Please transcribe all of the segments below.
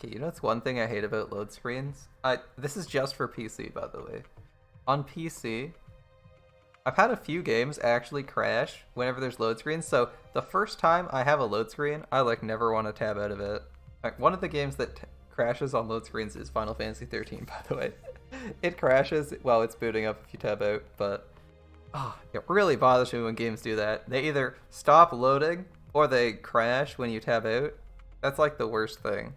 Okay, you know what's one thing I hate about load screens? This is just for PC, by the way. On PC, I've had a few games actually crash whenever there's load screens. So the first time I have a load screen, I like never want to tab out of it. Like, one of the games that crashes on load screens is Final Fantasy 13, by the way. It crashes while it's booting up if you tab out, but it really bothers me when games do that. They either stop loading or they crash when you tab out. That's like the worst thing.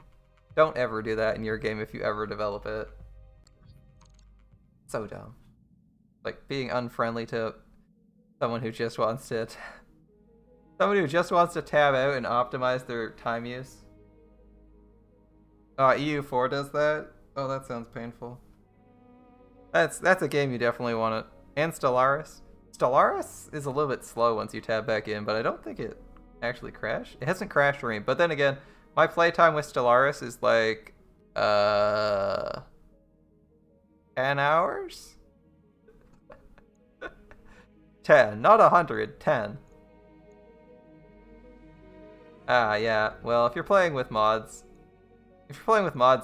Don't ever do that in your game if you ever develop it. So dumb. Like being unfriendly to someone who just wants to tab out and optimize their time use. EU4 does that? Oh, that sounds painful. That's a game you definitely want to. And Stellaris. Stellaris is a little bit slow once you tab back in, but I don't think it actually crashed. It hasn't crashed for me, but then again, my playtime with Stellaris is like 10 hours? 10, not 100, 10. Yeah. Well, if you're playing with mods,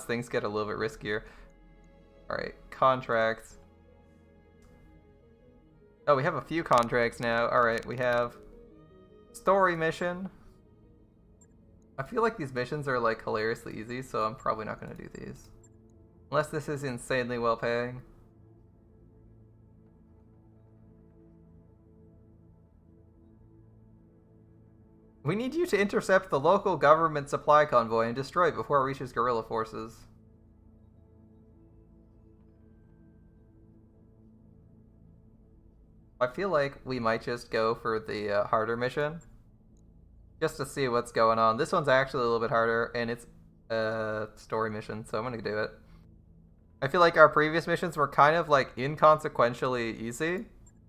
things get a little bit riskier. Alright, contracts. Oh, we have a few contracts now. Alright, we have story mission. I feel like these missions are like hilariously easy, so I'm probably not going to do these. Unless this is insanely well paying. We need you to intercept the local government supply convoy and destroy it before it reaches guerrilla forces. I feel like we might just go for the harder mission. Just to see what's going on. This one's actually a little bit harder, and it's a story mission, so I'm gonna do it. I feel like our previous missions were kind of like inconsequentially easy,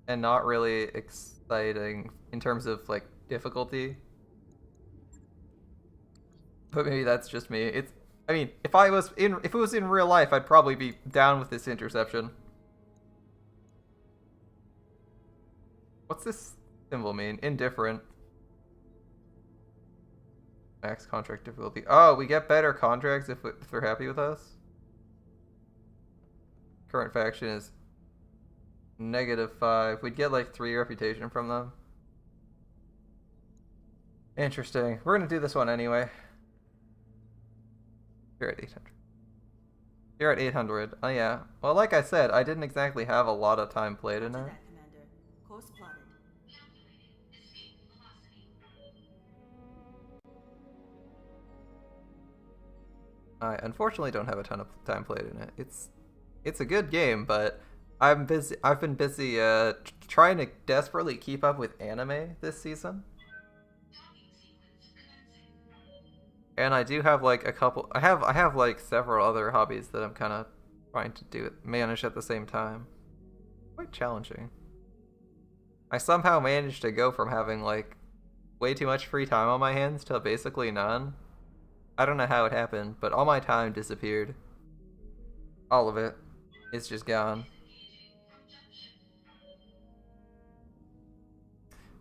and not really exciting in terms of like difficulty. But maybe that's just me. I mean, if it was in real life, I'd probably be down with this interception. What's this symbol mean? Indifferent. Max contract difficulty. Oh, we get better contracts if they're happy with us. Current faction is -5. We'd get like 3 reputation from them. Interesting. We're gonna do this one anyway. You're at 800. You're at 800. Oh yeah. Well, like I said, I didn't exactly have a lot of time played in it. I unfortunately don't have a ton of time played in it. It's a good game, but I've been busy trying to desperately keep up with anime this season. And I do have like a couple. I have like several other hobbies that I'm kind of trying to manage at the same time. Quite challenging. I somehow managed to go from having like way too much free time on my hands to basically none. I don't know how it happened, but all my time disappeared. All of it. It's just gone.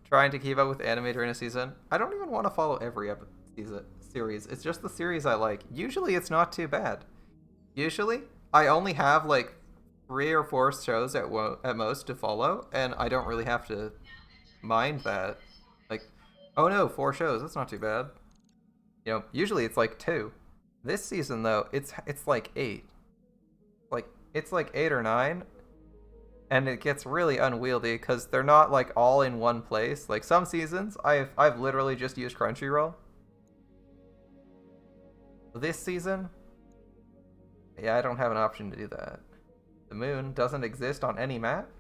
Trying to keep up with anime during a season. I don't even want to follow every series. It's just the series I like. Usually it's not too bad. Usually I only have like 3 or 4 shows at most to follow, and I don't really have to mind that. Like, oh no, 4 shows. That's not too bad. You know, usually it's like 2. This season though, it's like 8. Like it's like 8 or 9, and it gets really unwieldy because they're not like all in one place. Like some seasons, I've literally just used Crunchyroll. This season, yeah, I don't have an option to do that. The moon doesn't exist on any map.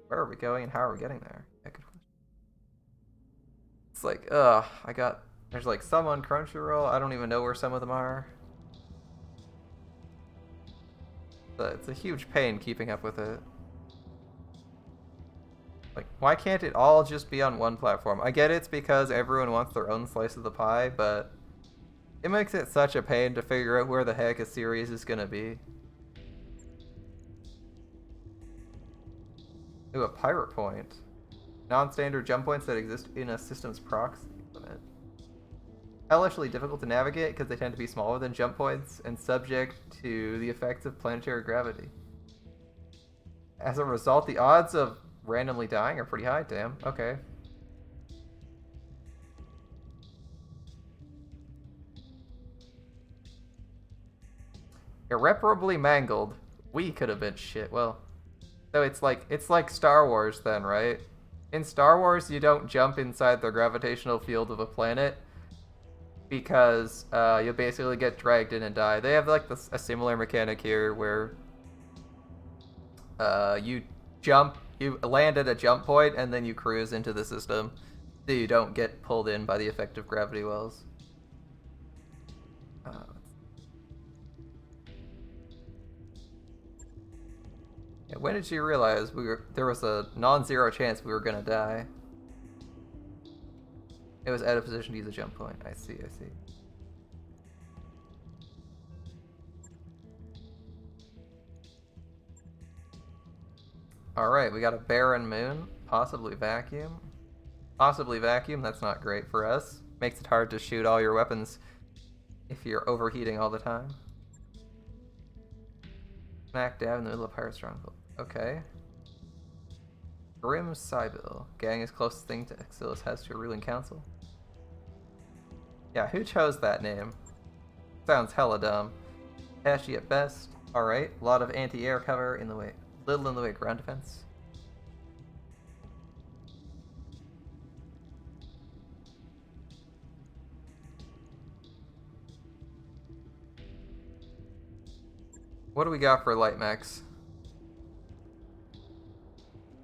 Where are we going and how are we getting there? Yeah, good question. It's like, there's like some on Crunchyroll. I don't even know where some of them are. But it's a huge pain keeping up with it. Like, why can't it all just be on one platform? I get it's because everyone wants their own slice of the pie, but it makes it such a pain to figure out where the heck a series is gonna be. Ooh, a pirate point. Non-standard jump points that exist in a system's proxy limit. hellishly difficult to navigate because they tend to be smaller than jump points and subject to the effects of planetary gravity. As a result, the odds of randomly dying are pretty high. Damn. Okay. Irreparably mangled. We could have been shit. Well, so it's like Star Wars then, right? In Star Wars, you don't jump inside the gravitational field of a planet because you'll basically get dragged in and die. They have like a similar mechanic here where you land at a jump point and then you cruise into the system so you don't get pulled in by the effect of gravity wells. Yeah, when did you realize there was a non-zero chance we were gonna die? It was out of position to use a jump point. I see. Alright, we got a barren moon. Possibly vacuum. Possibly vacuum, that's not great for us. Makes it hard to shoot all your weapons if you're overheating all the time. Smack dab in the middle of Pirate Stronghold. Okay. Grim Sybil. Gang is closest thing to Exilus has to a ruling council. Yeah, who chose that name? Sounds hella dumb. Patchy at best. Alright, a lot of anti-air cover in the way. Little in the way of ground defense. What do we got for light mechs?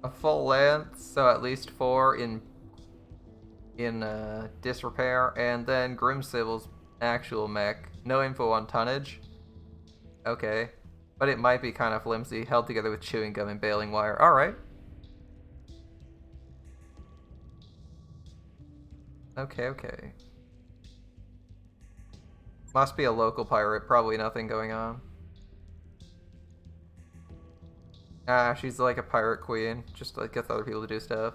A full lance, so at least 4 in disrepair, and then Grim Sybil's actual mech. No info on tonnage. Okay. But it might be kind of flimsy, held together with chewing gum and baling wire. Alright. Okay. Must be a local pirate, probably nothing going on. Ah, she's like a pirate queen, just like gets other people to do stuff.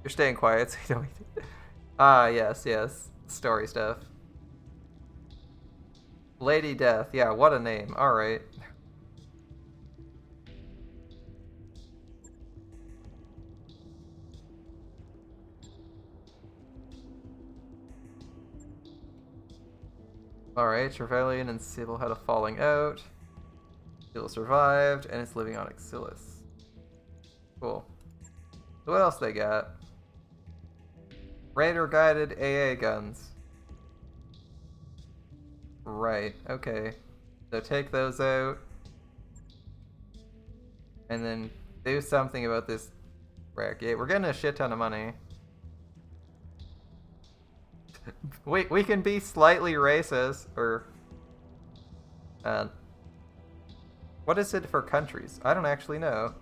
You're staying quiet, so you don't. Ah, yes. Story stuff. Lady Death, yeah, what a name. Alright. Alright, Trevelyan and Sybil had a falling out. Sybil survived, and it's living on Exilus. Cool. So what else they got? Raider guided AA guns. Right, okay. So take those out. And then do something about this wreck. Yeah, we're getting a shit ton of money. we can be slightly racist, or... what is it for countries? I don't actually know.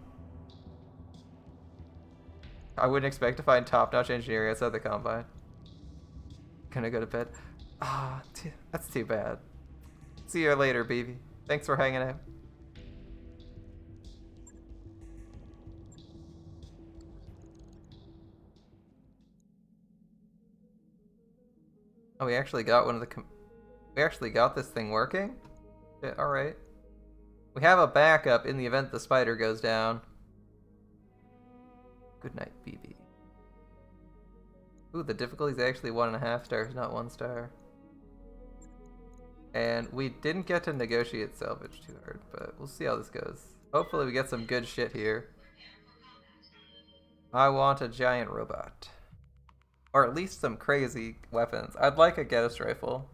I wouldn't expect to find top-notch engineering outside the Combine. Gonna go to bed. Ah, that's too bad. See you later, baby. Thanks for hanging out. Oh, we actually got one of the... we actually got this thing working? Yeah, alright. We have a backup in the event the spider goes down. Good night, BB. Ooh, the difficulty is actually 1.5 stars, not 1 star. And we didn't get to negotiate salvage too hard, but we'll see how this goes. Hopefully we get some good shit here. I want a giant robot. Or at least some crazy weapons. I'd like a Gauss rifle.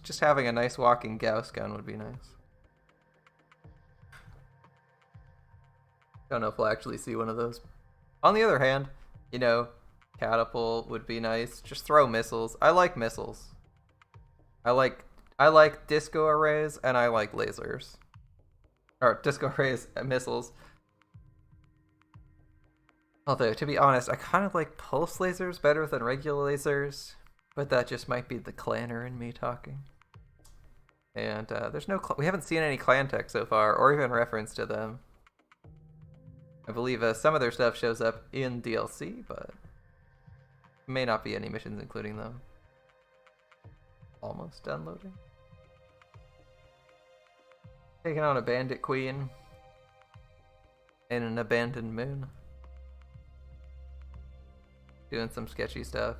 Just having a nice walking Gauss gun would be nice. Don't know if we'll actually see one of those. On the other hand, you know, catapult would be nice. Just throw missiles. I like missiles. I like disco arrays and I like lasers. Or disco arrays and missiles. Although, to be honest, I kind of like pulse lasers better than regular lasers. But that just might be the clanner in me talking. And there's no... we haven't seen any clan tech so far, or even reference to them. I believe some of their stuff shows up in DLC, but may not be any missions including them. Almost done loading. Taking on a bandit queen and an abandoned moon. Doing some sketchy stuff.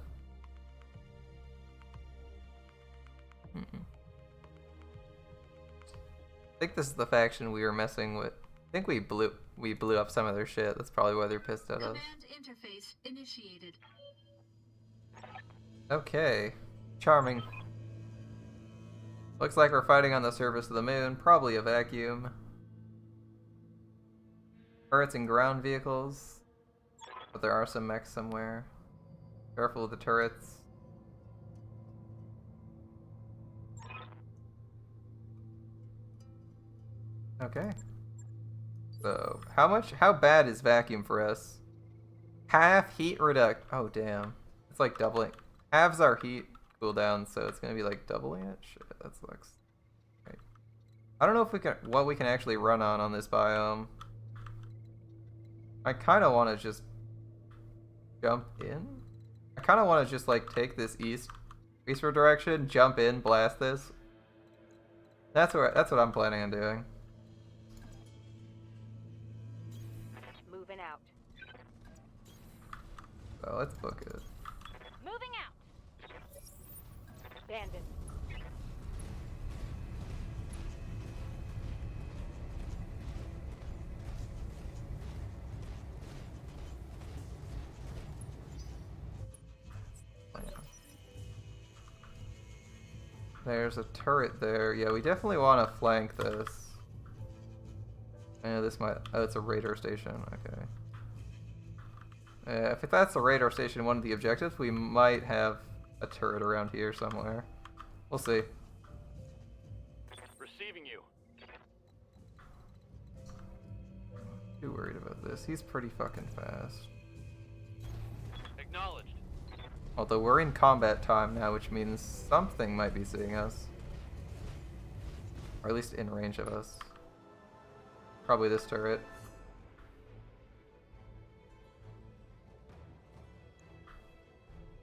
I think this is the faction we were messing with. I think we blew up some of their shit. That's probably why they're pissed at us. Command interface initiated. Okay. Charming. Looks like we're fighting on the surface of the moon. Probably a vacuum. Turrets and ground vehicles. But there are some mechs somewhere. Careful of the turrets. Okay. So, how bad is vacuum for us? Half heat reduct. Oh, damn. It's like doubling. Halves our heat cooldown, so it's gonna be like doubling it? Shit, that sucks. Right. I don't know if what we can actually run on this biome. I kind of want to just jump in. I kind of want to just like take this eastward direction, jump in, blast this. That's what I'm planning on doing. Moving out. So let's book it. Moving out. Bandit. There's a turret there. Yeah, we definitely want to flank this. Yeah, this might... oh, it's a radar station. Okay. If that's a radar station, one of the objectives, we might have a turret around here somewhere. We'll see. Receiving you. Too worried about this. He's pretty fucking fast. Acknowledged. Although we're in combat time now, which means something might be seeing us. Or at least in range of us. Probably this turret.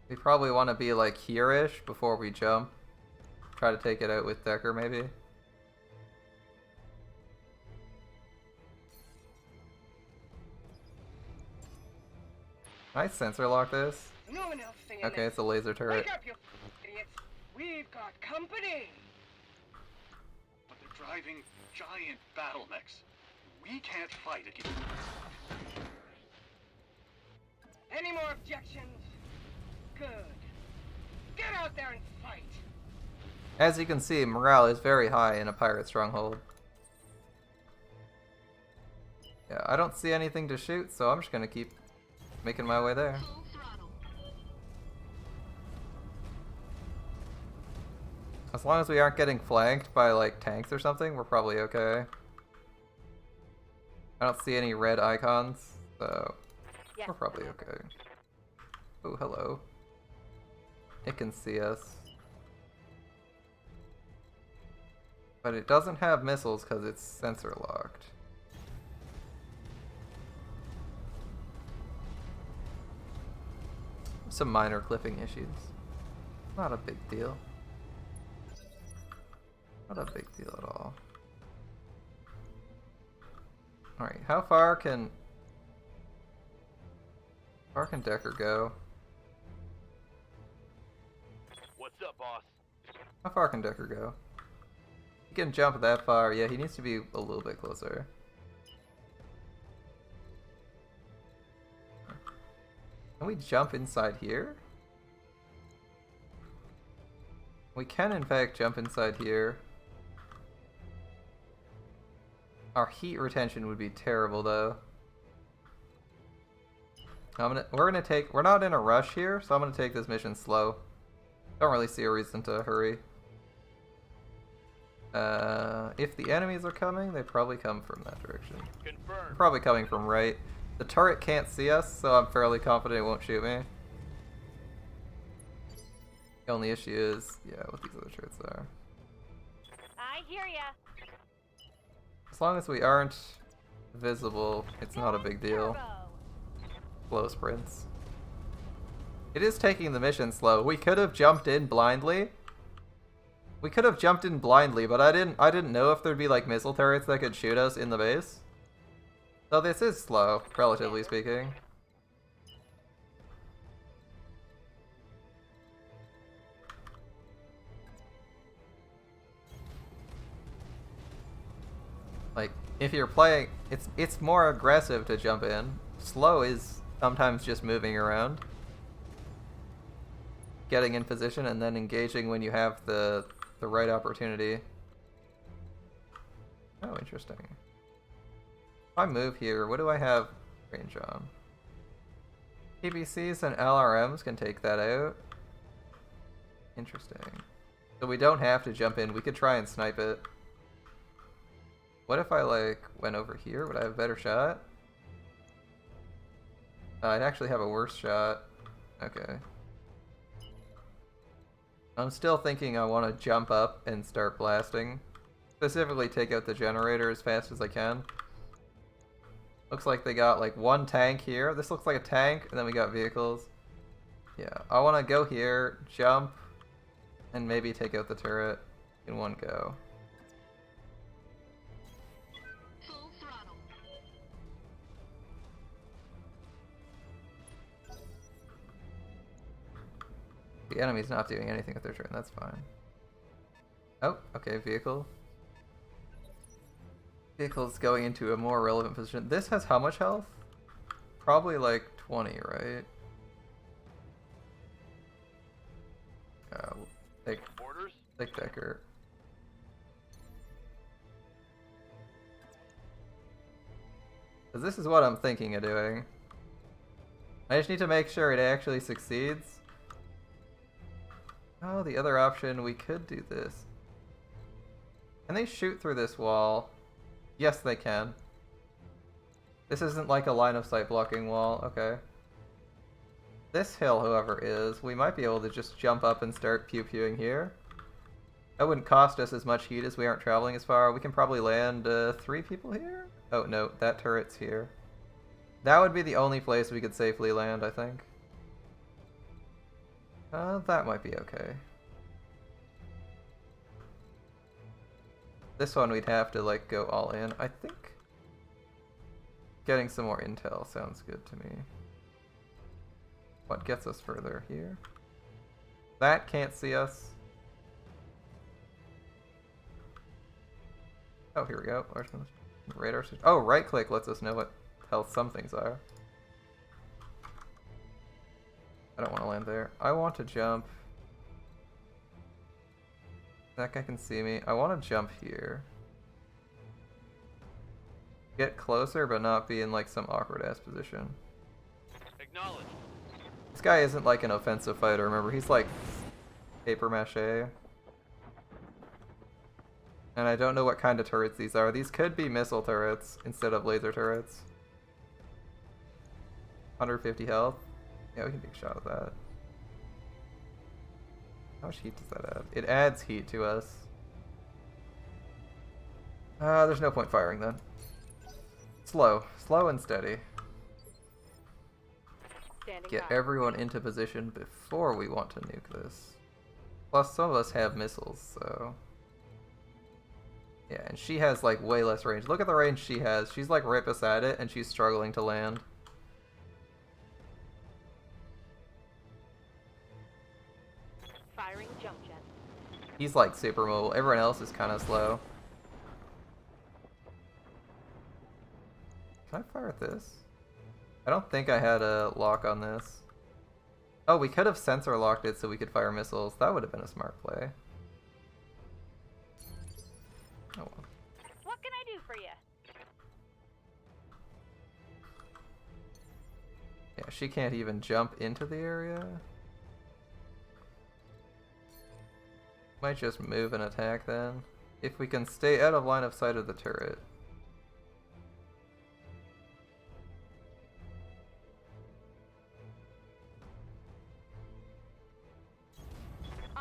We probably want to be like here-ish before we jump. Try to take it out with Decker maybe. Nice sensor lock this. No one else singing Okay, this. it's a laser turret. Wake up, you idiots! We've got company! But they're driving giant battle mechs. We can't fight against them. Any more objections? Good. Get out there and fight! As you can see, morale is very high in a pirate stronghold. Yeah, I don't see anything to shoot, so I'm just gonna keep making my way there. Full throttle. As long as we aren't getting flanked by like tanks or something, we're probably okay. I don't see any red icons, so Yes, we're probably Commander. okay. Oh, hello. It can see us. But it doesn't have missiles because it's sensor locked. Some minor clipping issues. Not a big deal. Not a big deal at all. Alright, how far can Decker go? What's up, boss? How far can Decker go? He can jump that far. Yeah, he needs to be a little bit closer. Can we jump inside here? We can in fact jump inside here. Our heat retention would be terrible though. We're not in a rush here, so I'm gonna take this mission slow. Don't really see a reason to hurry. If the enemies are coming, they probably come from that direction. They're Confirmed. probably coming from right. The turret can't see us, so I'm fairly confident it won't shoot me. The only issue is, yeah, what these other turrets are. Aye, I hear ya. As long as we aren't visible, it's not a big deal. Turbo. Slow sprints. It is taking the mission slow. We could have jumped in blindly. But I didn't know if there'd be like missile turrets that could shoot us in the base. So this is slow, relatively speaking. Like, if you're playing, it's more aggressive to jump in. Slow is sometimes just moving around, getting in position, and then engaging when you have the right opportunity. Oh, interesting. If I move here, what do I have range on? PBCs and LRMs can take that out. Interesting. So we don't have to jump in. We could try and snipe it. What if I, like, went over here? Would I have a better shot? I'd actually have a worse shot. Okay. I'm still thinking I want to jump up and start blasting. Specifically take out the generator as fast as I can. Looks like they got, like, one tank here. This looks like a tank, and then we got vehicles. Yeah, I want to go here, jump, and maybe take out the turret in one go. Full throttle. The enemy's not doing anything with their turn, that's fine. Oh, okay, vehicle. Vehicle's going into a more relevant position. This has how much health? Probably like 20, right? Take Orders? Decker. Because this is what I'm thinking of doing. I just need to make sure it actually succeeds. Oh, the other option, we could do this. Can they shoot through this wall? Yes, they can. This isn't like a line of sight blocking wall. Okay. This hill, however, is. We might be able to just jump up and start pew-pewing here. That wouldn't cost us as much heat as we aren't traveling as far. We can probably land 3 people here? Oh, no. That turret's here. That would be the only place we could safely land, I think. That might be okay. This one we'd have to, like, go all in. I think getting some more intel sounds good to me. What gets us further here? That can't see us. Oh, here we go. Radar system. Oh, right click lets us know what health some things are. I don't want to land there. I want to jump. That guy can see me. I want to jump here. Get closer, but not be in like some awkward ass position. Acknowledged. This guy isn't like an offensive fighter, remember? He's like paper mache. And I don't know what kind of turrets these are. These could be missile turrets instead of laser turrets. 150 health. Yeah, we can take a shot at that. How much heat does that add? It adds heat to us. There's no point firing then. Slow. Slow and steady. Standing Get by. everyone into position before we want to nuke this. Plus, some of us have missiles, so... Yeah, and she has, like, way less range. Look at the range she has. She's, like, right beside it, and she's struggling to land. Firing jump jet. He's, like, super mobile. Everyone else is kind of slow. Can I fire at this? I don't think I had a lock on this. Oh, we could have sensor locked it so we could fire missiles. That would have been a smart play. Oh well. What can I do for you? Yeah, she can't even jump into the area. Might just move and attack then. If we can stay out of line of sight of the turret.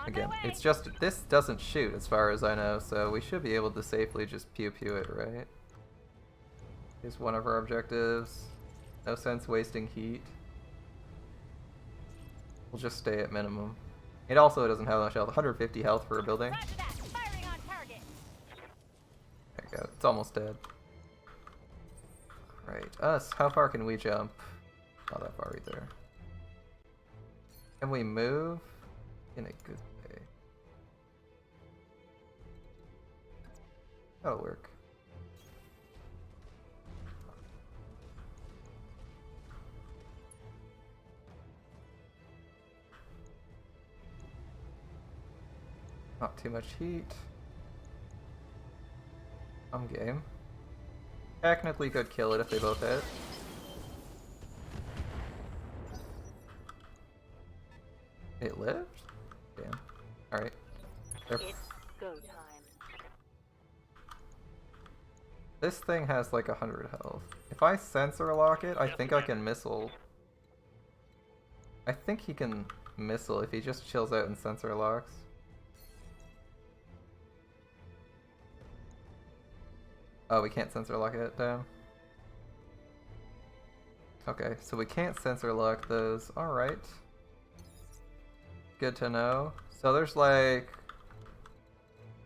On Again, my way. it's just, this doesn't shoot as far as I know, so we should be able to safely just pew-pew it, right? Here's one of our objectives. No sense wasting heat. We'll just stay at minimum. It also doesn't have much health. 150 health for a building. Roger that. Firing on target. There you go. It's almost dead. Right. Us. How far can we jump? Not that far either. Can we move? In a good way. That'll work. Not too much heat. I'm game. Technically could kill it if they both hit. It lived? Damn. Alright. It's go time. This thing has like 100 health. If I sensor lock it, I think I can missile. I think he can missile if he just chills out and sensor locks. Oh, we can't sensor lock it, damn. Okay, so we can't sensor lock those. Alright. Good to know. So there's like...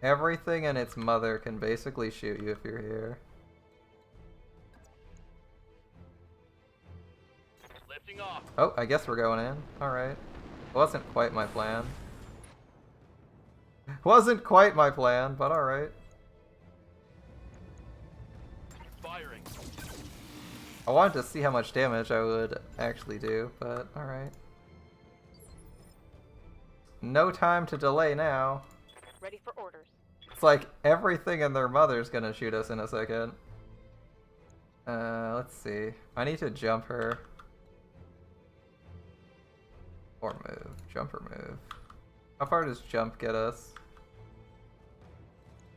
everything and its mother can basically shoot you if you're here. Lifting off. Oh, I guess we're going in. Alright. Wasn't quite my plan. Wasn't quite my plan, but alright. Firing. I wanted to see how much damage I would actually do, but alright. No time to delay now. Ready for orders. It's like everything and their mother's gonna shoot us in a second. Let's see. I need to jump her. Or move. Jump or move. How far does jump get us?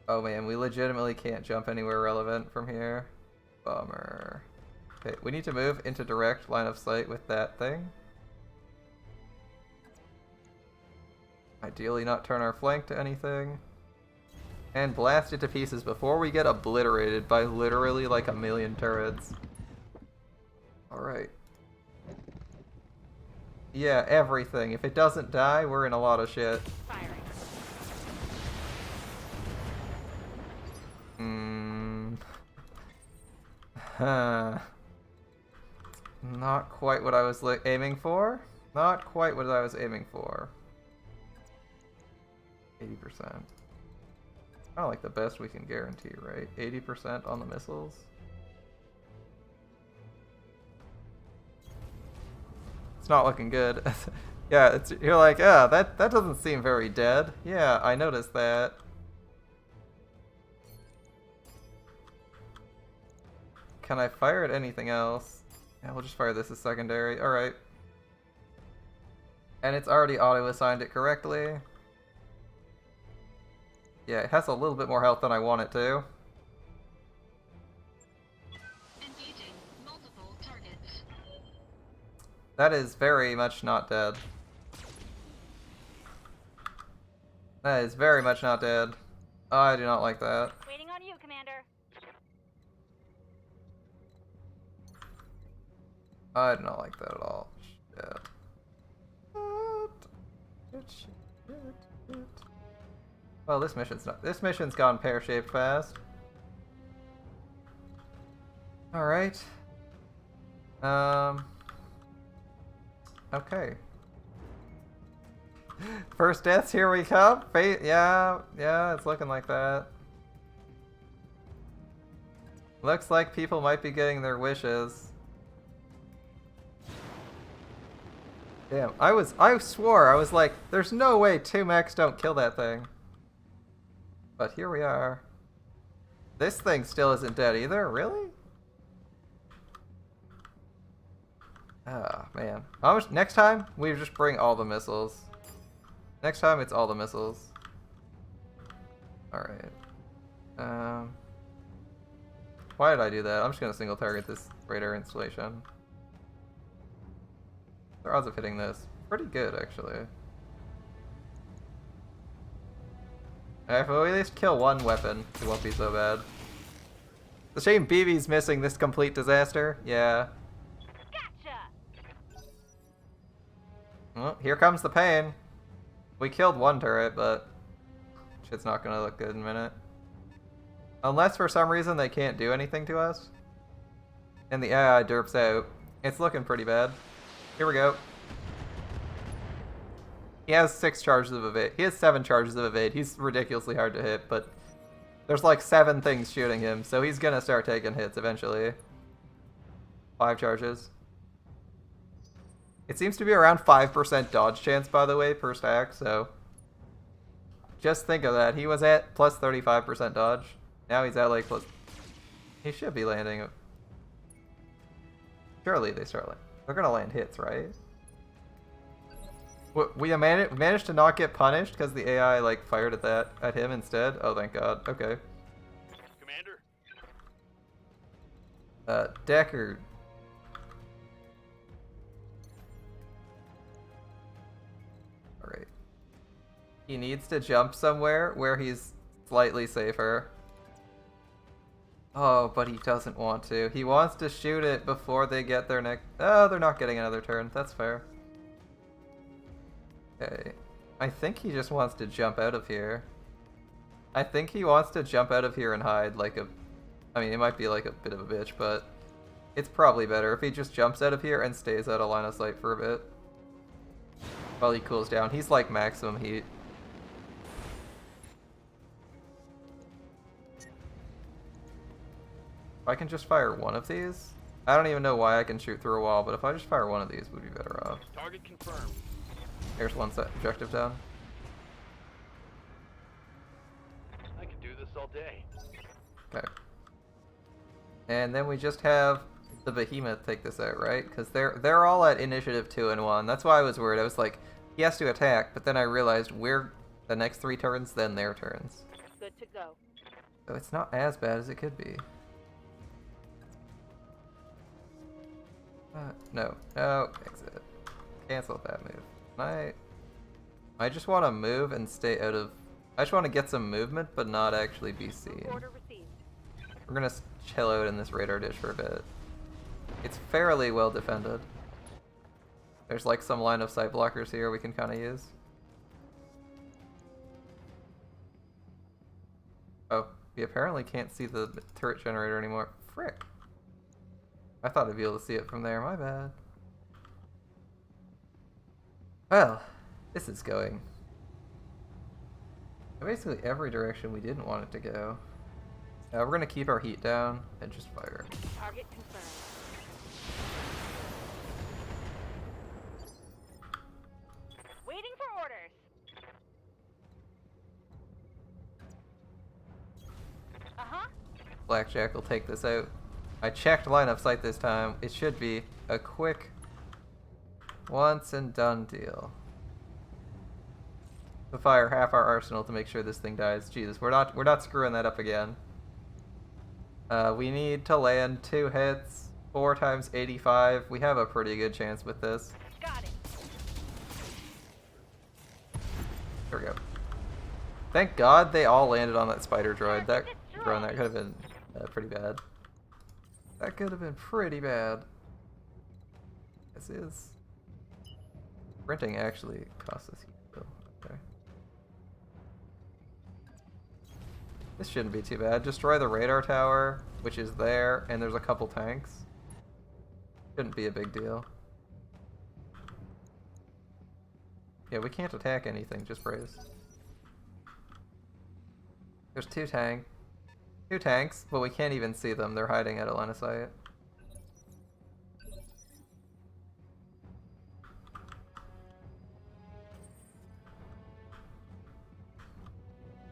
Oh man, we legitimately can't jump anywhere relevant from here. Bummer. Okay, we need to move into direct line of sight with that thing. Ideally not turn our flank to anything. And blast it to pieces before we get obliterated by literally like a million turrets. Alright. Yeah, everything. If it doesn't die, we're in a lot of shit. Firing. Not quite what I was aiming for. Not quite what I was aiming for. 80%. Kind of like the best we can guarantee, right? 80% on the missiles. It's not looking good. Yeah, you're like, yeah, that doesn't seem very dead. Yeah, I noticed that. Can I fire at anything else? Yeah, we'll just fire this as secondary. Alright. And it's already auto-assigned it correctly. Yeah, it has a little bit more health than I want it to. Engaging multiple targets. That is very much not dead. That is very much not dead. I do not like that. Waiting on you, Commander. I do not like that at all. Shit. Well, this mission's not. This mission's gone pear-shaped fast. All right. Okay. First deaths, here we come. Fate, yeah, it's looking like that. Looks like people might be getting their wishes. Damn, I swore, I was like, there's no way 2 mechs don't kill that thing. But here we are. This thing still isn't dead either, really? Ah, man. Next time, we just bring all the missiles. Next time, it's all the missiles. Alright. Why did I do that? I'm just gonna single target this radar installation. Their odds of hitting this, pretty good actually. If we at least kill one weapon, it won't be so bad. It's a shame BB's missing this complete disaster. Yeah. Gotcha! Well, here comes the pain. We killed one turret, but shit's not gonna look good in a minute. Unless for some reason they can't do anything to us. And the AI derps out. It's looking pretty bad. Here we go. He has 6 charges of evade. He has 7 charges of evade. He's ridiculously hard to hit, but there's like 7 things shooting him, so he's gonna start taking hits eventually. 5 charges. It seems to be around 5% dodge chance, by the way, per stack, so just think of that. He was at plus 35% dodge. Now he's at like plus... He should be landing... Surely they start landing. They're gonna land hits, right? We managed to not get punished because the AI like fired at him instead. Oh, thank God. Okay. Commander. Deckard. All right. He needs to jump somewhere where he's slightly safer. Oh, but he doesn't want to. He wants to shoot it before they get their next... Oh, they're not getting another turn. That's fair. Okay. I think he just wants to jump out of here. I think he wants to jump out of here and hide like a... I mean, it might be like a bit of a bitch, but it's probably better if he just jumps out of here and stays out of line of sight for a bit. While he cools down. He's like maximum heat. If I can just fire one of these, I don't even know why I can shoot through a wall, but if I just fire one of these, we'd be better off. Target confirmed. Here's one set objective down. I can do this all day. Okay. And then we just have the behemoth take this out, right? Because they're all at initiative 2 and 1. That's why I was worried. I was like, he has to attack, but then I realized we're the next 3 turns, then their turns. Good to go. So it's not as bad as it could be. No, exit. Cancel that move. I just want to move and stay out of... I just want to get some movement, but not actually be seen. Order received. We're gonna chill out in this radar dish for a bit. It's fairly well defended. There's like some line of sight blockers here we can kind of use. Oh, we apparently can't see the turret generator anymore. Frick. I thought I'd be able to see it from there, my bad. Well, this is going basically every direction we didn't want it to go. We're gonna keep our heat down and just fire. Target confirmed. Waiting for orders. Uh-huh. Blackjack will take this out. I checked line of sight this time. It should be a quick once and done deal. To fire half our arsenal to make sure this thing dies. Jesus, we're not screwing that up again. We need to land 2 hits, 4 times 85. We have a pretty good chance with this. Got it. There we go. Thank God they all landed on that spider droid. That drone, that could have been pretty bad. That could have been pretty bad. This is... Printing actually costs us heat, though. Okay. This shouldn't be too bad. Destroy the radar tower, which is there, and there's a couple tanks. Shouldn't be a big deal. Yeah, we can't attack anything, just brace. There's 2 tanks, but we can't even see them. They're hiding at a line of sight.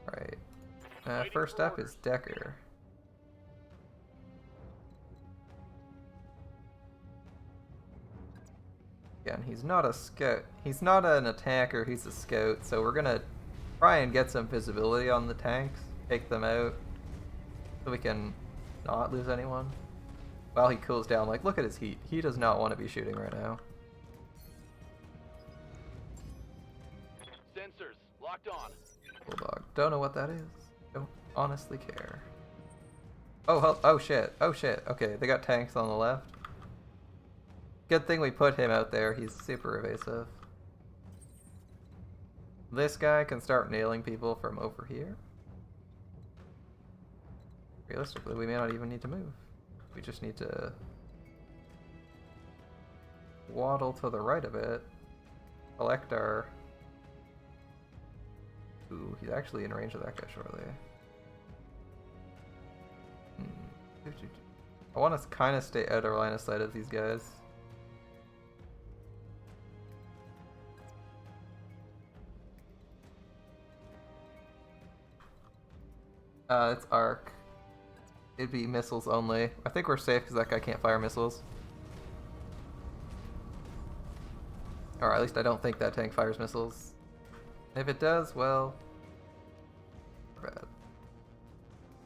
Alright. First up is Decker. Again, he's not a scout. He's not an attacker, he's a scout, so we're gonna try and get some visibility on the tanks, take them out, so we can not lose anyone. While he cools down, like, look at his heat. He does not want to be shooting right now. Sensors locked on. Bulldog. Don't know what that is. Don't honestly care. Oh shit. Oh shit. Okay, they got tanks on the left. Good thing we put him out there. He's super evasive. This guy can start nailing people from over here. Realistically, we may not even need to move. We just need to waddle to the right of it. Collect our... Ooh, he's actually in range of that guy shortly. I want to kind of stay out of line of sight of these guys. It's arc. It'd be missiles only. I think we're safe because that guy can't fire missiles. Or at least I don't think that tank fires missiles. If it does, well... bad.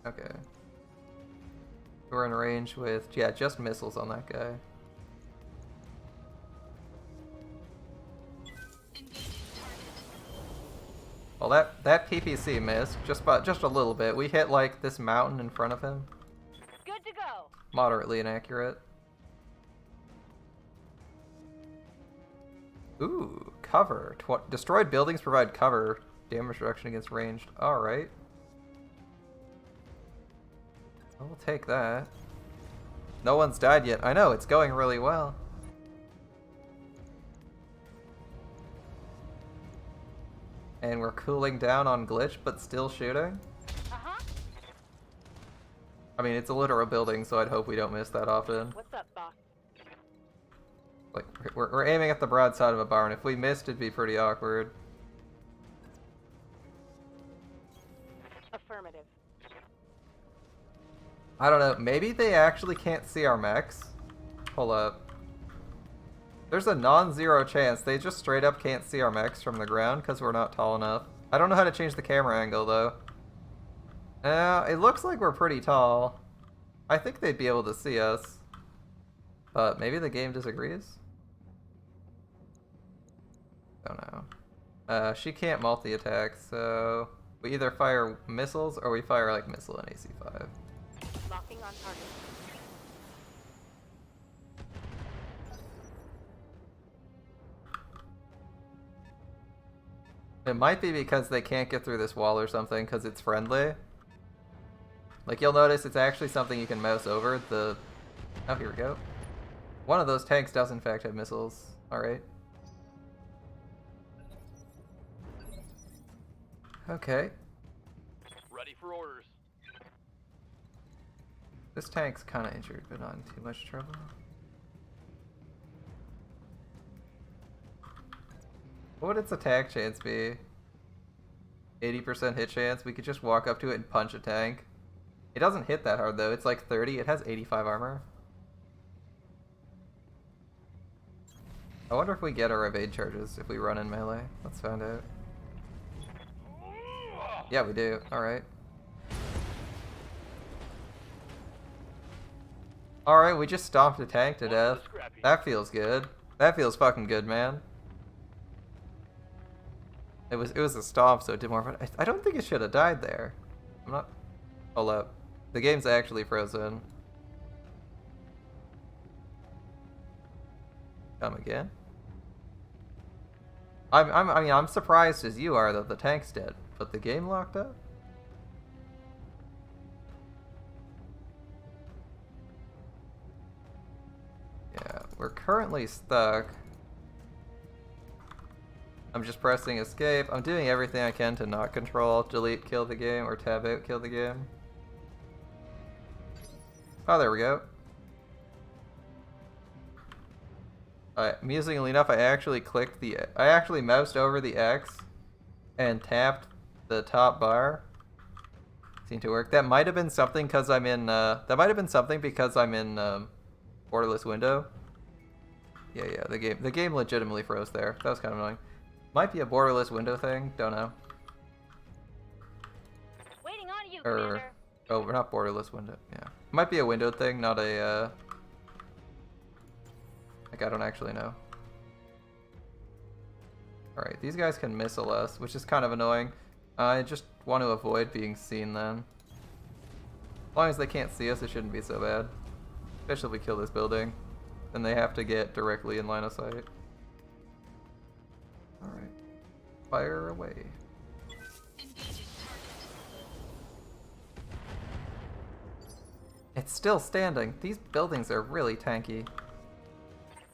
Okay. We're in range with, yeah, just missiles on that guy. Engaging target. Well, that PPC missed just a little bit. We hit like this mountain in front of him. Good to go. Moderately inaccurate. Ooh, cover. Destroyed buildings provide cover. Damage reduction against ranged. Alright. I'll take that. No one's died yet. I know, it's going really well. And we're cooling down on glitch, but still shooting. Uh-huh. I mean, it's a literal building, so I'd hope we don't miss that often. What's up, boss? Like, we're aiming at the broadside of a barn. If we missed, it'd be pretty awkward. Affirmative. I don't know. Maybe they actually can't see our mechs. Hold up. There's a non-zero chance they just straight up can't see our mechs from the ground because we're not tall enough. I don't know how to change the camera angle, though. It looks like we're pretty tall. I think they'd be able to see us. But maybe the game disagrees? Don't know. She can't multi-attack, so... we either fire missiles or we fire, like, missile and AC-5. Locking on target. It might be because they can't get through this wall or something, because it's friendly. Like, you'll notice it's actually something you can mouse over. Oh, here we go. One of those tanks does, in fact, have missiles. Alright. Okay. Ready for orders. This tank's kind of injured, but not in too much trouble. What would its attack chance be? 80% hit chance? We could just walk up to it and punch a tank. It doesn't hit that hard though, it's like 30, it has 85 armor. I wonder if we get our evade charges if we run in melee. Let's find out. Yeah, we do. Alright. Alright, we just stomped a tank to death. That feels good. That feels fucking good, man. It was a stomp, so it did more, but I don't think it should have died there. I'm not... Hold up. The game's actually frozen. Come again? I mean, I'm surprised as you are that the tank's dead, but the game locked up? Yeah, we're currently stuck. I'm just pressing escape. I'm doing everything I can to not control, delete, kill the game, or tab out, kill the game. Oh, there we go. Amusingly enough, I actually moused over the X and tapped the top bar. Seemed to work. That might have been something because I'm in, borderless window. Yeah, the game legitimately froze there. That was kind of annoying. Might be a borderless window thing, don't know. Waiting on you, Commander. Oh, we're not borderless window. Yeah, might be a window thing, not a. Like I don't actually know. All right, these guys can missile us, which is kind of annoying. I just want to avoid being seen then. As long as they can't see us, it shouldn't be so bad. Especially if we kill this building. Then they have to get directly in line of sight. Alright. Fire away. Engaging target. It's still standing. These buildings are really tanky.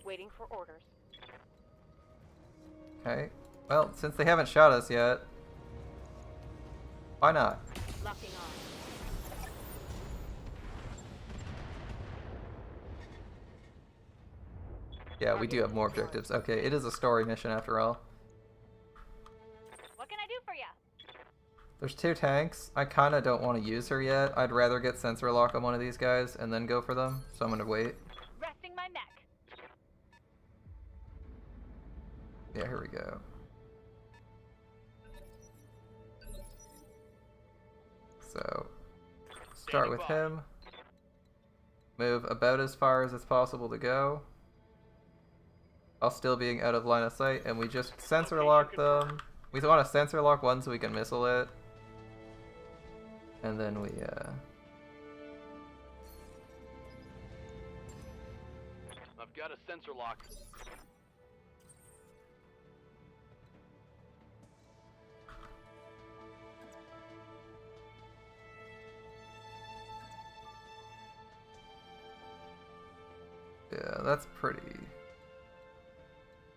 Waiting for orders. Okay. Well, since they haven't shot us yet, why not? Locking on. Yeah, we do have more objectives. Okay, it is a story mission after all. What can I do for ya? There's 2 tanks. I kind of don't want to use her yet. I'd rather get sensor lock on one of these guys and then go for them. So I'm going to wait. Resting my mech. Yeah, here we go. So, start with him. Move about as far as it's possible to go, while still being out of line of sight, and we just sensor lock them. We want to sensor lock one so we can missile it. And then we, I've got a sensor lock. yeah, that's pretty...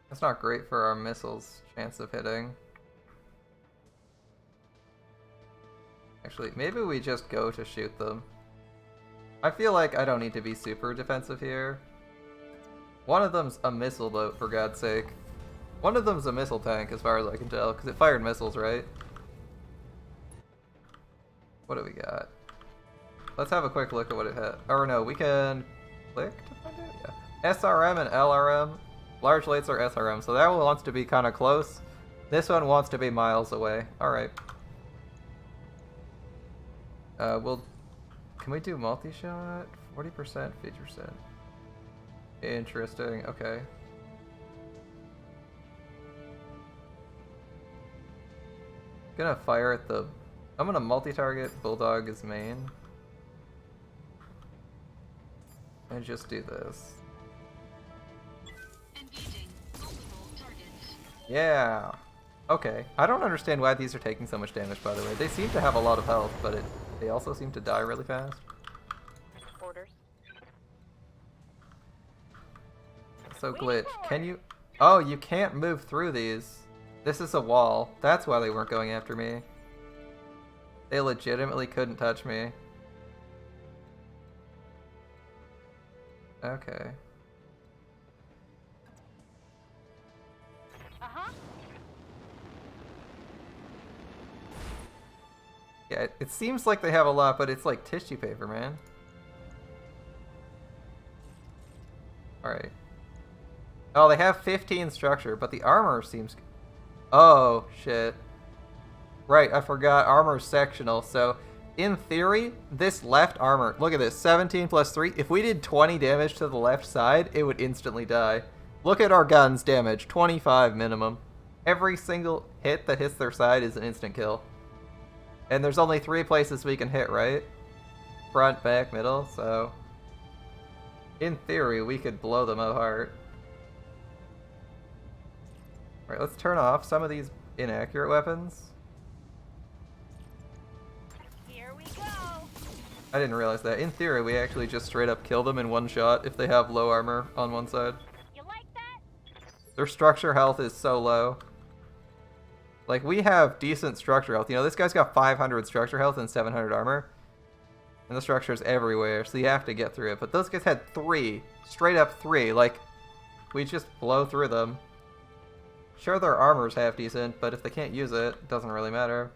That's not great for our missiles' chance of hitting. Actually, maybe we just go to shoot them. I feel like I don't need to be super defensive here. One of them's a missile boat, for God's sake. One of them's a missile tank, as far as I can tell, because it fired missiles, right? What do we got? Let's have a quick look at what it had. Or no, we can click to find it? Yeah. SRM and LRM. Large lights are SRM, so that one wants to be kind of close. This one wants to be miles away. Alright. Can we do multi-shot? 40% feature set. Interesting, okay. Gonna fire at the... I'm gonna multi-target Bulldog as main. And just do this. Engaging multiple targets. Yeah! Okay. I don't understand why these are taking so much damage, by the way. They seem to have a lot of health, but they also seem to die really fast. Orders. So Glitch, can you... Oh, you can't move through these. This is a wall. That's why they weren't going after me. They legitimately couldn't touch me. Okay. Uh-huh. Yeah, it seems like they have a lot, but it's like tissue paper, man. Alright. Oh, they have 15 structure, but the armor seems... Oh, shit. Right, I forgot. Armor's sectional, so... In theory, this left armor... Look at this, 17 plus 3. If we did 20 damage to the left side, it would instantly die. Look at our guns' damage. 25 minimum. Every single hit that hits their side is an instant kill. And there's only 3 places we can hit, right? Front, back, middle, so... In theory, we could blow them apart. Alright, let's turn off some of these inaccurate weapons. Here we go. I didn't realize that. In theory, we actually just straight up kill them in one shot if they have low armor on one side. You like that? Their structure health is so low. Like, we have decent structure health. You know, this guy's got 500 structure health and 700 armor. And the structure's everywhere, so you have to get through it. But those guys had 3. Straight up 3. Like, we just blow through them. Sure, their armor's half decent, but if they can't use it, it doesn't really matter.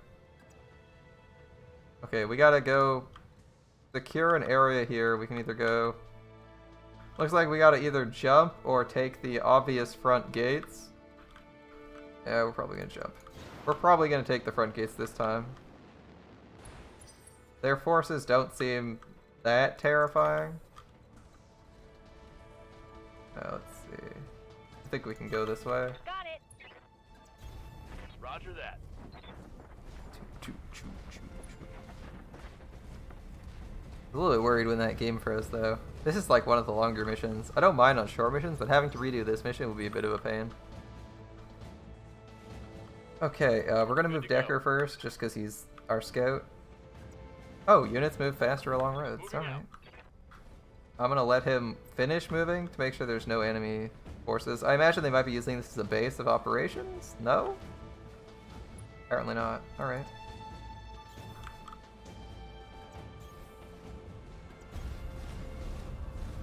Okay, we gotta go secure an area here. We can either go... Looks like we gotta either jump or take the obvious front gates. Yeah, we're probably gonna jump. We're probably gonna take the front gates this time. Their forces don't seem that terrifying. Let's see. I think we can go this way. Got it. Roger that. 2 A little bit worried when that game froze though. This is like one of the longer missions. I don't mind on short missions, but having to redo this mission would be a bit of a pain. Okay, we're gonna move Decker first, just because he's our scout. Oh, units move faster along roads. Alright. I'm gonna let him finish moving to make sure there's no enemy forces. I imagine they might be using this as a base of operations? No? Apparently not. Alright.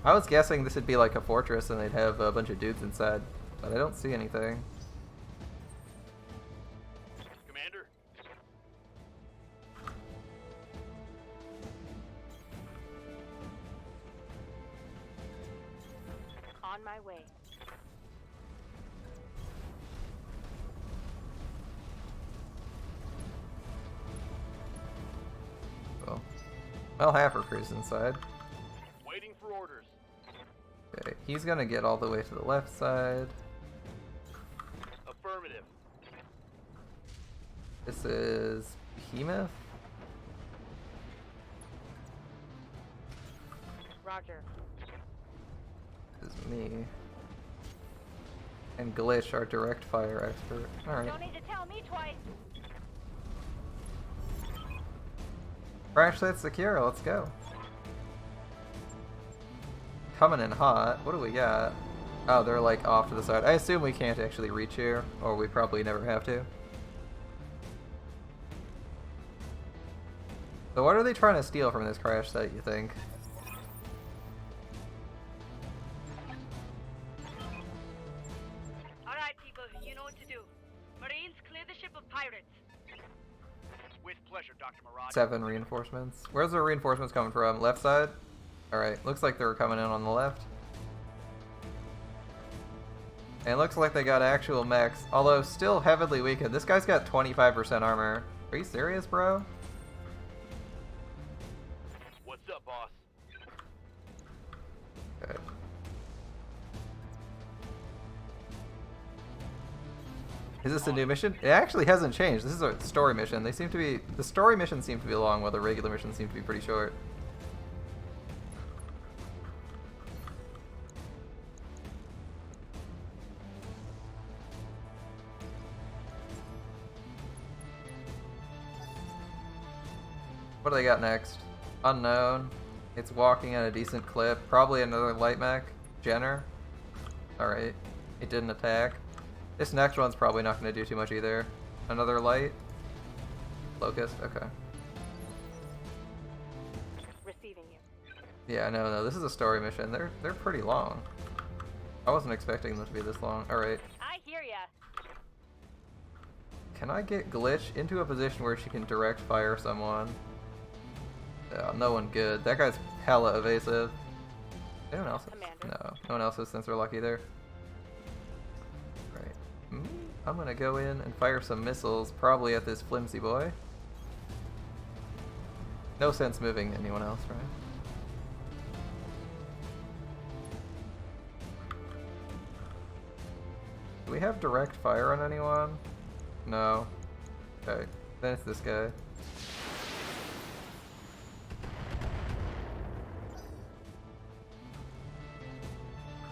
I was guessing this would be like a fortress and they'd have a bunch of dudes inside, but I don't see anything. Commander? On my way. Well, half our crew's inside. Waiting for orders. Okay, he's gonna get all the way to the left side. Affirmative. This is Behemoth. Roger. This is me. And Glitch, our direct fire expert. Alright. Don't need to tell me twice. Crash site secure, let's go. Coming in hot. What do we got? Oh, they're like off to the side. I assume we can't actually reach here, or we probably never have to. So what are they trying to steal from this crash site, you think? Alright, people, you know what to do. Marines, clear the ship of pirates. With pleasure, Dr. Murad. 7 reinforcements. Where's the reinforcements coming from? Left side? Alright, looks like they were coming in on the left. And it looks like they got actual mechs, although still heavily weakened. This guy's got 25% armor. Are you serious, bro? What's up, boss? Okay. Is this a new mission? It actually hasn't changed. This is a story mission. The story missions seem to be long, while the regular missions seem to be pretty short. What do they got next? Unknown. It's walking at a decent clip. Probably another light mech. Jenner. Alright. It didn't attack. This next one's probably not going to do too much either. Another light. Locust. Okay. Receiving you. Yeah, no. This is a story mission. They're pretty long. I wasn't expecting them to be this long. Alright. I hear ya. Can I get Glitch into a position where she can direct fire someone? No one good. That guy's hella evasive. Anyone else? Commander. No. No one else has sensor lock either. Right. I'm gonna go in and fire some missiles, probably at this flimsy boy. No sense moving anyone else, right? Do we have direct fire on anyone? No. Okay. Then it's this guy.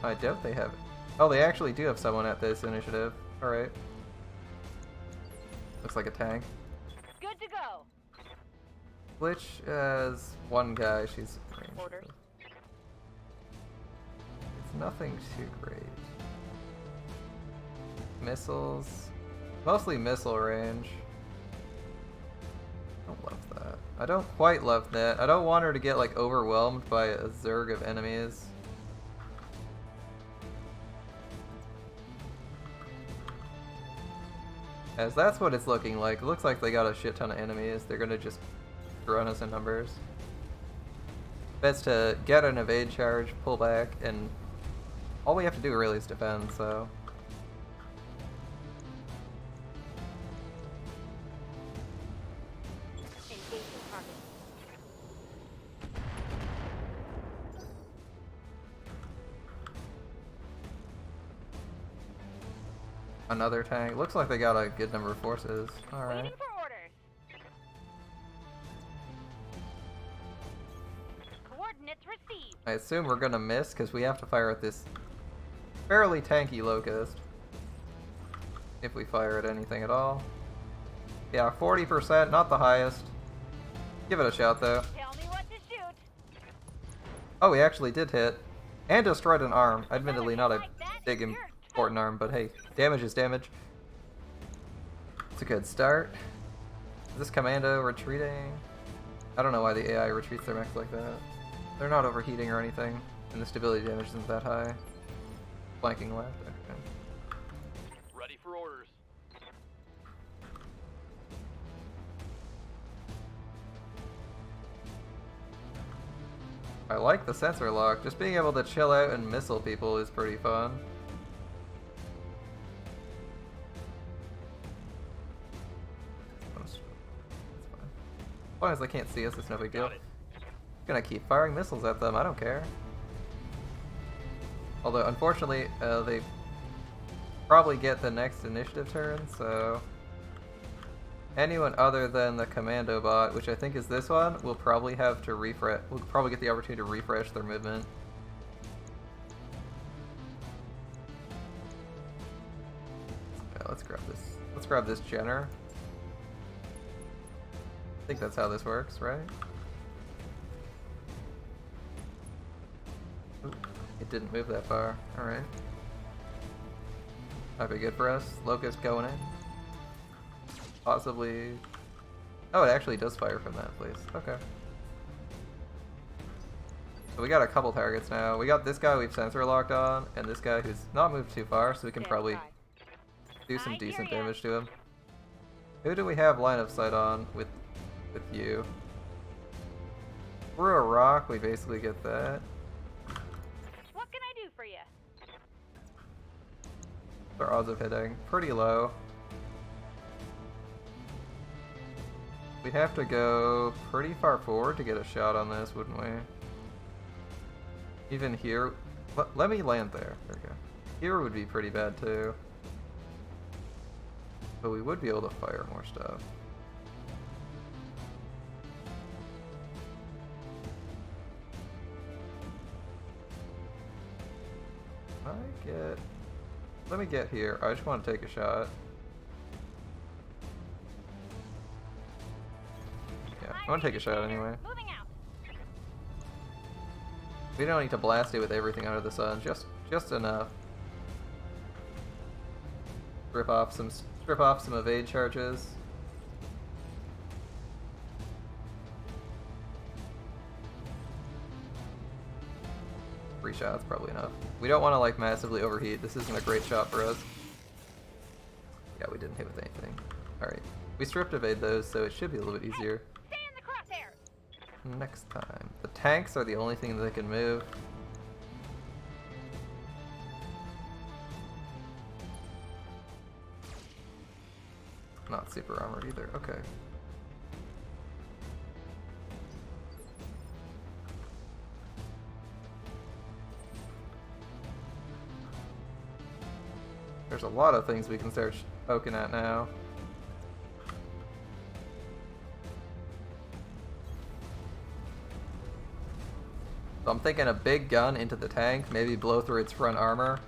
I doubt they have. Oh, they actually do have someone at this initiative. Alright. Looks like a tank. Good to go. Glitch has one guy. She's ranged. Orders. It's nothing too great. Missiles. Mostly missile range. I don't love that. I don't quite love that. I don't want her to get like overwhelmed by a zerg of enemies. As that's what it's looking like. It looks like they got a shit ton of enemies. They're gonna just run us in numbers. Best to get an evade charge, pull back, and all we have to do really is defend, so. Engaging target. Another tank. Looks like they got a good number of forces. Waiting Alright. for orders. I assume we're gonna miss because we have to fire at this fairly tanky locust. If we fire at anything at all. Yeah, 40%, not the highest. Give it a shot though. Tell me what to shoot. Oh, we actually did hit. And destroyed an arm. Admittedly not a big important arm, but hey, damage is damage. It's a good start. Is this commando retreating? I don't know why the AI retreats their mechs like that. They're not overheating or anything, and the stability damage isn't that high. Flanking left, okay. Ready for orders. I like the sensor lock. Just being able to chill out and missile people is pretty fun. It's fine. As long as they can't see us, it's no big deal. Got it. Gonna keep firing missiles at them, I don't care. Although, unfortunately, they probably get the next initiative turn, so... anyone other than the commando bot, which I think is this one, will probably have to refresh. Will probably get the opportunity to refresh their movement. Yeah, let's grab this. Let's grab this Jenner. I think that's how this works, right? Ooh, it didn't move that far. All right. That'd be good for us. Locust going in. Possibly. Oh, it actually does fire from that place. Okay. So we got a couple targets now. We got this guy we've sensor locked on, and this guy who's not moved too far, so we can probably do some decent damage to him. Who do we have line of sight on with you? Through a rock, we basically get that. What can I do for you? Our odds of hitting pretty low. We'd have to go pretty far forward to get a shot on this, wouldn't we? Even here, let me land there. There we go. Here would be pretty bad too. But we would be able to fire more stuff. Let me get here. I just want to take a shot. Yeah, I want to take a shot anyway. Moving out. We don't need to blast it with everything under the sun. Just enough. Strip off some evade charges. Three shots, probably enough. We don't want to like massively overheat. This isn't a great shot for us. Yeah, we didn't hit with anything. Alright. We stripped evade those, so it should be a little bit easier. Stay in the crosshairs. Next time. The tanks are the only thing that can move. Not super armored either. Okay. There's a lot of things we can start poking at now. So I'm thinking a big gun into the tank, maybe blow through its front armor.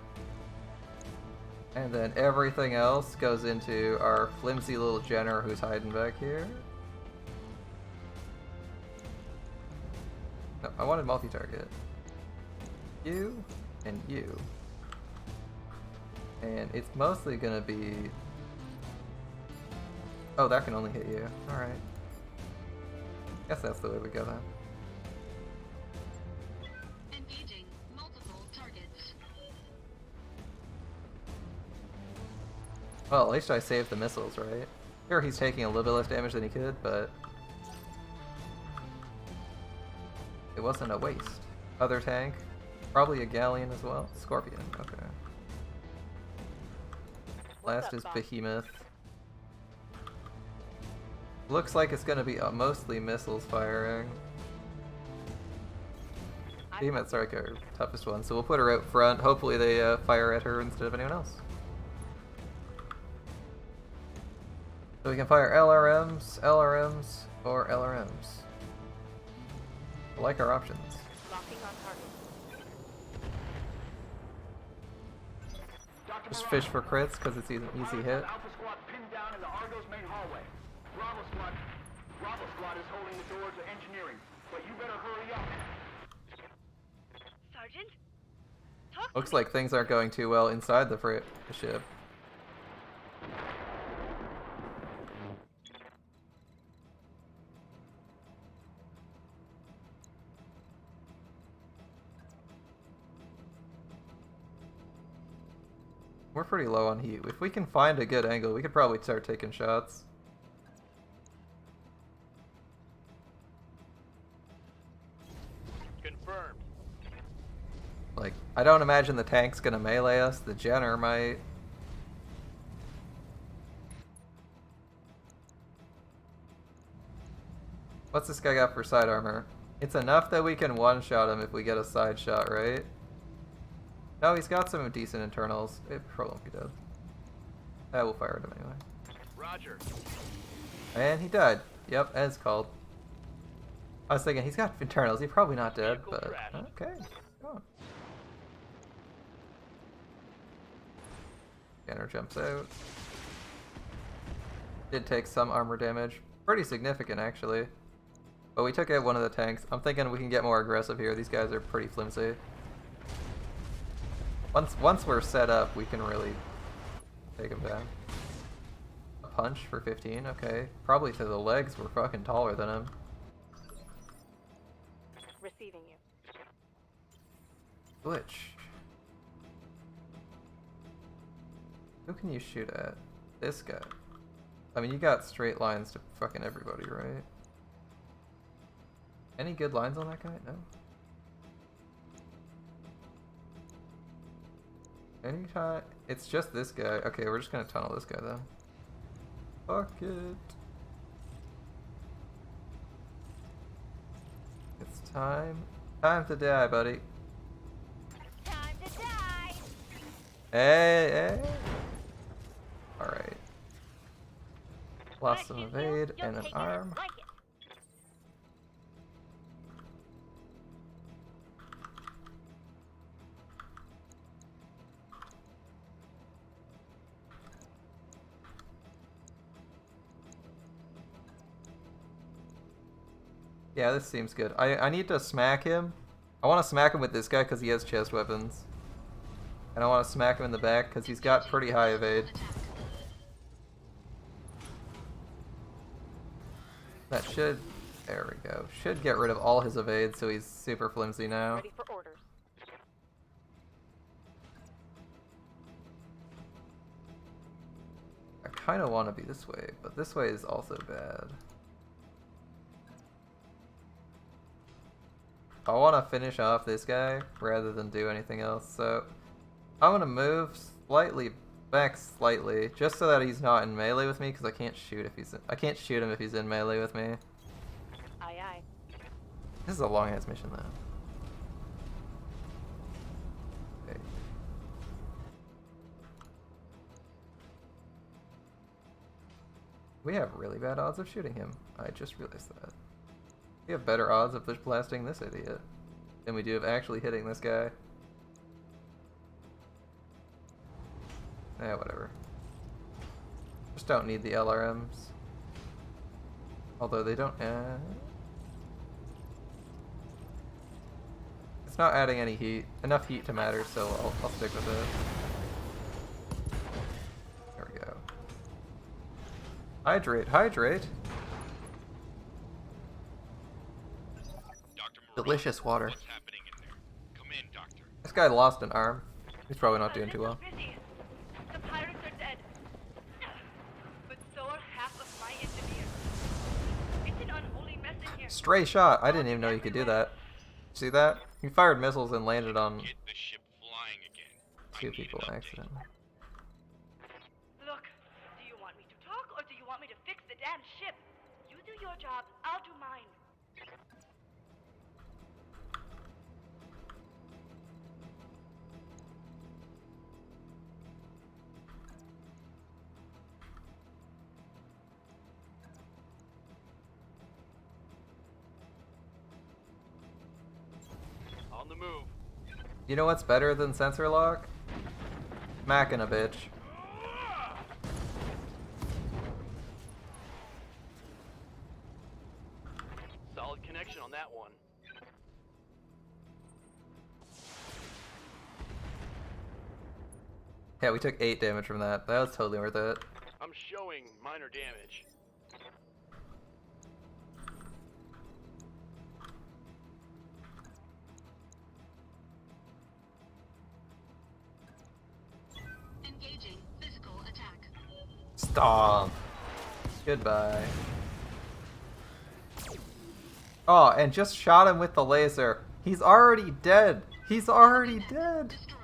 And then everything else goes into our flimsy little Jenner who's hiding back here. No, I wanted multi-target. You and you. And it's mostly gonna be... Oh, that can only hit you. Alright. Guess that's the way we go then. Engaging multiple targets. Well, at least I saved the missiles, right? Sure, he's taking a little bit less damage than he could, but... it wasn't a waste. Other tank. Probably a galleon as well. Scorpion, okay. Last is Behemoth. Looks like it's gonna be mostly missiles firing. Behemoth's like our toughest one, so we'll put her out front. Hopefully they fire at her instead of anyone else. So we can fire LRMs, LRMs, or LRMs. I like our options. Locking on target. Just fish for crits because it's an easy hit. Alpha squad pinned down in the Argo's main hallway. Bravo squad is holding the door to engineering, but you better hurry up. Sergeant? Talk to Looks me. like things aren't going too well inside the ship. We're pretty low on heat. If we can find a good angle, we could probably start taking shots. Confirmed. Like, I don't imagine the tank's gonna melee us. The Jenner might. What's this guy got for side armor? It's enough that we can one-shot him if we get a side shot, right? No, he's got some decent internals. It probably won't be dead. We'll fire at him anyway. Roger. And he died. Yep, as called. I was thinking, he's got internals. He's probably not dead, Vehicle but crashed. okay. Go on. Scanner jumps out. Did take some armor damage. Pretty significant, actually. But we took out one of the tanks. I'm thinking we can get more aggressive here. These guys are pretty flimsy. Once we're set up, we can really take them down. A punch for 15, okay. Probably to the legs, we're fucking taller than him. Receiving you. Glitch. Who can you shoot at? This guy. I mean, you got straight lines to fucking everybody, right? Any good lines on that guy? No. Anytime. It's just this guy. Okay, we're just gonna tunnel this guy then. Fuck it. It's time. Time to die, buddy. Time to die! Hey, hey. Alright. Lost When some I shoot you, evade you'll and an take it arm. like it. Yeah, this seems good. I need to smack him. I want to smack him with this guy because he has chest weapons. And I want to smack him in the back because he's got pretty high evade. That should... There we go. Should get rid of all his evade so he's super flimsy now. Ready for orders. I kind of want to be this way, but this way is also bad. I want to finish off this guy rather than do anything else, so I'm going to move back slightly, just so that he's not in melee with me, because I can't shoot him if he's in melee with me. Aye, aye. This is a long ass mission though. Okay. We have really bad odds of shooting him. I just realized that. We have better odds of just blasting this idiot than we do of actually hitting this guy. Whatever. Just don't need the LRMs. Although they don't add... It's not adding any heat. Enough heat to matter, so I'll stick with it. There we go. Hydrate, hydrate! Delicious water. What's happening in there? Come in, Doctor. This guy lost an arm. He's probably not doing too well. Busy. The pirates are dead. But so are half of my engineers. It's an unholy mess in here. Stray shot. I didn't even know you could do that. See that? He fired missiles and landed on Get the ship flying again. I 2 need people an in update. accident. Look, do you want me to talk or do you want me to fix the damn ship? You do your job, I'll do mine. On the move. You know what's better than sensor lock? Macking a bitch. Solid connection on that one. Yeah, we took 8 damage from that. That was totally worth it. I'm showing minor damage. Engaging physical attack. Stomp. Goodbye. Oh, and just shot him with the laser. He's already dead. He's already dead. Destroyed.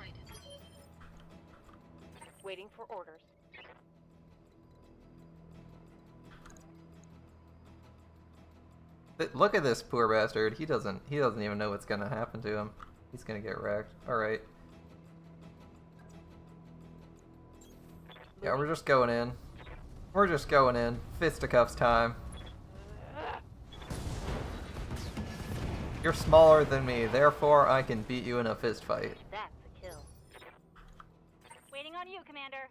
Waiting for orders. Look at this poor bastard. He doesn't even know what's gonna happen to him. He's gonna get wrecked. Alright. Yeah, we're just going in. We're just going in. Fisticuffs time. You're smaller than me, therefore I can beat you in a fist fight. That's a kill. Waiting on you, Commander.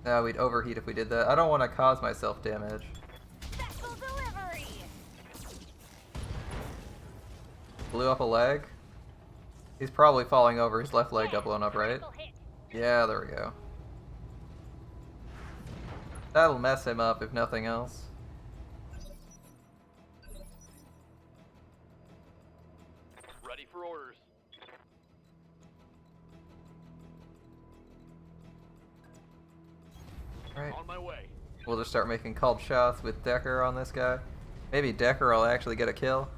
No, we'd overheat if we did that. I don't want to cause myself damage. Special delivery. Blew up a leg? He's probably falling over. His left leg got blown up, right? Critical hit. Yeah, there we go. That'll mess him up if nothing else. Ready for orders. Right. On my way. We'll just start making called shots with Decker on this guy. Maybe Decker will actually get a kill.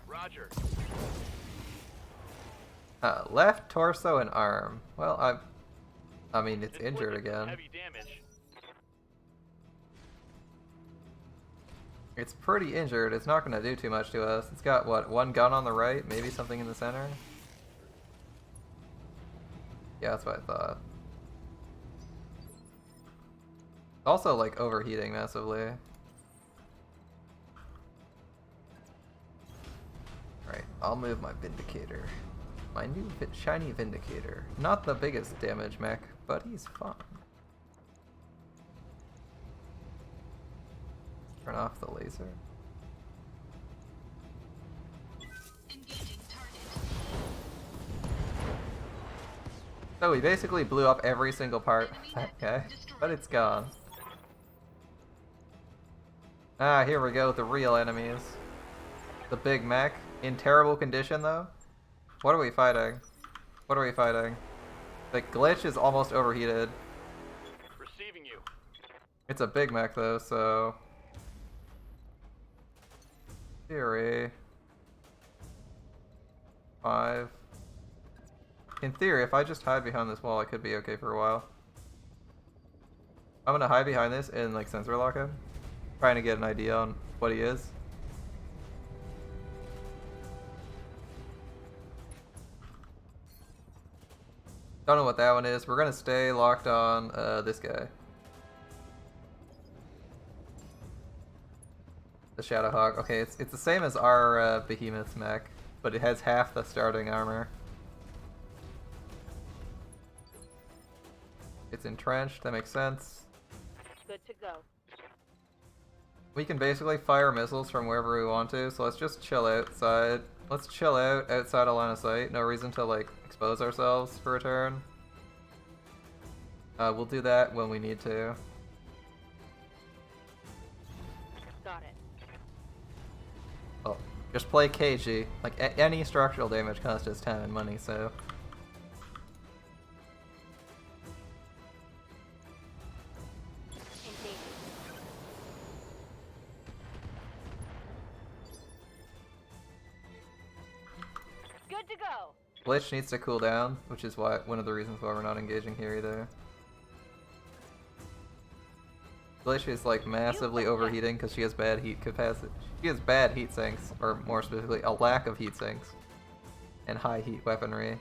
Roger. Left torso and arm. Well, I mean, it's injured Inflicted again. Heavy damage. It's pretty injured. It's not going to do too much to us. It's got, what, one gun on the right? Maybe something in the center? Yeah, that's what I thought. Also, like, overheating massively. Right, I'll move my Vindicator. My new shiny Vindicator. Not the biggest damage mech, but he's fun. Turn off the laser. Engaging target. So we basically blew up every single part of that guy, but it's gone. Ah, here we go with the real enemies. The big mech. In terrible condition, though. What are we fighting? What are we fighting? The glitch is almost overheated. Receiving you. It's a big mech, though, so... Theory. 5. In theory, if I just hide behind this wall, I could be okay for a while. I'm gonna hide behind this and, like, sensor lock him. Trying to get an idea on what he is. Don't know what that one is. We're gonna stay locked on this guy. The Shadowhawk. Okay, it's the same as our Behemoth mech, but it has half the starting armor. It's entrenched, that makes sense. Good to go. We can basically fire missiles from wherever we want to, so let's just chill outside. Let's chill out outside of line of sight. No reason to, like, expose ourselves for a turn. We'll do that when we need to. Got it. Oh, just play KG. Like, any structural damage costs us time and money, so... Engaging. Good to go. Glitch needs to cool down, which is why one of the reasons why we're not engaging here either. Glacier is like massively overheating because she has bad heat capacity. She has bad heat sinks, or more specifically, a lack of heat sinks and high heat weaponry.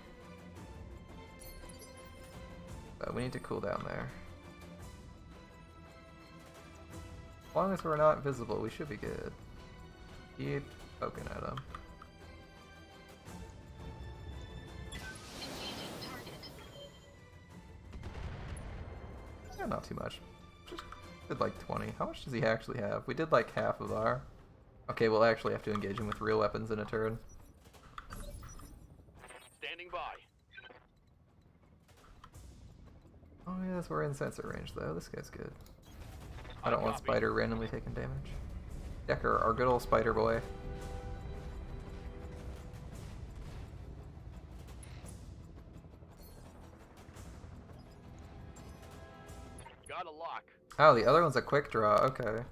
But we need to cool down there. As long as we're not visible, we should be good. Keep poking at them. Engaging target. Yeah, not too much. Just did like 20. How much does he actually have? We did like half of our... Okay, we'll actually have to engage him with real weapons in a turn. Standing by. Oh yes, we're in sensor range though. This guy's good. I don't want Spider randomly taking damage. Decker, our good old Spider boy. Got a lock. Oh, the other one's a quick draw. Okay.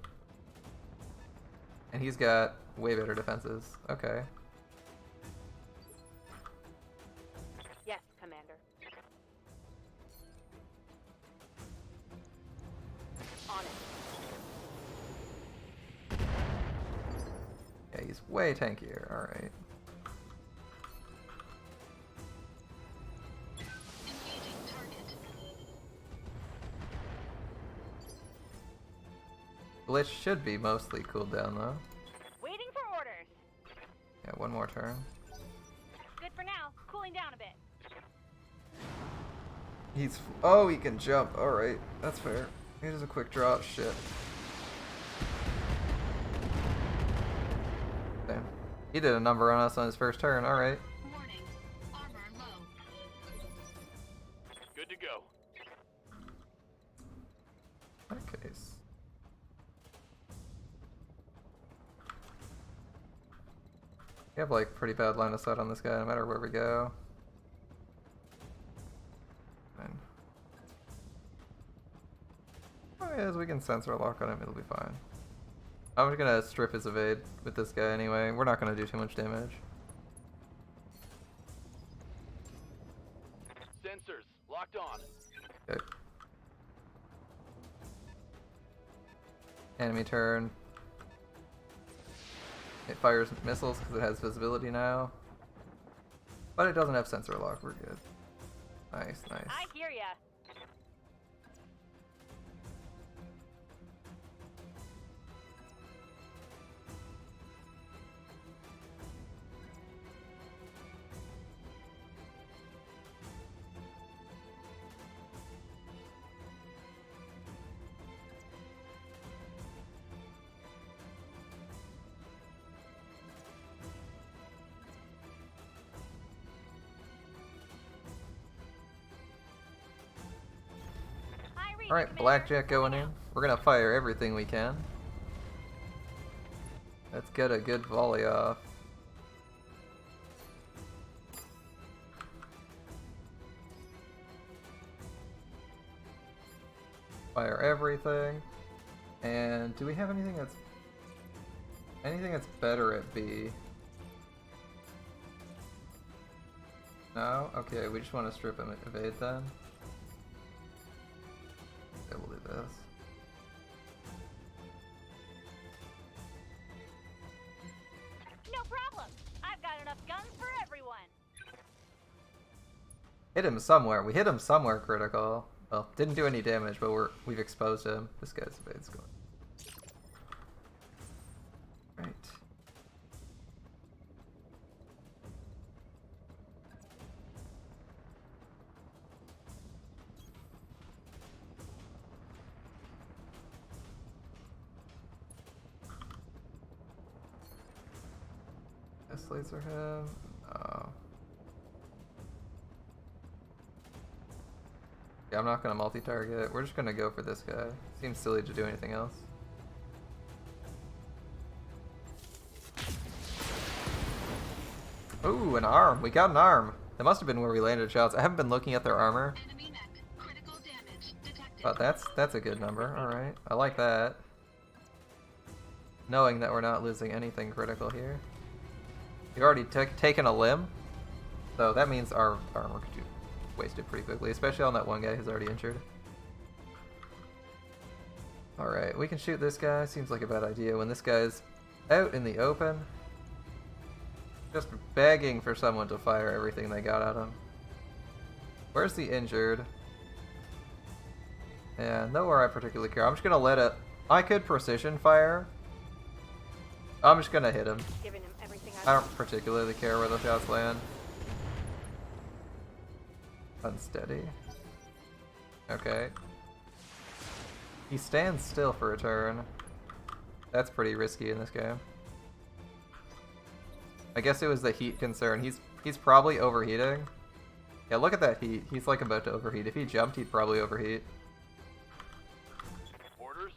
And he's got way better defenses. Okay. Yes, Commander. On it. Yeah, he's way tankier. Alright. Engaging target. Glitch should be mostly cooled down though. Waiting for orders. Yeah, one more turn. Good for now. Cooling down a bit. He's... Oh, he can jump. Alright, that's fair. He does a quick draw. Shit. Damn. He did a number on us on his first turn. Alright. Warning. Armor low. Good to go. In that case. We have like pretty bad line of sight on this guy no matter where we go. Fine. Oh yeah, we can sensor lock on him, it'll be fine. I'm just gonna strip his evade with this guy anyway. We're not gonna do too much damage. Sensors locked on. Okay. Enemy turn. It fires missiles because it has visibility now. But it doesn't have sensor lock, we're good. Nice, nice. I hear ya. Alright, Blackjack going in. We're gonna fire everything we can. Let's get a good volley off. Fire everything. And do we have anything that's better at B? No? Okay, we just want to strip him evade then. Okay, we'll do this. No problem. I've got enough guns for everyone. Hit him somewhere. We hit him somewhere critical. Well, didn't do any damage, but we've exposed him. This guy's evade's going. Right. This laser him. Oh. Yeah, I'm not gonna multi-target. We're just gonna go for this guy. Seems silly to do anything else. Ooh, an arm. We got an arm. That must have been where we landed shots. I haven't been looking at their armor. Enemy mech. Critical damage detected. But that's a good number. Alright. I like that. Knowing that we're not losing anything critical here. We've already taken a limb. So that means our armor could be wasted pretty quickly, especially on that one guy who's already injured. Alright, we can shoot this guy. Seems like a bad idea when this guy's out in the open. Just begging for someone to fire everything they got at him. Where's the injured? Yeah, nowhere I particularly care. I'm just gonna let it... I could precision fire. I'm just gonna hit him. Giving him everything I don't particularly care where the shots land. Unsteady. Okay. He stands still for a turn. That's pretty risky in this game. I guess it was the heat concern. He's probably overheating. Yeah, look at that heat. He's like about to overheat. If he jumped, he'd probably overheat. Orders?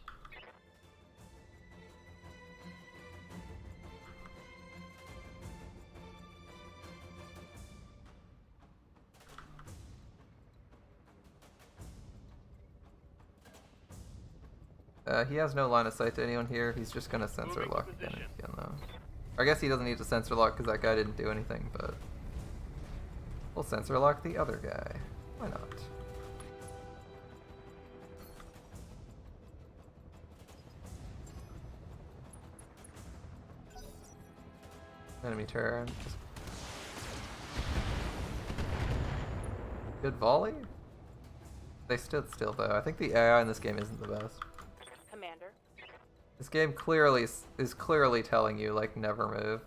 He has no line of sight to anyone here. He's just gonna sensor Moving lock to again, position. though. I guess he doesn't need to sensor lock because that guy didn't do anything, but we'll sensor lock the other guy. Why not? Enemy turn. Good volley? They stood still though. I think the AI in this game isn't the best. Commander. This game clearly is clearly telling you, like, never move.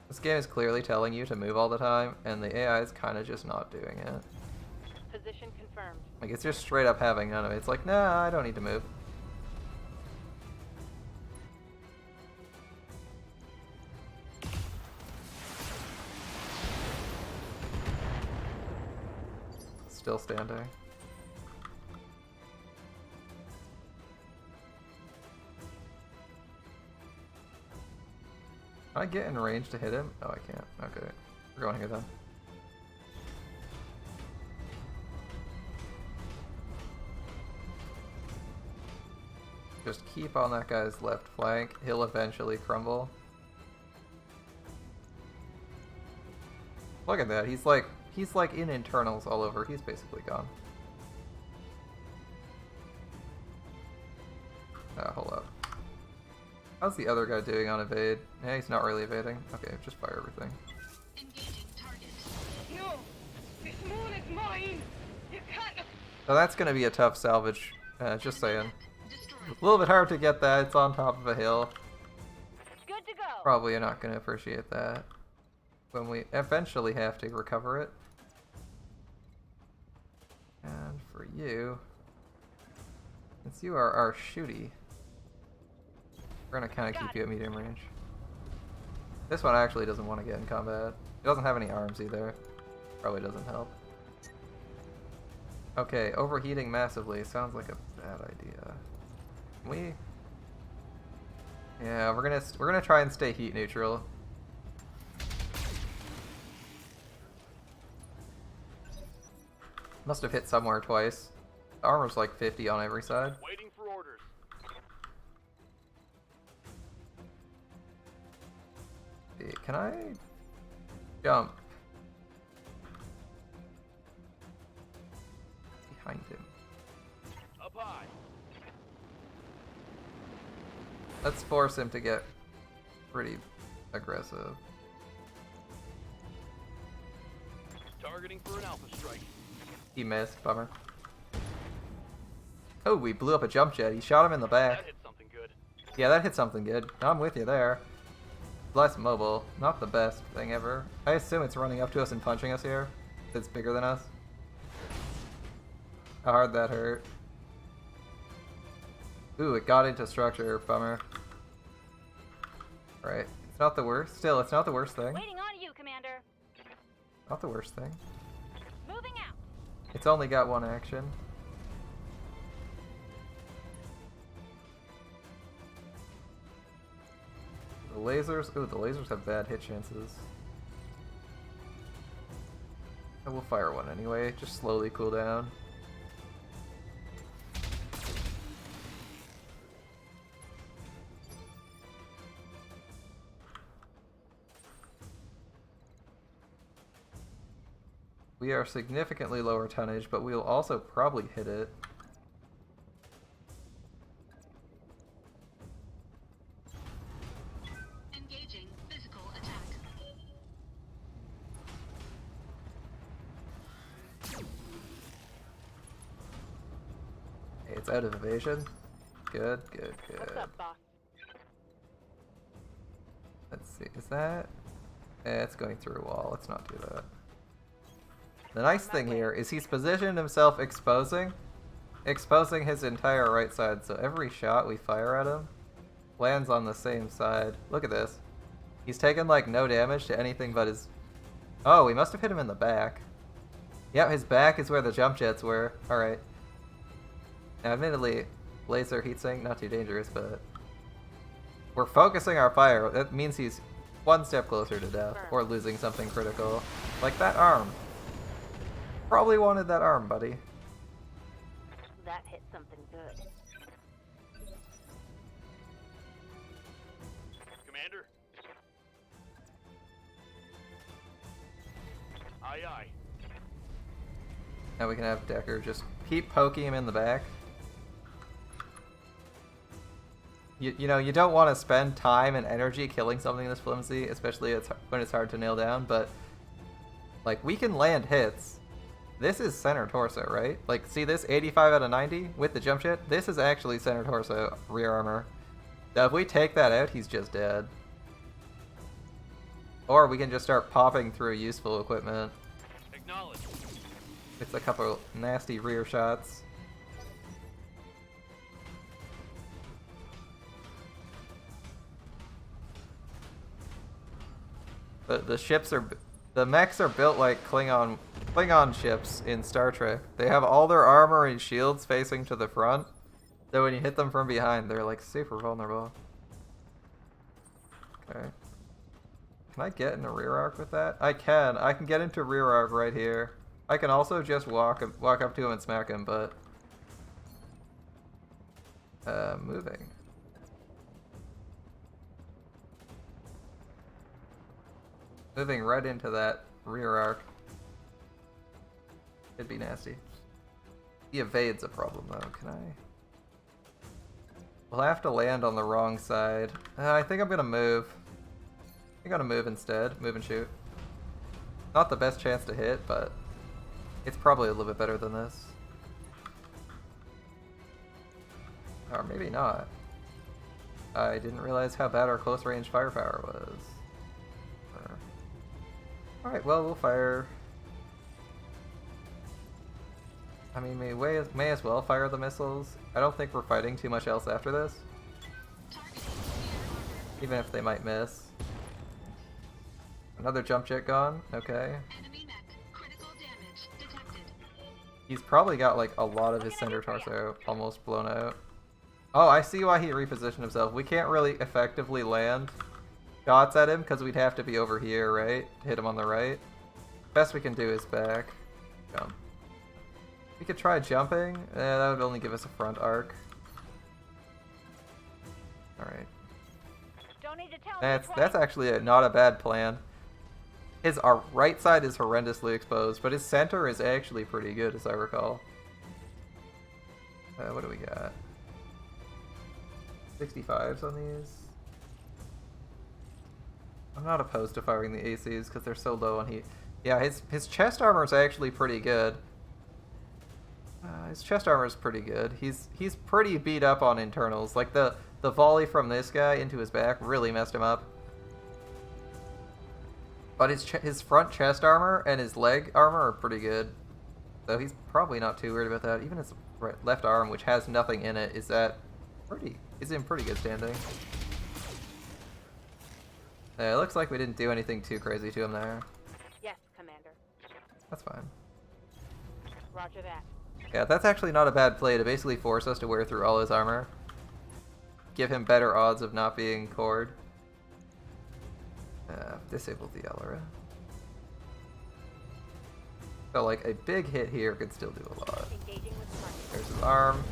This game is clearly telling you to move all the time, and the AI is kind of just not doing it. Position confirmed. Like, it's just straight up having none of it. It's like, nah, I don't need to move. Still standing. Can I get in range to hit him? Oh, I can't. Okay. We're going here then. Just keep on that guy's left flank. He'll eventually crumble. Look at that. He's like in internals all over. He's basically gone. Hold up. How's the other guy doing on evade? Yeah, he's not really evading. Okay, just fire everything. Engaging target. No! This moon is mine! You can't... So that's gonna be a tough salvage. Just saying. Destroyed. A little bit hard to get that. It's on top of a hill. Good to go. Probably not gonna appreciate that when we eventually have to recover it. And for you, since you are our shooty, we're gonna kind of keep you at medium range. This one actually doesn't want to get in combat. It doesn't have any arms either. Probably doesn't help. Okay, overheating massively sounds like a bad idea. Can we? Yeah, we're gonna try and stay heat neutral. Must have hit somewhere twice. The armor's like 50 on every side. Waiting for orders. Can I jump behind him? Up high. Let's force him to get pretty aggressive. Targeting for an alpha strike. He missed, bummer. Oh, we blew up a jump jet. He shot him in the back. That hit something good. Yeah, that hit something good. I'm with you there. Less mobile. Not the best thing ever. I assume it's running up to us and punching us here. It's bigger than us. How hard that hurt. Ooh, it got into structure. Bummer. Right. It's not the worst. Still, it's not the worst thing. Waiting on you, Commander. Not the worst thing. Moving out. It's only got one action. The lasers. Ooh, the lasers have bad hit chances. I will fire one anyway. Just slowly cool down. We are significantly lower tonnage, but we'll also probably hit it. Okay, it's out of evasion. Good, good, What's good. up, boss? Let's see, is that? It's going through a wall. Let's not do that. The nice thing here is he's positioned himself exposing his entire right side, so every shot we fire at him lands on the same side. Look at this. He's taken like no damage to anything but his... Oh, we must have hit him in the back. Yep, his back is where the jump jets were. Alright. Now admittedly, laser heatsink, not too dangerous, but... We're focusing our fire. That means he's one step closer to death, or losing something critical. Like that arm. Probably wanted that arm, buddy. That hit something good. Commander? Aye, aye. Now we can have Decker just keep poking him in the back. You know, you don't want to spend time and energy killing something this flimsy, especially when it's hard to nail down, but like we can land hits. This is center torso, right? Like, see this 85 out of 90 with the jump jet? This is actually center torso rear armor. Now if we take that out, he's just dead. Or we can just start popping through useful equipment. Acknowledge. It's a couple nasty rear shots. The ships are... The mechs are built like Klingon ships in Star Trek. They have all their armor and shields facing to the front. So when you hit them from behind, they're like super vulnerable. Okay. Can I get in a rear arc with that? I can. I can get into rear arc right here. I can also just walk up to him and smack him, but... moving. Moving right into that rear arc. It'd be nasty. He evades a problem though, can I? We'll have to land on the wrong side. I think I'm gonna move. I'm gonna move instead. Move and shoot. Not the best chance to hit, but it's probably a little bit better than this. Or maybe not. I didn't realize how bad our close range firepower was. Alright, well, we'll fire. I mean, we may as well fire the missiles. I don't think we're fighting too much else after this. Targeting spear armor. Even if they might miss. Another jump jet gone. Okay. Enemy mech. Critical damage detected. He's probably got like a lot of his center torso almost blown out. Oh, I see why he repositioned himself. We can't really effectively land shots at him because we'd have to be over here, right? To hit him on the right. Best we can do is back. Jump. We could try jumping. That would only give us a front arc. Alright. Don't need to tell me That's twice. actually not a bad plan. Our right side is horrendously exposed, but his center is actually pretty good, as I recall. What do we got? 65s on these. I'm not opposed to firing the ACs because they're so low on heat. Yeah, his chest armor is actually pretty good. His chest armor is pretty good. He's pretty beat up on internals. Like the volley from this guy into his back really messed him up. But his front chest armor and his leg armor are pretty good. So he's probably not too worried about that. Even his left arm, which has nothing in it, is in pretty good standing. It looks like we didn't do anything too crazy to him there. Yes, Commander. That's fine. Roger that. Yeah, that's actually not a bad play to basically force us to wear through all his armor. Give him better odds of not being cored. Disable the Elra. So like a big hit here could still do a lot. Engaging with target. There's his arm.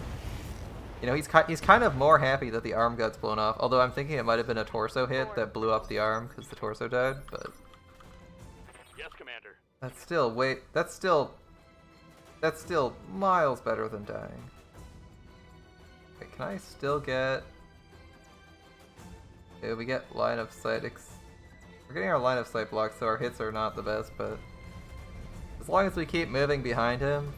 You know, he's kind of more happy that the arm got blown off. Although I'm thinking it might have been a torso hit that blew up the arm because the torso died. But Yes, Commander. that's still miles better than dying. Wait, can I still get? Yeah, we get line of sight. We're getting our line of sight blocked, so our hits are not the best. But as long as we keep moving behind him,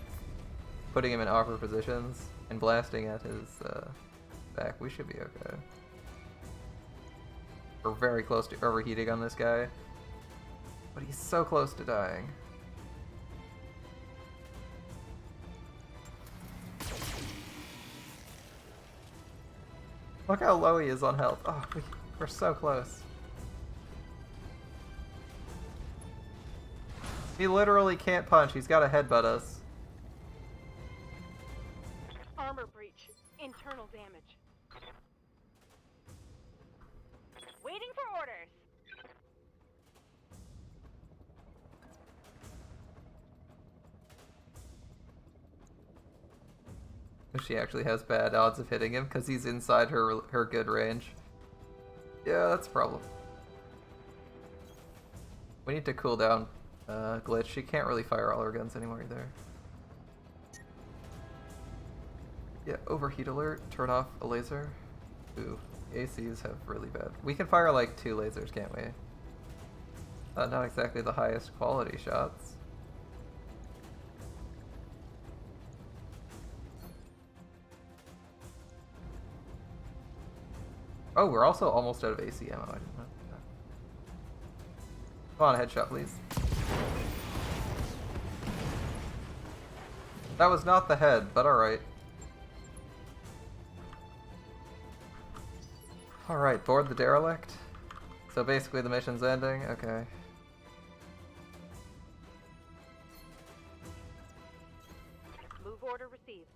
putting him in awkward positions, and blasting at his back. We should be okay. We're very close to overheating on this guy. But he's so close to dying. Look how low he is on health. Oh, we're so close. He literally can't punch. He's got to headbutt us. Armor breach. Internal damage. Waiting for orders. She actually has bad odds of hitting him because he's inside her good range. Yeah, that's a problem. We need to cool down Glitch. She can't really fire all her guns anymore either. Yeah, overheat alert. Turn off a laser. Ooh, ACs have really bad. We can fire like 2 lasers, can't we? Not exactly the highest quality shots. Oh, we're also almost out of AC ammo. I didn't know that. Come on, a headshot, please. That was not the head, but alright. Alright, board the derelict. So basically the mission's ending? Okay. Move order received.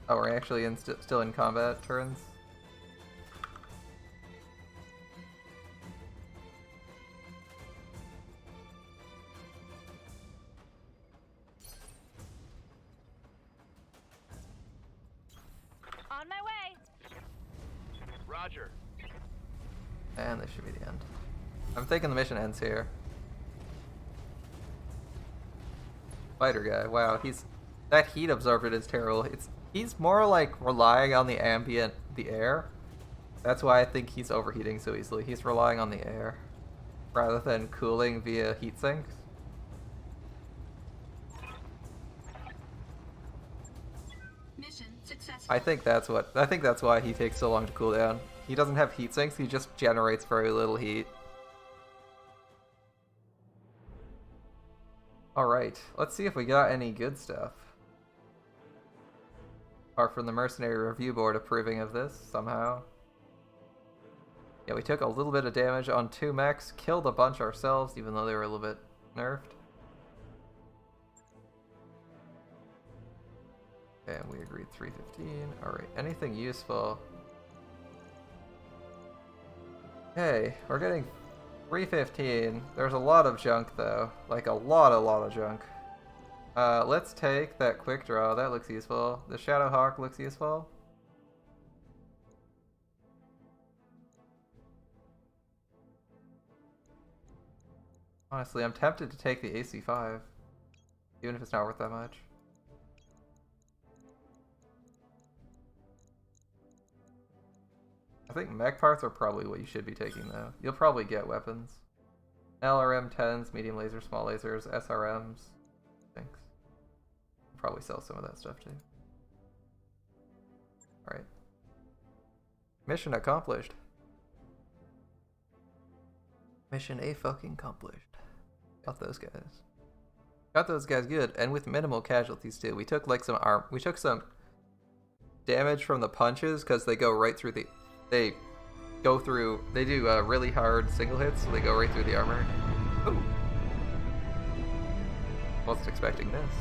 Oh, we're actually still in combat turns? On my way. Roger. And this should be the end. I'm thinking the mission ends here. Fighter guy, wow, that heat absorption is terrible. He's more like relying on the air. That's why I think he's overheating so easily. He's relying on the air rather than cooling via heat sinks. Mission successful. I think that's why he takes so long to cool down. He doesn't have heat sinks, he just generates very little heat. Alright, let's see if we got any good stuff. Apart from the Mercenary review board approving of this, somehow. Yeah, we took a little bit of damage on 2 mechs, killed a bunch ourselves, even though they were a little bit nerfed. And we agreed 315. Alright, anything useful? Hey, we're getting 315. There's a lot of junk though. Like a lot of junk. Let's take that quick draw. That looks useful. The Shadowhawk looks useful. Honestly, I'm tempted to take the AC5. Even if it's not worth that much. I think mech parts are probably what you should be taking though. You'll probably get weapons. LRM-10s, medium lasers, small lasers, SRMs. Thanks. Probably sell some of that stuff too. Alright. Mission accomplished. Mission fucking accomplished. Got those guys. Got those guys good, and with minimal casualties too. We took like some damage from the punches because they go right through the they do really hard single hits, so they go right through the armor. Ooh. Wasn't expecting this.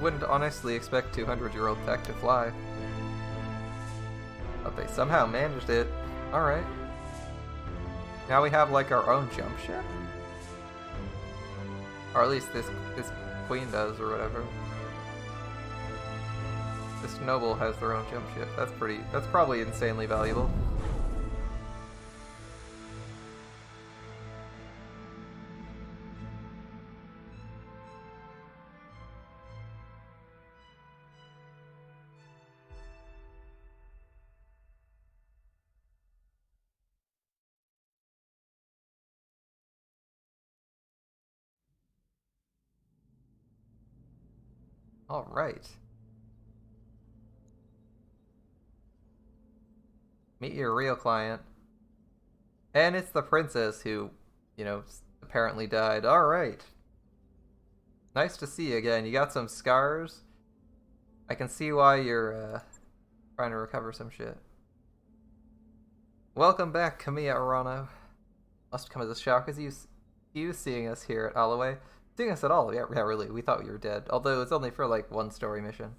Wouldn't honestly expect 200-year-old tech to fly. But they somehow managed it. Alright. Now we have like our own jump ship? Or at least this queen does, or whatever. This noble has their own jump ship. That's probably insanely valuable. Alright. Meet your real client. And it's the princess who, apparently died. Alright. Nice to see you again. You got some scars. I can see why you're trying to recover some shit. Welcome back, Kamiya Arano. Must come as a shock as you seeing us here at Alloway. Seeing us at all? Yeah, really. We thought you were dead. Although it's only for like one story mission.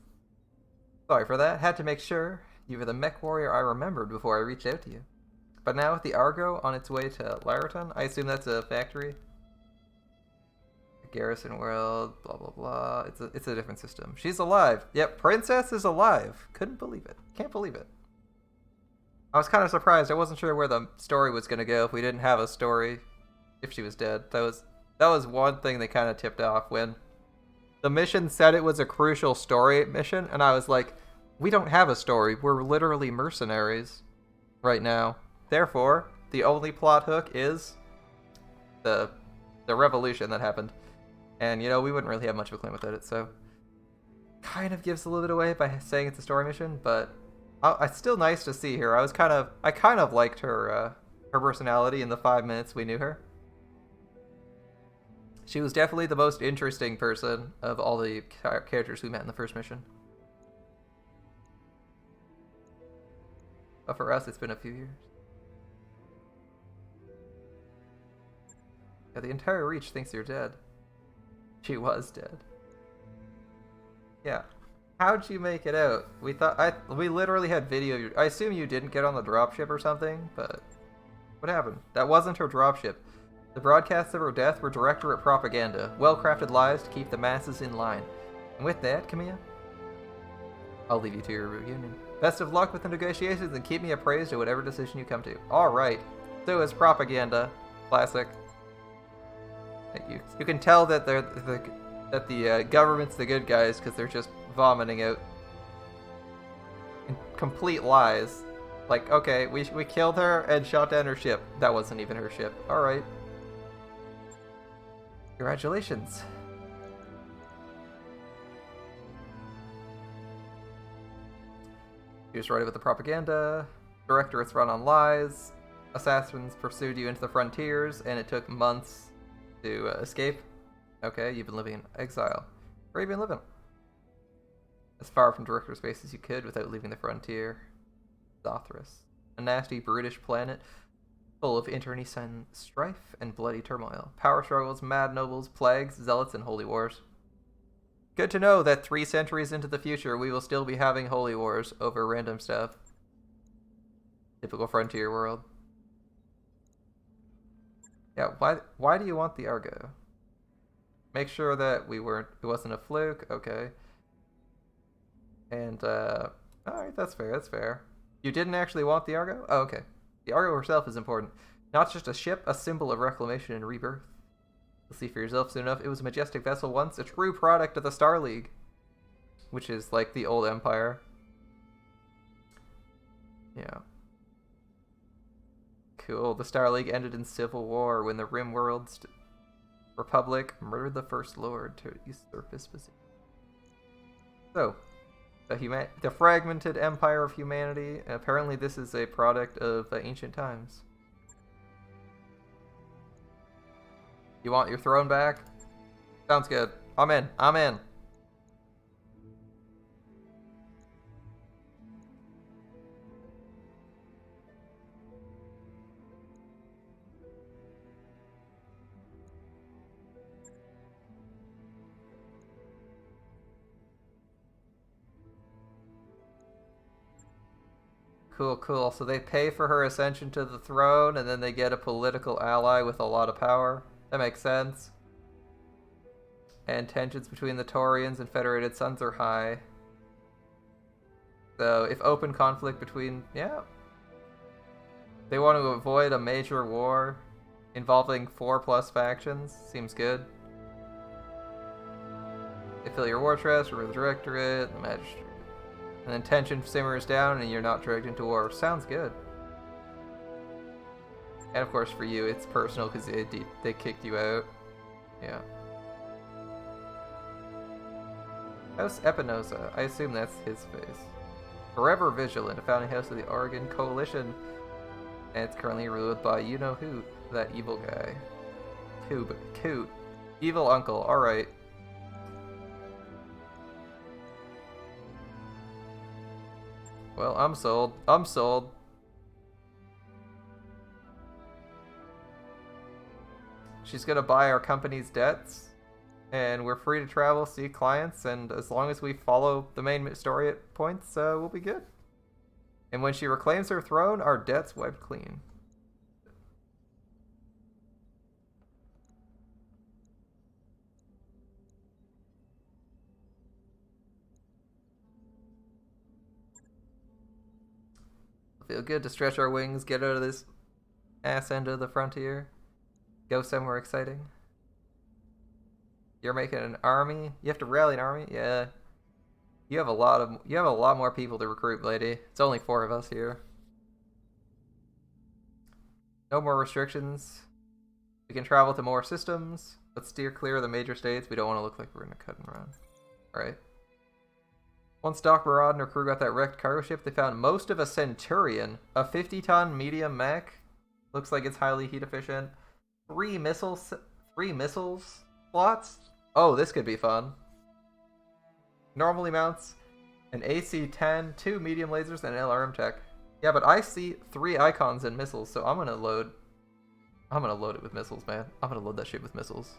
Sorry for that. Had to make sure you were the mech warrior I remembered before I reached out to you. But now with the Argo on its way to Lyraton, I assume that's a factory? A garrison world, blah blah blah. It's a different system. She's alive. Yep, Princess is alive. Couldn't believe it. Can't believe it. I was kind of surprised. I wasn't sure where the story was going to go if we didn't have a story if she was dead. That was one thing that kind of tipped off when the mission said it was a crucial story mission, and I was like, we don't have a story. We're literally mercenaries right now. Therefore, the only plot hook is the revolution that happened. And, we wouldn't really have much of a claim with it, so kind of gives a little bit away by saying it's a story mission, but it's still nice to see her. I kind of liked her personality in the 5 minutes we knew her. She was definitely the most interesting person of all the characters we met in the first mission. But for us, it's been a few years. Yeah, the entire Reach thinks you're dead. She was dead. Yeah. How'd you make it out? We literally had video of you. I assume you didn't get on the dropship or something, but what happened? That wasn't her dropship. The broadcasts of her death were directorate propaganda, well-crafted lies to keep the masses in line. And with that, Kamiya, I'll leave you to your reunion. Best of luck with the negotiations and keep me appraised of whatever decision you come to. Alright. So is propaganda. Classic. You can tell that the government's the good guys because they're just vomiting out complete lies. Like, okay, we killed her and shot down her ship. That wasn't even her ship. Alright. Congratulations. You just started with the propaganda. Directorates run on lies. Assassins pursued you into the frontiers, and it took months to escape. Okay, you've been living in exile. Where have you been living? As far from director space as you could without leaving the frontier. Zothras. A nasty, brutish planet full of internecine strife and bloody turmoil. Power struggles, mad nobles, plagues, zealots, and holy wars. Good to know that 3 centuries into the future, we will still be having holy wars over random stuff. Typical frontier world. Yeah, why do you want the Argo? Make sure that it wasn't a fluke, okay. And, alright, that's fair. You didn't actually want the Argo? Oh, okay. The Argo herself is important. Not just a ship, a symbol of reclamation and rebirth. You'll see for yourself soon enough. It was a majestic vessel once, a true product of the Star League. Which is like the old Empire. Yeah. Cool. The Star League ended in civil war when the Rimworld Republic murdered the First Lord to usurp his position. So, the fragmented empire of humanity. Apparently this is a product of ancient times. You want your throne back? Sounds good. I'm in. Cool. So they pay for her ascension to the throne, and then they get a political ally with a lot of power. That makes sense. And tensions between the Taurians and Federated Suns are high. So if open conflict between... Yeah. They want to avoid a major war involving 4+ factions. Seems good. They fill your war chest, or the Directorate, the Magistrate. And then tension simmers down and you're not dragged into war. Sounds good. And of course for you it's personal because they kicked you out. Yeah. House Epinosa. I assume that's his face. Forever Vigilant, a founding house of the Oregon Coalition. And it's currently ruled by you-know-who. That evil guy. Coot. Evil uncle. Alright. Well, I'm sold. I'm sold. She's gonna buy our company's debts, and we're free to travel, see clients, and as long as we follow the main story at points, we'll be good. And when she reclaims her throne, our debt's wiped clean. Feel good to stretch our wings, get out of this ass end of the frontier, go somewhere exciting. You're making an army. You have to rally an army. Yeah, you have a lot more people to recruit, lady. It's only 4 of us here. No more restrictions. We can travel to more systems. Let's steer clear of the major states. We don't want to look like we're in a cut and run. All right. Once Doc Murad and her crew got that wrecked cargo ship, they found most of a Centurion, a 50-ton medium mech. Looks like it's highly heat efficient. 3 missiles slots. Oh, this could be fun. Normally mounts an AC-10, 2 medium lasers, and an LRM tech. Yeah, but I see 3 icons and missiles, so I'm gonna load it with missiles, man. I'm gonna load that shit with missiles.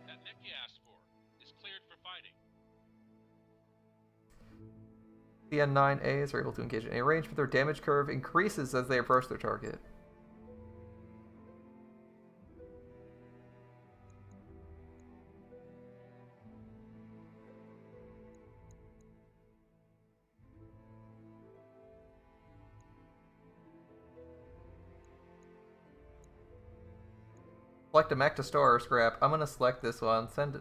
That mech you asked for is cleared for fighting. CN-9As are able to engage in a range, but their damage curve increases as they approach their target. Select a mech to store or scrap. I'm gonna select this one. Send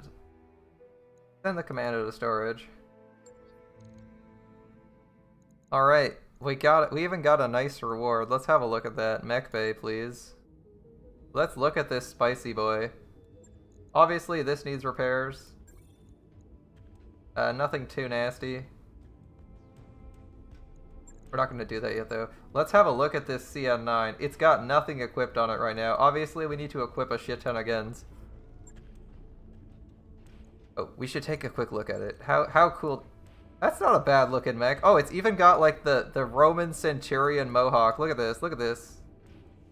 the commando to storage. Alright, we got it. We even got a nice reward. Let's have a look at that. Mech bay, please. Let's look at this spicy boy. Obviously, this needs repairs. Nothing too nasty. We're not going to do that yet, though. Let's have a look at this CN9. It's got nothing equipped on it right now. Obviously, we need to equip a shit ton of guns. Oh, we should take a quick look at it. How cool... That's not a bad looking mech. Oh, it's even got like the Roman Centurion Mohawk. Look at this. Look at this.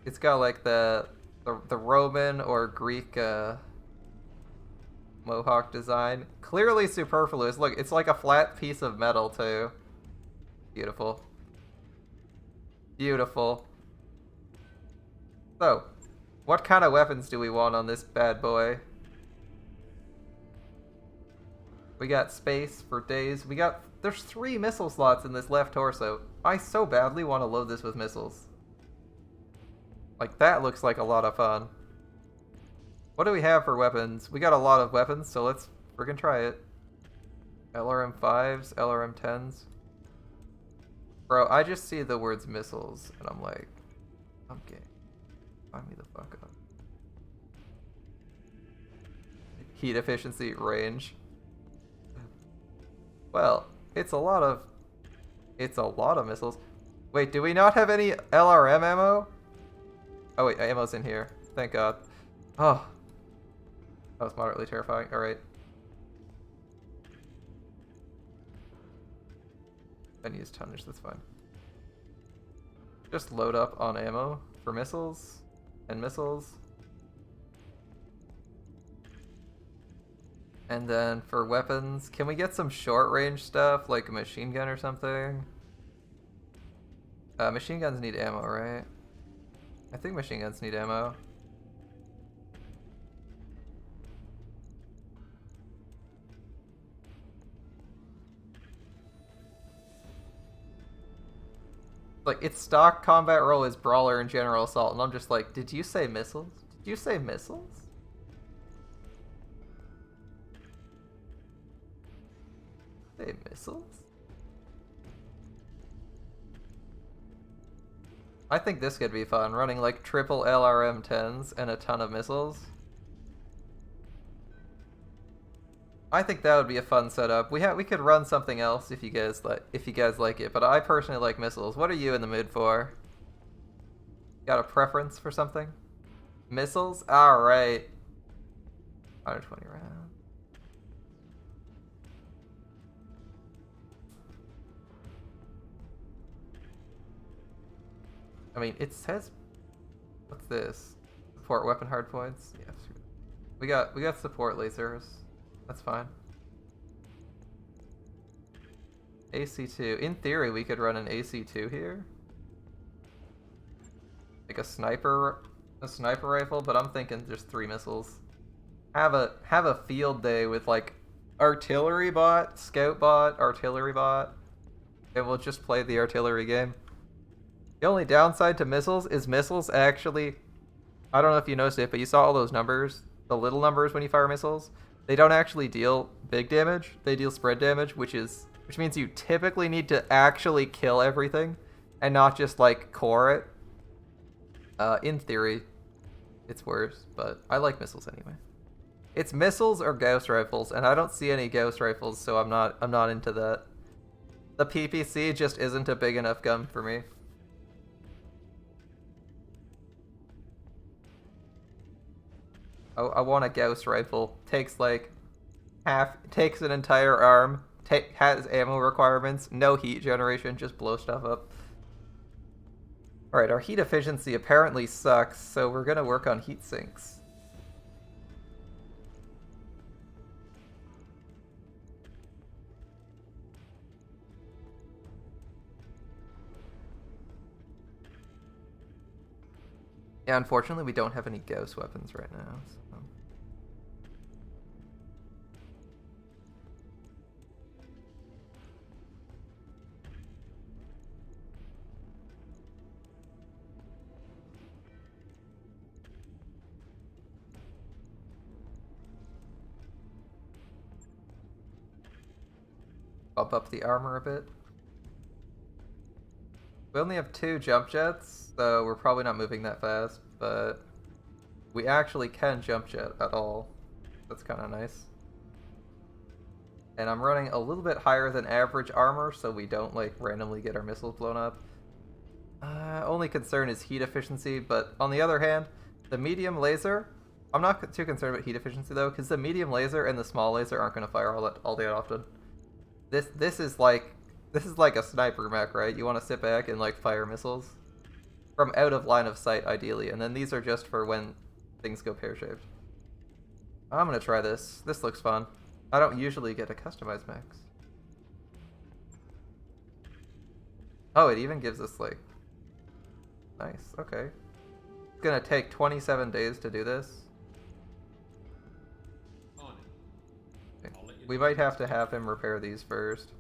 It's got like the Roman or Greek Mohawk design. Clearly superfluous. Look, it's like a flat piece of metal too. Beautiful. Beautiful. So, what kind of weapons do we want on this bad boy? We got space for days. There's 3 missile slots in this left torso. I so badly want to load this with missiles. Like, that looks like a lot of fun. What do we have for weapons? We got a lot of weapons, so let's friggin' try it. LRM-5s, LRM-10s. Bro, I just see the words missiles, and I'm like, okay, find me the fuck up. Heat efficiency, range. Well, it's a lot of missiles. Wait, do we not have any LRM ammo? Oh wait, ammo's in here. Thank God. Oh, that was moderately terrifying. All right. Unused tonnage, that's fine. Just load up on ammo for missiles and missiles. And then for weapons, can we get some short range stuff like a machine gun or something? Machine guns need ammo, right? I think machine guns need ammo. Like, its stock combat role is brawler and general assault, and I'm just like, did you say missiles? Did you say missiles? Say missiles? I think this could be fun, running like triple LRM-10s and a ton of missiles. I think that would be a fun setup. We could run something else if you guys like it, but I personally like missiles. What are you in the mood for? Got a preference for something? Missiles? All right. 120 rounds. I mean, it says, what's this? Support weapon hardpoints. Yeah, we got support lasers. That's fine. AC2. In theory, we could run an AC2 here. Like a sniper rifle, but I'm thinking just 3 missiles. Have a field day with like artillery bot, scout bot, artillery bot, and we'll just play the artillery game. The only downside to missiles is missiles actually, I don't know if you noticed it, but you saw all those numbers, the little numbers when you fire missiles. They don't actually deal big damage. They deal spread damage, which means you typically need to actually kill everything and not just like core it. In theory, it's worse, but I like missiles anyway. It's missiles or gauss rifles, and I don't see any gauss rifles, so I'm not into that. The PPC just isn't a big enough gun for me. I want a Gauss rifle. Takes like takes an entire arm. Has ammo requirements. No heat generation. Just blow stuff up. All right, our heat efficiency apparently sucks, so we're gonna work on heat sinks. Yeah, unfortunately, we don't have any Gauss weapons right now. So. Bump up the armor a bit. We only have 2 jump jets, so we're probably not moving that fast, but we actually can jump jet at all. That's kind of nice. And I'm running a little bit higher than average armor, so we don't like randomly get our missiles blown up. Only concern is heat efficiency, but on the other hand, the medium laser, I'm not too concerned about heat efficiency though, because the medium laser and the small laser aren't going to fire all that often. This is like a sniper mech, right? You want to sit back and like fire missiles from out of line of sight, ideally, and then these are just for when things go pear-shaped. I'm gonna try this. This looks fun. I don't usually get to customize mechs. Oh, it even gives us like, nice. Okay, it's gonna take 27 days to do this. Okay. We might have to have him repair these first.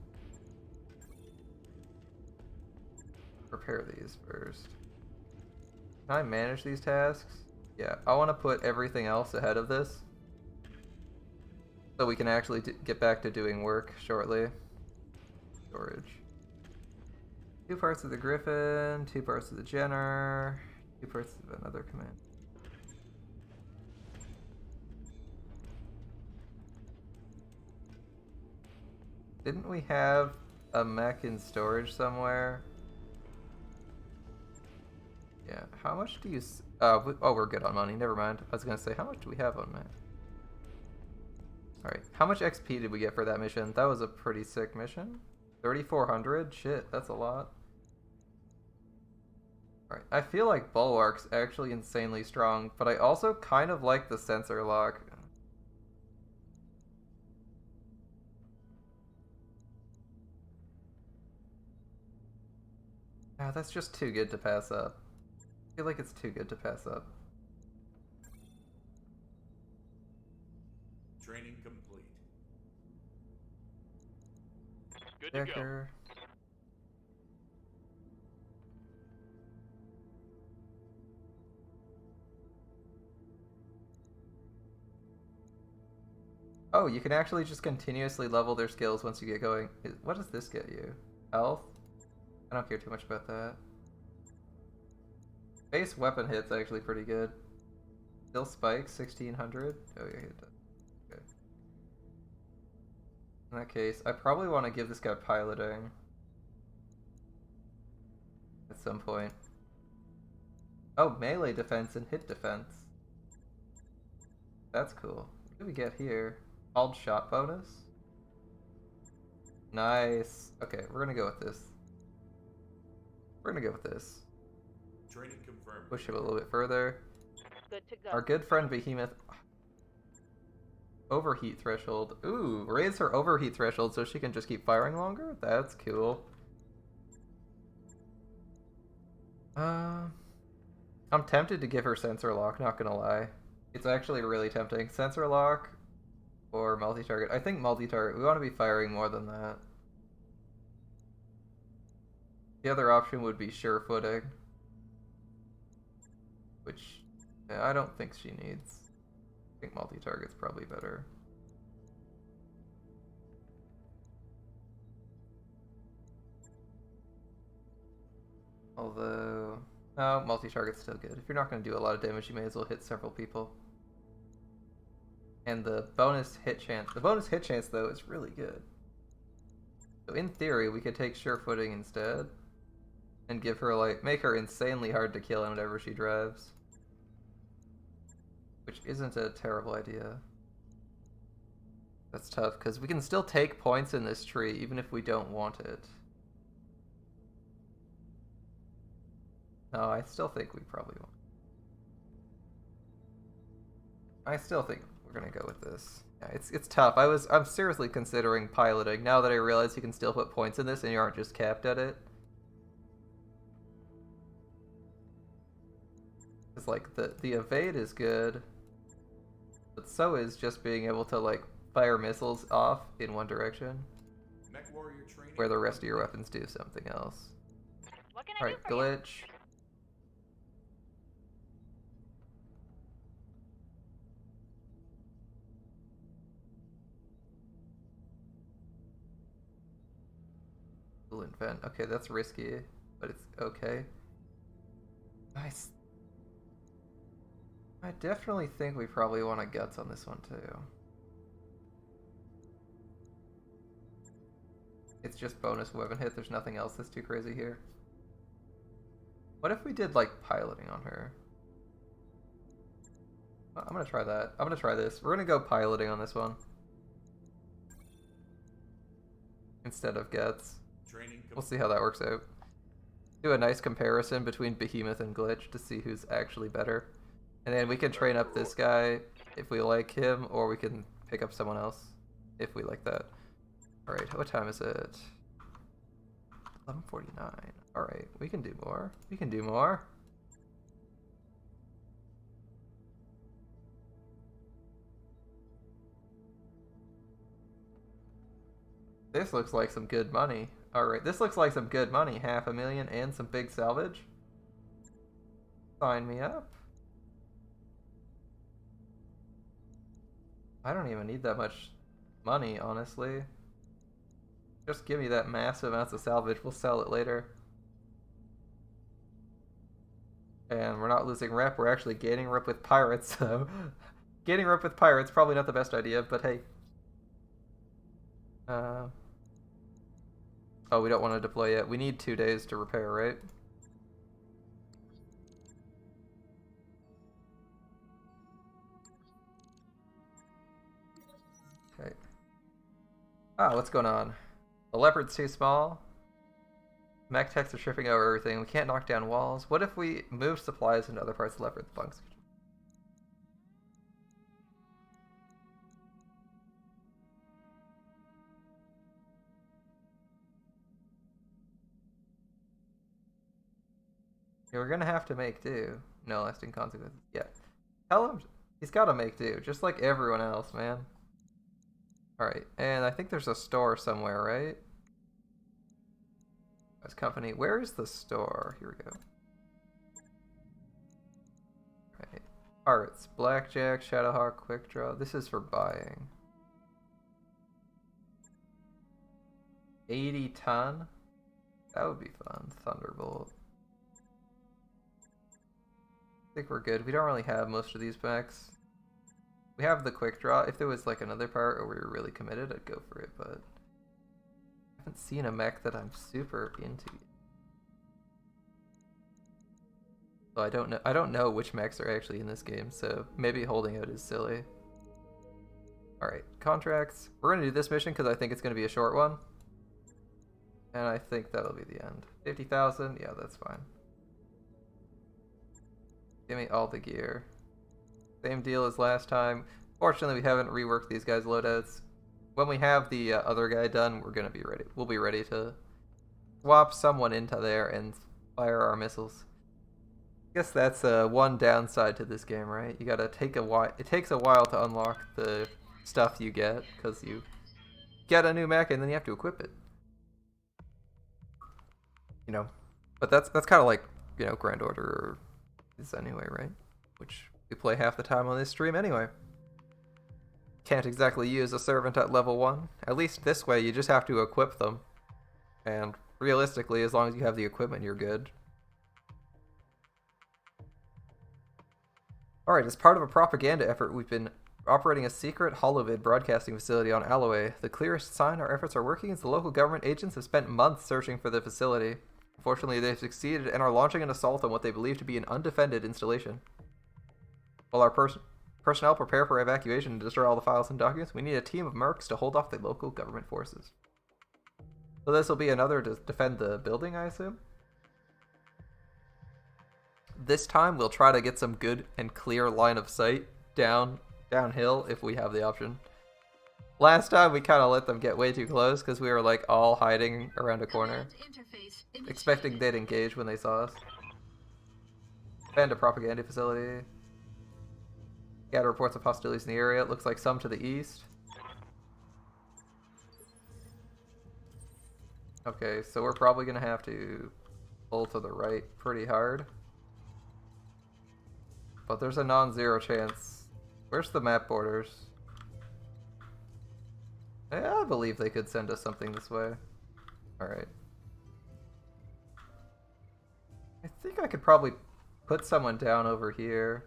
Repair these first. Can I manage these tasks? Yeah, I want to put everything else ahead of this so we can actually get back to doing work shortly. Storage. 2 parts of the Griffin, 2 parts of the Jenner, 2 parts of another command. Didn't we have a mech in storage somewhere? Yeah, how much do you... oh, we're good on money. Never mind. I was going to say, how much do we have on mech? Alright, how much XP did we get for that mission? That was a pretty sick mission. 3,400? Shit, that's a lot. Alright, I feel like Bulwark's actually insanely strong, but I also kind of like the sensor lock. Ah, that's just too good to pass up. I feel like it's too good to pass up. Training complete. Good to go. Decker. Oh, you can actually just continuously level their skills once you get going. What does this get you? Health? I don't care too much about that. Base weapon hit's actually pretty good. Still spikes, 1600. Oh yeah, it does. Okay. In that case, I probably want to give this guy piloting at some point. Oh, melee defense and hit defense. That's cool. What do we get here? Called shot bonus? Nice. Okay, we're gonna go with this. We're gonna go with this. Training confirmed. Push him a little bit further. Good to go. Our good friend Behemoth. Overheat threshold. Ooh, raise her overheat threshold so she can just keep firing longer? That's cool. I'm tempted to give her sensor lock, not gonna lie. It's actually really tempting. Sensor lock or multi-target. I think multi-target. We want to be firing more than that. The other option would be sure footing, which I don't think she needs. I think multi-target's probably better. Although, no, multi-target's still good. If you're not going to do a lot of damage, you may as well hit several people. And the bonus hit chance though is really good. So in theory, we could take sure footing instead and give her like make her insanely hard to kill in whatever she drives, which isn't a terrible idea. That's tough because we can still take points in this tree even if we don't want it. No, I still think we probably won't. I still think we're gonna go with this. Yeah, it's tough. I'm seriously considering piloting now that I realize you can still put points in this and you aren't just capped at it. It's like the evade is good, but so is just being able to like fire missiles off in one direction, Mech warrior training. where the rest of your weapons do something else. What can I Alright, do for you? glitch. Coolant vent. Okay, that's risky, but it's okay. Nice. I definitely think we probably want a guts on this one too. It's just bonus weapon hit, there's nothing else that's too crazy here. What if we did like piloting on her? I'm gonna try that. I'm gonna try this. We're gonna go piloting on this one instead of guts. We'll see how that works out. Do a nice comparison between Behemoth and Glitch to see who's actually better. And then we can train up this guy if we like him, or we can pick up someone else if we like that. Alright, what time is it? 11:49. Alright, we can do more. We can do more. This looks like some good money. Alright, this looks like some good money. 500,000 and some big salvage. Sign me up. I don't even need that much money, honestly. Just give me that massive amounts of salvage. We'll sell it later. And we're not losing rep. We're actually gaining rep with pirates, so... Gaining rep with pirates, probably not the best idea, but hey. Oh, we don't want to deploy yet. We need 2 days to repair, right? Okay. Ah, what's going on? The leopard's too small. Mech techs are tripping over everything. We can't knock down walls. What if we move supplies into other parts of the leopard bunks? Yeah, we're gonna have to make do. No lasting consequences. Yeah. Tell him he's gotta make do, just like everyone else, man. Alright, and I think there's a store somewhere, right? As company. Where is the store? Here we go. Right. Arts. Blackjack, Shadowhawk, Quick Draw. This is for buying. 80 ton? That would be fun. Thunderbolt. I think we're good. We don't really have most of these mechs. We have the quick draw. If there was like another part where we were really committed, I'd go for it, but I haven't seen a mech that I'm super into yet. So I don't know which mechs are actually in this game, so maybe holding out is silly. Alright, contracts. We're gonna do this mission because I think it's gonna be a short one. And I think that'll be the end. 50,000, yeah, that's fine. Give me all the gear. Same deal as last time. Fortunately, we haven't reworked these guys' loadouts. When we have the other guy done, we're gonna be ready. We'll be ready to swap someone into there and fire our missiles. I guess that's one downside to this game, right? You gotta take a while. It takes a while to unlock the stuff you get because you get a new mech and then you have to equip it. You know, but that's kind of like, you know, Grand Order is anyway, right? Which we play half the time on this stream anyway. Can't exactly use a servant at level 1. At least this way, you just have to equip them. And realistically, as long as you have the equipment, you're good. Alright, as part of a propaganda effort, we've been operating a secret holovid broadcasting facility on Alloway. The clearest sign our efforts are working is the local government agents have spent months searching for the facility. Unfortunately, they've succeeded and are launching an assault on what they believe to be an undefended installation. While our personnel prepare for evacuation and destroy all the files and documents, we need a team of mercs to hold off the local government forces. So this will be another to defend the building, I assume? This time we'll try to get some good and clear line of sight downhill if we have the option. Last time we kind of let them get way too close because we were like all hiding around a corner, expecting they'd engage when they saw us. Defend a propaganda facility. Gather reports of hostilities in the area. It looks like some to the east. Okay, so we're probably going to have to pull to the right pretty hard. But there's a non-zero chance. Where's the map borders? Yeah, I believe they could send us something this way. Alright. I think I could probably put someone down over here.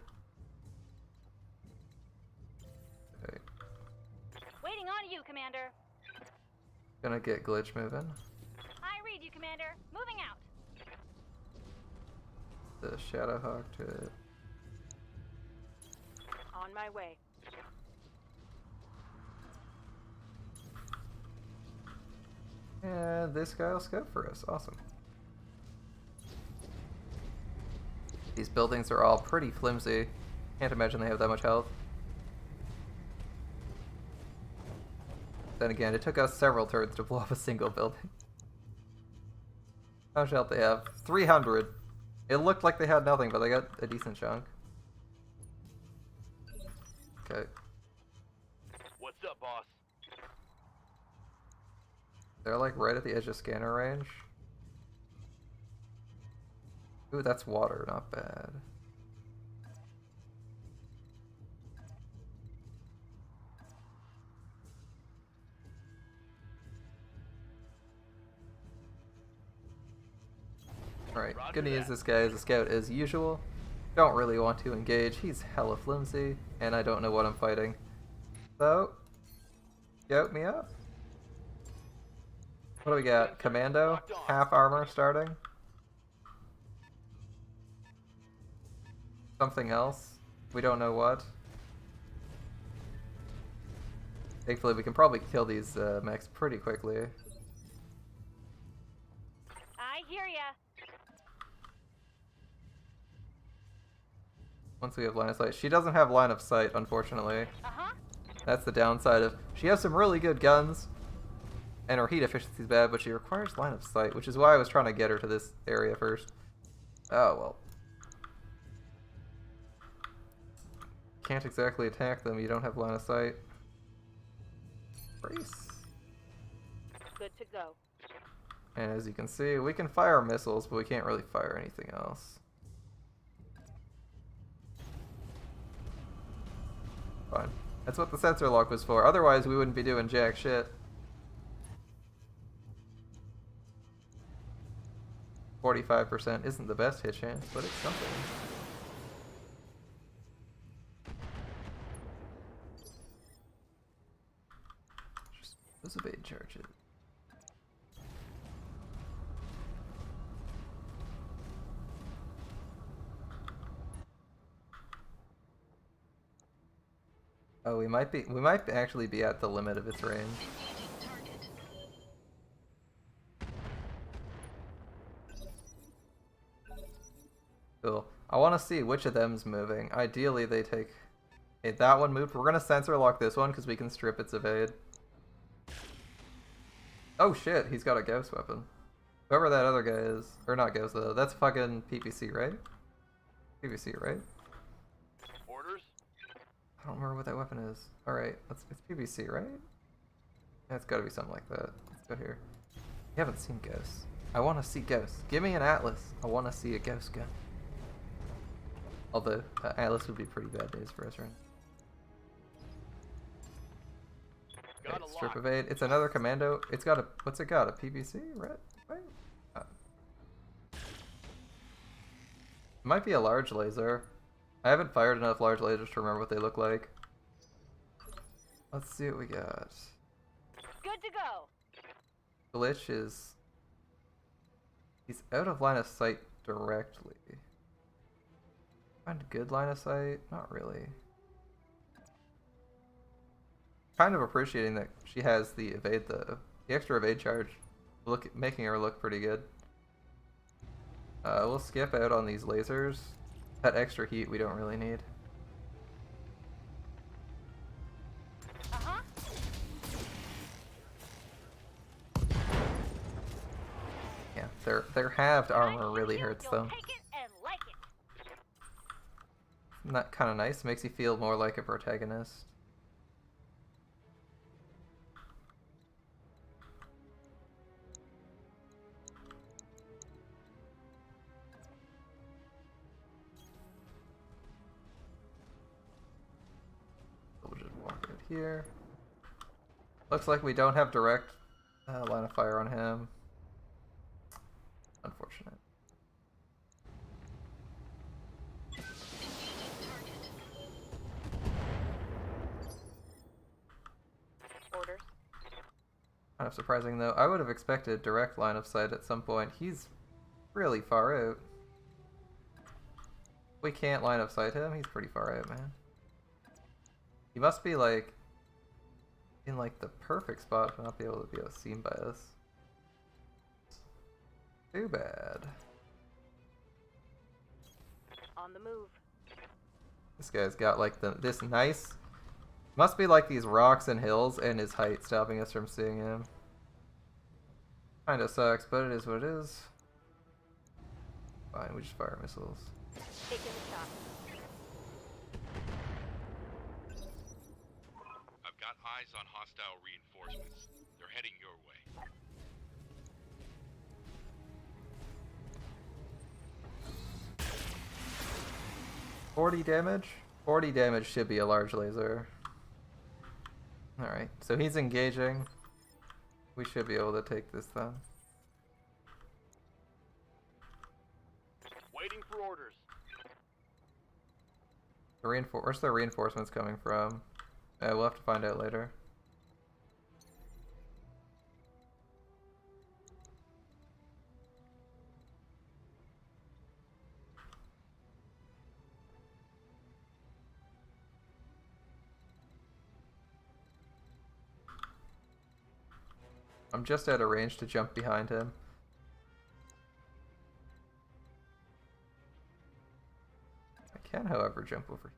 Okay. Waiting on you, Commander. Gonna get glitch moving. I read you, Commander. Moving out. The Shadowhawk to it. On my way. And this guy will scout for us. Awesome. These buildings are all pretty flimsy. Can't imagine they have that much health. Then again, it took us several turns to blow up a single building. How much health they have? 300. It looked like they had nothing, but they got a decent chunk. Okay. What's up, boss? They're like right at the edge of scanner range. Ooh, that's water, not bad. Alright, gonna use this guy as a scout as usual. Don't really want to engage, he's hella flimsy, and I don't know what I'm fighting. So, scout me up. What do we got? Commando? Half armor starting? Something else? We don't know what. Thankfully we can probably kill these mechs pretty quickly. I hear ya. Once we have line of sight. She doesn't have line of sight, unfortunately. That's the downside of... She has some really good guns, and her heat efficiency is bad, but she requires line of sight, which is why I was trying to get her to this area first. Oh, well. Can't exactly attack them, you don't have line of sight. Brace. Good to go. And as you can see, we can fire missiles, but we can't really fire anything else. Fine. That's what the sensor lock was for. Otherwise, we wouldn't be doing jack shit. 45% isn't the best hit chance, but it's something. Those evade charges. Oh, we might actually be at the limit of its range. Engaging target. Cool. I want to see which of them's moving. Ideally, they take... Okay, that one moved. We're going to sensor lock this one because we can strip its evade. Oh shit, he's got a ghost weapon. Whoever that other guy is. Or not ghost though. That's fucking PPC, right? PPC, right? Orders? I don't remember what that weapon is. Alright, it's PPC, right? Yeah, it's gotta be something like that. Let's go here. You haven't seen ghosts. I want to see ghosts. Give me an Atlas. I want to see a ghost gun. Although, Atlas would be pretty bad days for us right now. Okay, strip evade. It's another commando. It's got a... What's it got? A PPC? Right? It might be a large laser. I haven't fired enough large lasers to remember what they look like. Let's see what we got. Good to go. Glitch is... He's out of line of sight directly. Find a good line of sight? Not really. Kind of appreciating that she has the evade though. The extra evade charge, making her look pretty good. We'll skip out on these lasers. That extra heat we don't really need. Uh-huh. Yeah, their halved armor really hurts You'll them. take it and like it. Isn't that kind of nice? Makes you feel more like a protagonist. We'll just walk out here. Looks like we don't have direct line of fire on him. Unfortunate. Engaging target. Orders. Kind of surprising though. I would have expected direct line of sight at some point. He's really far out. We can't line of sight him. He's pretty far out, man. He must be like in like the perfect spot to not be able to be seen by us. Too bad. On the move. This guy's got like this nice... Must be like these rocks and hills and his height stopping us from seeing him. Kinda sucks, but it is what it is. Fine, we just fire missiles. Taking the shot. I've got eyes on hostile reinforcements. They're heading your way. 40 damage? 40 damage should be a large laser. Alright, so he's engaging. We should be able to take this then. Waiting for orders. Where's the reinforcements coming from? We'll have to find out later. I'm just out of range to jump behind him. I can, however, jump over.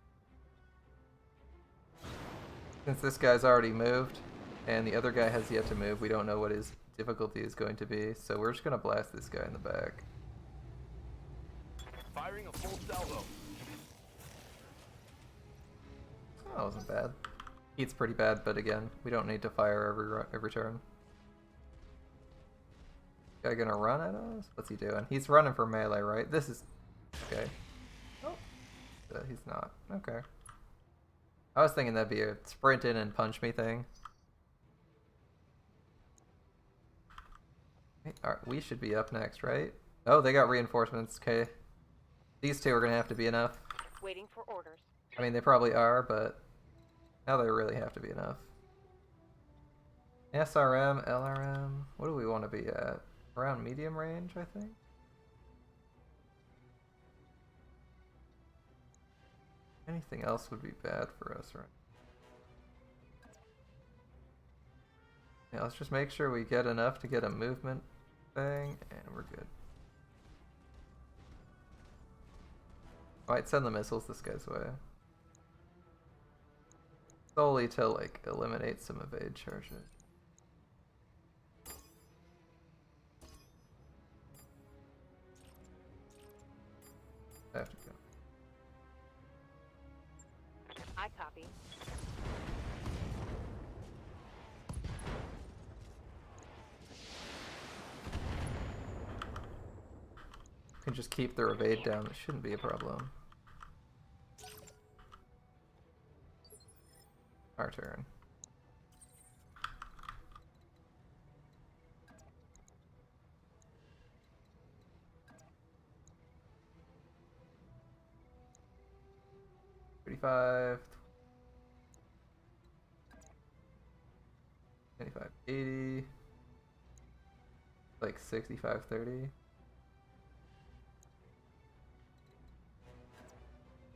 Since this guy's already moved, and the other guy has yet to move, we don't know what his difficulty is going to be, so we're just going to blast this guy in the back. Firing a full salvo. Oh, that wasn't bad. Heat's pretty bad, but again, we don't need to fire every turn. Guy gonna run at us? What's he doing? He's running for melee, right? This is... Okay. Oh. He's not. Okay. I was thinking that'd be a sprint in and punch me thing. Alright, we should be up next, right? Oh, they got reinforcements. Okay. These two are gonna have to be enough. Waiting for orders. I mean, they probably are, but now they really have to be enough. SRM, LRM. What do we want to be at? Around medium range, I think. Anything else would be bad for us, right? Yeah, let's just make sure we get enough to get a movement thing, and we're good. Might send the missiles this guy's way. Solely to, like, eliminate some evade charges. I have to go. I copy. Can just keep their evade down. It shouldn't be a problem. Our turn. $35. 25.80. Like 65.30.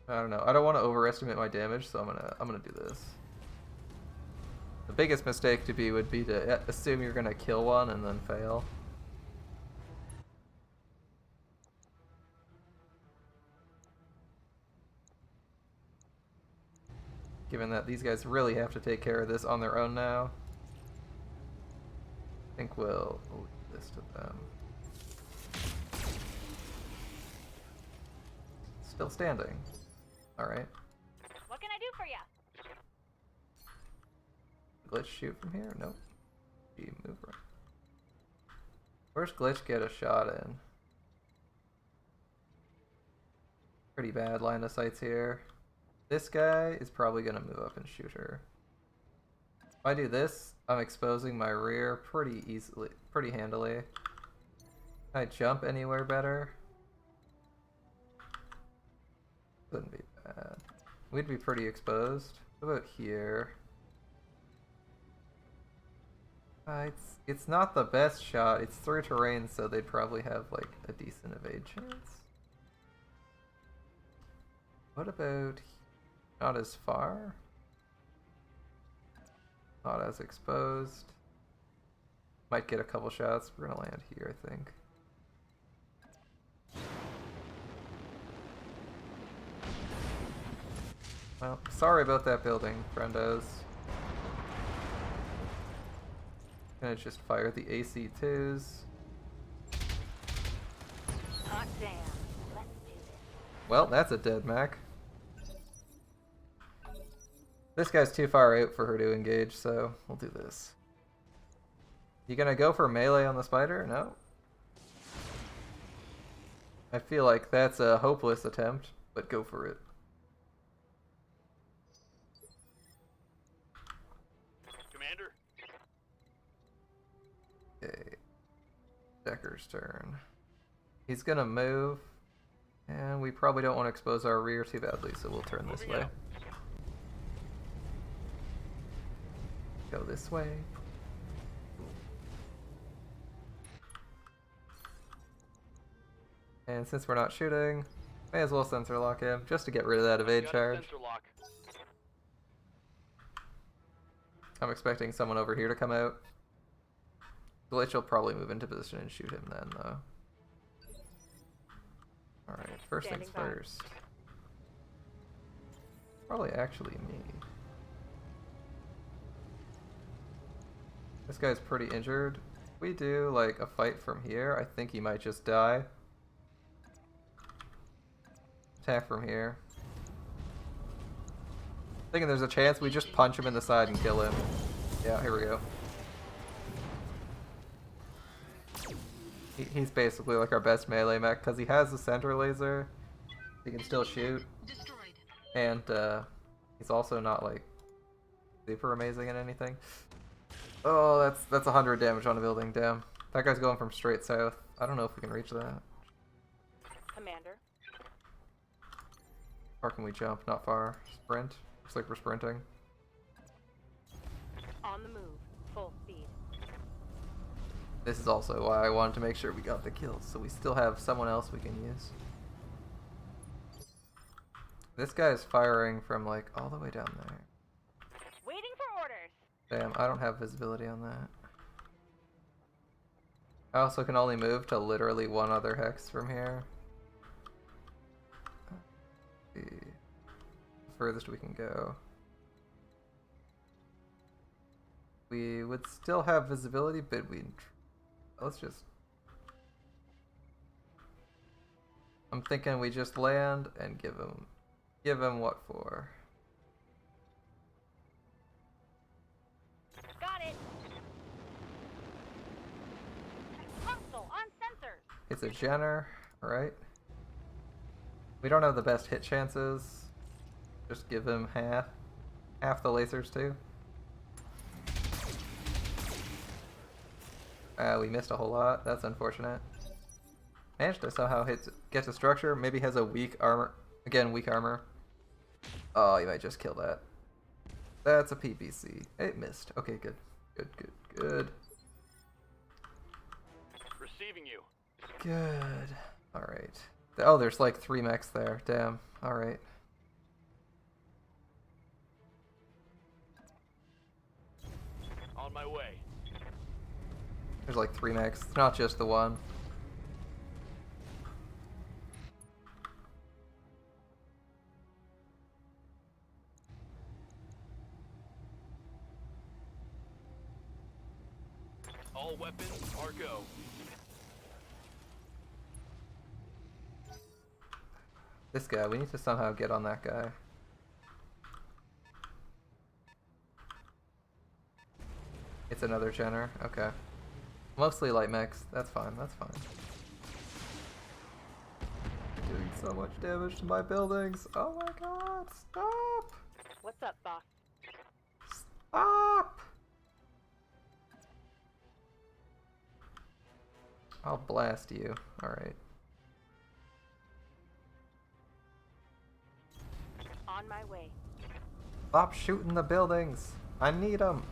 I don't know. I don't want to overestimate my damage, so I'm gonna do this. The biggest mistake to be would be to assume you're gonna kill one and then fail. Given that these guys really have to take care of this on their own now. I think we'll leave this to them. Still standing. Alright. What can I do for ya? Glitch shoot from here? Nope. Gee, move right. Where's Glitch get a shot in? Pretty bad line of sights here. This guy is probably gonna move up and shoot her. If I do this, I'm exposing my rear pretty easily, pretty handily. Can I jump anywhere better? Wouldn't be bad. We'd be pretty exposed. What about here? It's not the best shot. It's through terrain, so they'd probably have like a decent evade chance. What about not as far? Not as exposed. Might get a couple shots. We're gonna land here, I think. Well, sorry about that building, friendos. Gonna just fire the AC-2s. Hot damn. Let's do this. Well, that's a dead mech. This guy's too far out for her to engage, so we'll do this. You gonna go for melee on the spider? No? I feel like that's a hopeless attempt, but go for it. Commander? Okay. Decker's turn. He's gonna move, and we probably don't want to expose our rear too badly, so we'll turn this way. Go this way. And since we're not shooting, may as well sensor lock him, just to get rid of that evade charge. I'm expecting someone over here to come out. Glitch will probably move into position and shoot him then, though. Alright, first things first. Probably actually me. This guy's pretty injured. If we do like a fight from here, I think he might just die. Attack from here. Thinking there's a chance we just punch him in the side and kill him. Yeah, here we go. He's basically like our best melee mech because he has the center laser. He can still shoot. Destroyed. And he's also not like super amazing at anything. Oh, that's 100 damage on a building. Damn, that guy's going from straight south. I don't know if we can reach that. Commander. Or can we jump? Not far. Sprint. Looks like we're sprinting. On the move. Full speed. This is also why I wanted to make sure we got the kills, so we still have someone else we can use. This guy's firing from like all the way down there. Waiting for orders. Damn, I don't have visibility on that. I also can only move to literally one other hex from here. Let's see. The furthest we can go. We would still have visibility, but let's just... I'm thinking we just land and give him what for. Got it. Console on sensors. It's a Jenner, alright. We don't have the best hit chances. Just give him half the lasers too. We missed a whole lot. That's unfortunate. Managed to somehow get to structure. Maybe has a weak armor. Again, weak armor. Oh, you might just kill that. That's a PPC. It missed. Okay, good. Good. Receiving you. Good. Alright. Oh, there's like 3 mechs there. Damn. Alright. On my way. There's like 3 mechs. It's not just the one. All weapons are go. This guy, we need to somehow get on that guy. It's another Jenner. Okay. Mostly light mechs. That's fine. Doing so much damage to my buildings. Oh my god. Stop! What's up, boss? Stop! I'll blast you. Alright. On my way. Stop shooting the buildings. I need them.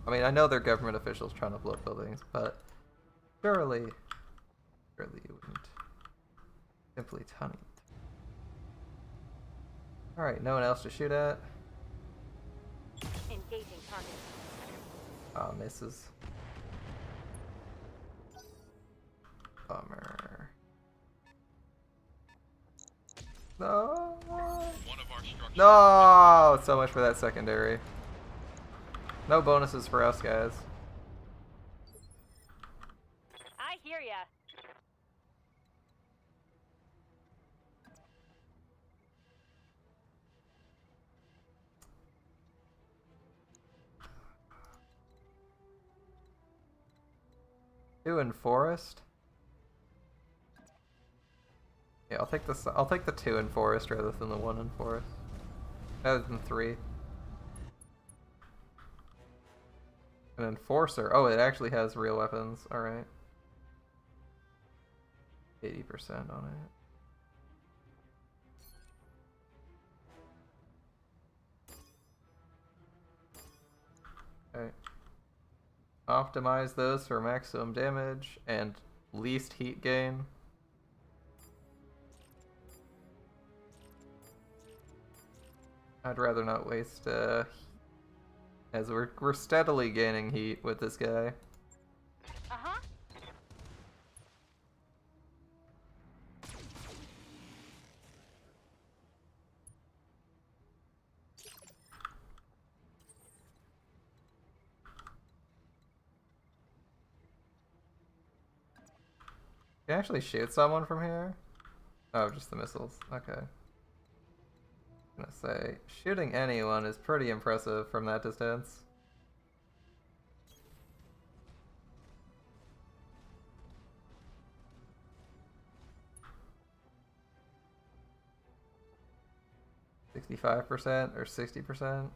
I mean, I know they're government officials trying to blow up buildings, but surely you wouldn't simply ton it. Alright, no one else to shoot at. Engaging target. Ah, misses. Bummer. No! One of our structures. No! So much for that secondary. No bonuses for us, guys. I hear ya. Two in forest. Yeah, I'll take this. I'll take the 2 in forest rather than the 1 in forest. Rather than 3. An enforcer. Oh, it actually has real weapons. All right. 80% on it. Okay. Optimize those for maximum damage and least heat gain. I'd rather not waste as we're steadily gaining heat with this guy. Uh-huh. Can you actually shoot someone from here? Oh, just the missiles. Okay. I'm gonna say, shooting anyone is pretty impressive from that distance. $65% or 60%?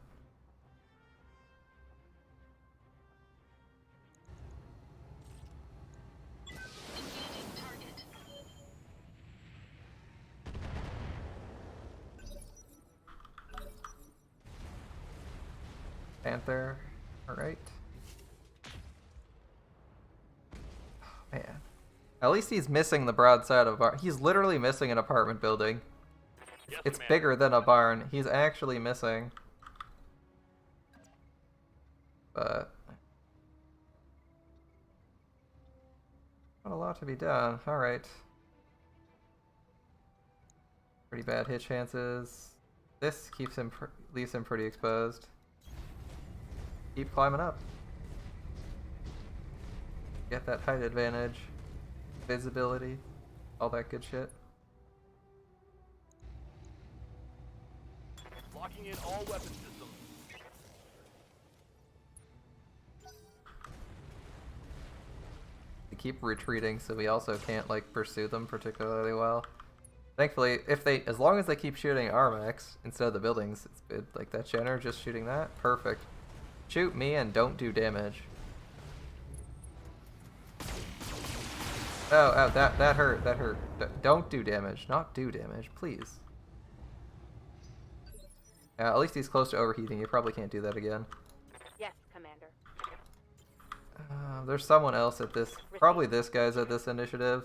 Panther, alright. At least he's missing the broadside of a barn. He's literally missing an apartment building. Yes, It's Commander. bigger than a barn. He's actually missing. But not a lot to be done. Alright. Pretty bad hit chances. This keeps him leaves him pretty exposed. Keep climbing up. Get that height advantage. Visibility. All that good shit. Locking in all weapon systems. They keep retreating, so we also can't like pursue them particularly well. Thankfully, as long as they keep shooting Armax instead of the buildings, it's good. Like that Jenner just shooting that, perfect. Shoot me and don't do damage. Oh, that hurt, that hurt. Don't do damage, not do damage, please. At least he's close to overheating. You probably can't do that again. Yes, Commander. There's someone else at this. Probably this guy's at this initiative.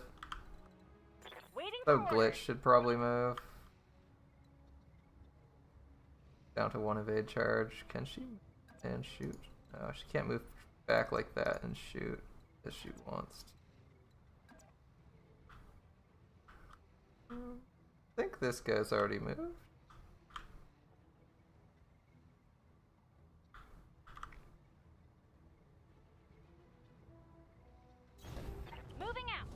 Waiting So for Glitch orders. should probably move. Down to 1 evade charge. Can she? And shoot. No, she can't move back like that and shoot as she wants. I think this guy's already moved. Moving out.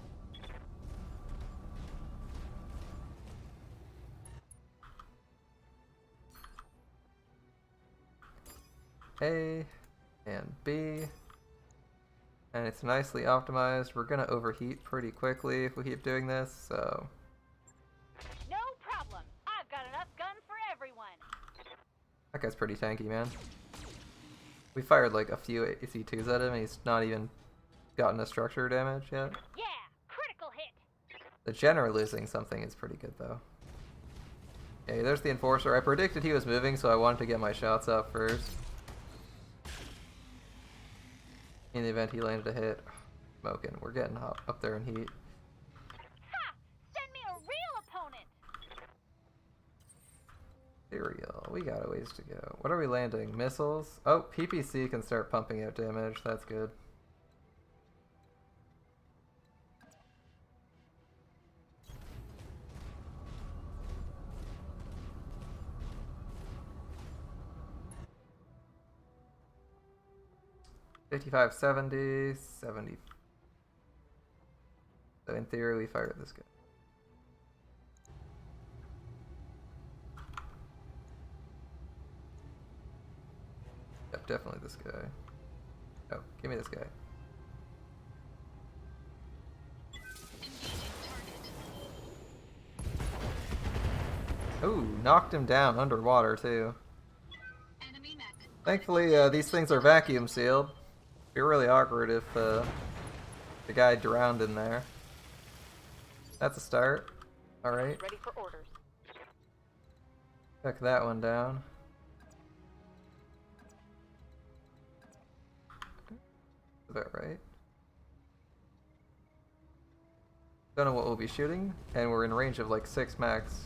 A and B. And it's nicely optimized. We're gonna overheat pretty quickly if we keep doing this, so. No problem. I've got enough guns for everyone. That guy's pretty tanky, man. We fired like a few AC2s at him and he's not even gotten a structure damage yet. Yeah, critical hit. The Jenner losing something is pretty good though. Okay, there's the Enforcer. I predicted he was moving, so I wanted to get my shots up first. In the event he landed a hit. Smoking. We're getting up there in heat. Ha! Send me a real opponent. Serial. We got a ways to go. What are we landing? Missiles? Oh, PPC can start pumping out damage. That's good. $55, 70, 70. So in theory, we fired this guy. Yep, definitely this guy. Oh, give me this guy. Ooh, knocked him down underwater too. Thankfully, these things are vacuum sealed. It'd be really awkward if the guy drowned in there. That's a start. Alright. Ready for orders. Check that one down. About right. Don't know what we'll be shooting, and we're in range of like 6 max,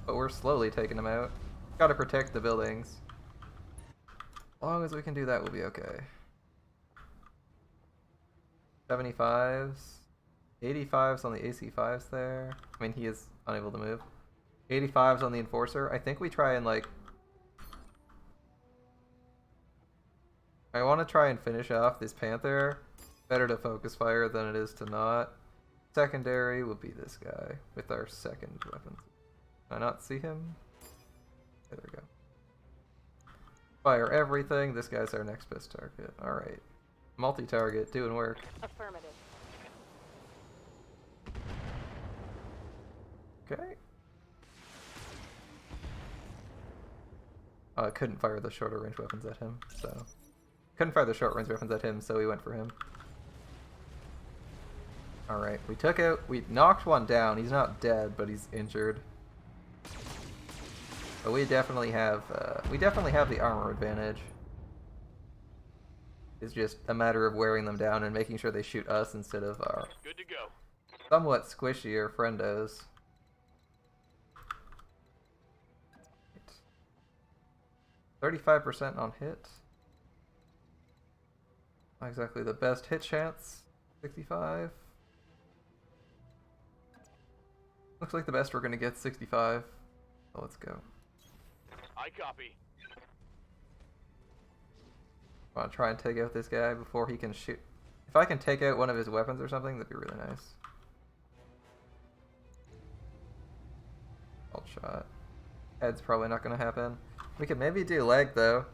but we're slowly taking them out. Gotta protect the buildings. As long as we can do that, we'll be okay. 75s. 85s on the AC5s there. I mean, he is unable to move. 85s on the Enforcer. I think we try and like... I want to try and finish off this Panther. Better to focus fire than it is to not. Secondary will be this guy with our second weapon. Can I not see him? There we go. Fire everything. This guy's our next best target. Alright. Multi-target, doing work. Affirmative. Okay. I couldn't fire the shorter range weapons at him, so... Couldn't fire the short range weapons at him, so we went for him. Alright, we knocked one down. He's not dead, but he's injured. But we definitely have the armor advantage. It's just a matter of wearing them down and making sure they shoot us instead of our... Good to go. somewhat squishier friendos. 35% on hit. Not exactly the best hit chance. 65. Looks like the best we're gonna get 65. So let's go. I copy. I want to try and take out this guy before he can shoot. If I can take out one of his weapons or something, that'd be really nice. Cold shot. Head's probably not going to happen. We could maybe do leg though.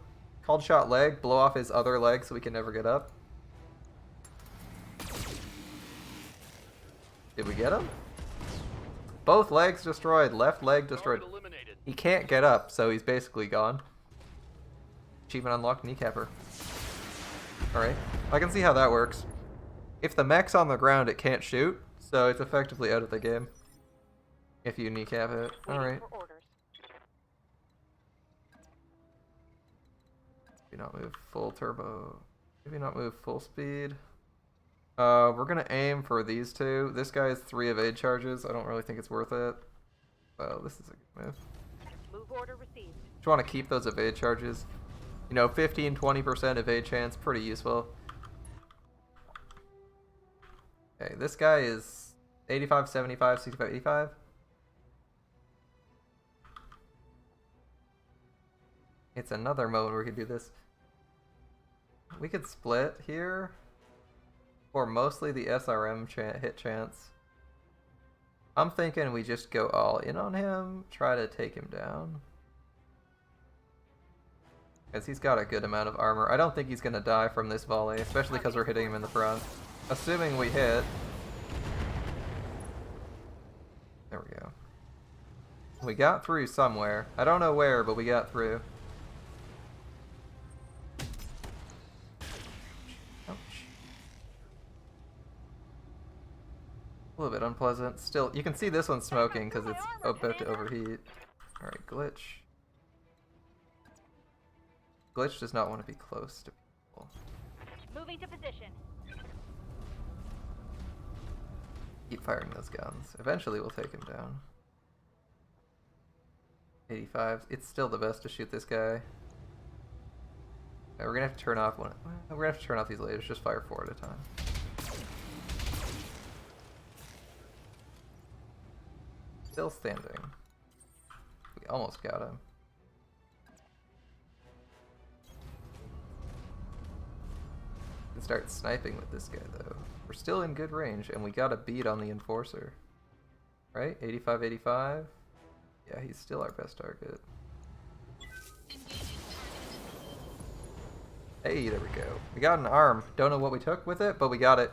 Cold shot leg, blow off his other leg so we can never get up. Did we get him? Both legs destroyed. Left leg destroyed. He can't get up, so he's basically gone. Achievement unlocked, kneecapper. Alright, I can see how that works. If the mech's on the ground, it can't shoot, so it's effectively out of the game. If you kneecap it. Alright. Maybe not move full turbo. Maybe not move full speed. We're gonna aim for these two. This guy has 3 evade charges. I don't really think it's worth it. So this is a good move. Move order received. Just want to keep those evade charges. You know, 15-20% evade chance, pretty useful. Okay, this guy is 85, 75, 65, 85. It's another mode where we could do this. We could split here. For mostly the SRM hit chance. I'm thinking we just go all in on him, try to take him down. Because he's got a good amount of armor. I don't think he's going to die from this volley, especially because we're hitting him in the front. Assuming we hit. There we go. We got through somewhere. I don't know where, but we got through. Ouch. A little bit unpleasant. Still, you can see this one's smoking because it's about to overheat. Alright, glitch. Glitch does not want to be close to people. Moving to position. Keep firing those guns. Eventually we'll take him down. 85. It's still the best to shoot this guy. Yeah, we're gonna have to turn off one. We're gonna have to turn off these lasers. Just fire 4 at a time. Still standing. We almost got him. Start sniping with this guy though. We're still in good range and we got a beat on the enforcer. Right? 85, 85. Yeah, he's still our best target. Hey, there we go. We got an arm. Don't know what we took with it, but we got it.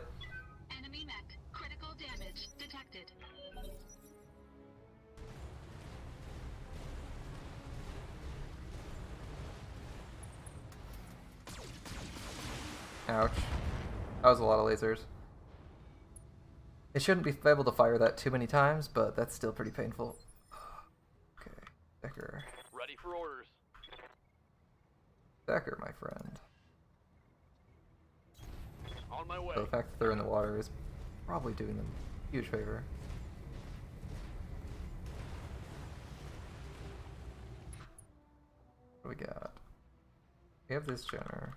Enemy mech. Critical damage detected. Ouch. That was a lot of lasers. It shouldn't be able to fire that too many times, but that's still pretty painful. Okay, Decker. Ready for orders. Decker, my friend. On my way. So the fact that they're in the water is probably doing them a huge favor. What do we got? We have this Jenner.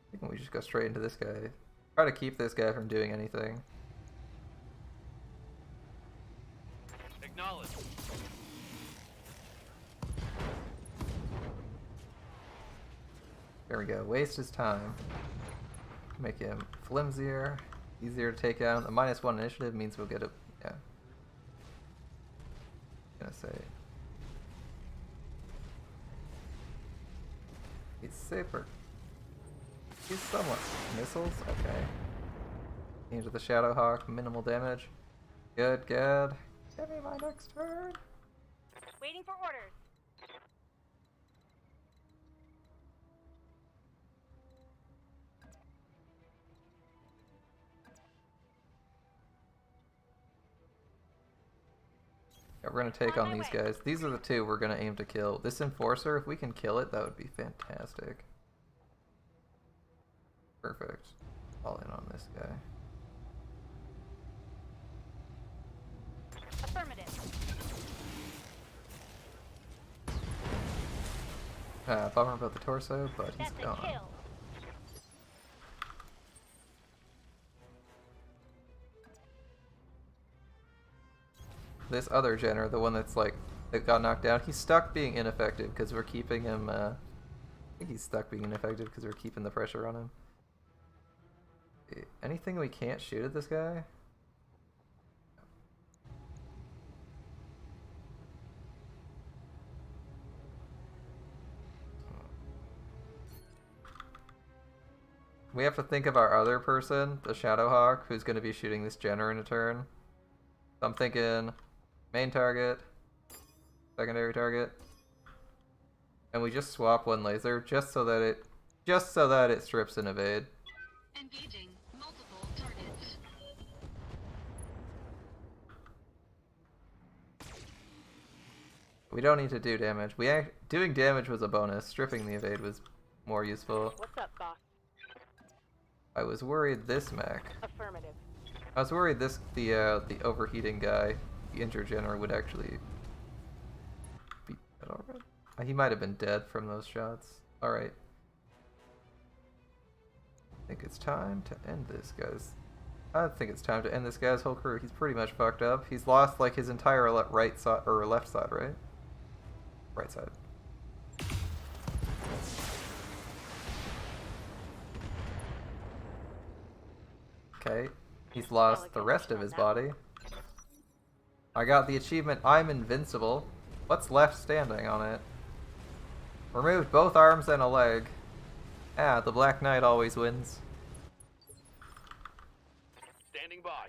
I think we just go straight into this guy. Try to keep this guy from doing anything. Acknowledge. There we go. Waste his time. Make him flimsier, easier to take out. A -1 initiative means we'll get it. Yeah. Gonna say. He's safer. He's somewhat missiles. Okay. Into the Shadow Hawk. Minimal damage. Good, good. Give me my next turn. Waiting for orders. Yeah, we're gonna take on these guys. These are the 2 we're gonna aim to kill. This Enforcer, if we can kill it, that would be fantastic. Perfect. All in on this guy. Bummer about the torso, but he's That's a gone. kill. This other Jenner, the one that's like that got knocked down, he's stuck being ineffective because we're keeping him. I think he's stuck being ineffective because we're keeping the pressure on him. Anything we can't shoot at this guy? We have to think of our other person, the Shadowhawk, who's going to be shooting this Jenner in a turn. So I'm thinking main target, secondary target, and we just swap one laser just so that it strips and evade. Engaging multiple targets. We don't need to do damage. Doing damage was a bonus. Stripping the evade was more useful. What's up, boss? I was worried this mech. Affirmative. I was worried the overheating guy, the injured Jenner, would actually be dead already. He might have been dead from those shots. Alright. I think it's time to end this guy's... I think it's time to end this guy's whole career. He's pretty much fucked up. He's lost like his entire right side, or left side, right? Right side. Okay. He's lost the rest of his body. I got the achievement, I'm invincible. What's left standing on it? Removed both arms and a leg. Ah, the Black Knight always wins. Standing by.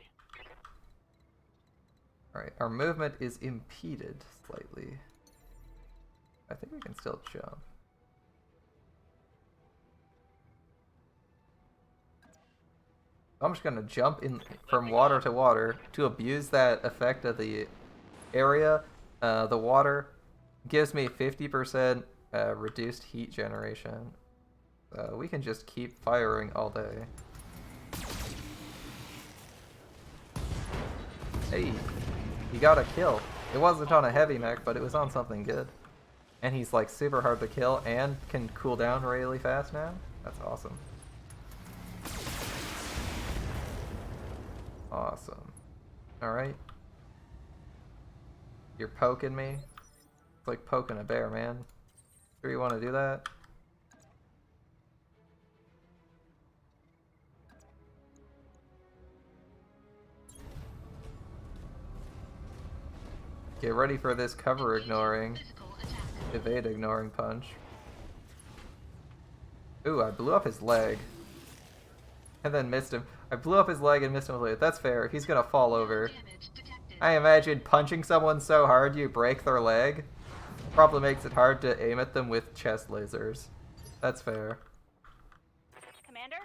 Alright, our movement is impeded slightly. I think we can still jump. I'm just gonna jump in from water to water to abuse that effect of the area. The water gives me 50% reduced heat generation. So we can just keep firing all day. Hey, he got a kill. It wasn't on a heavy mech, but it was on something good. And he's like super hard to kill and can cool down really fast now. That's awesome. Awesome. Alright. You're poking me? It's like poking a bear, man. Sure you want to do that? Get ready for this cover ignoring, evade ignoring punch. Ooh, I blew up his leg. And then missed him. I blew up his leg and missed him with it. That's fair. He's gonna fall over. I imagine punching someone so hard you break their leg probably makes it hard to aim at them with chest lasers. That's fair. Commander?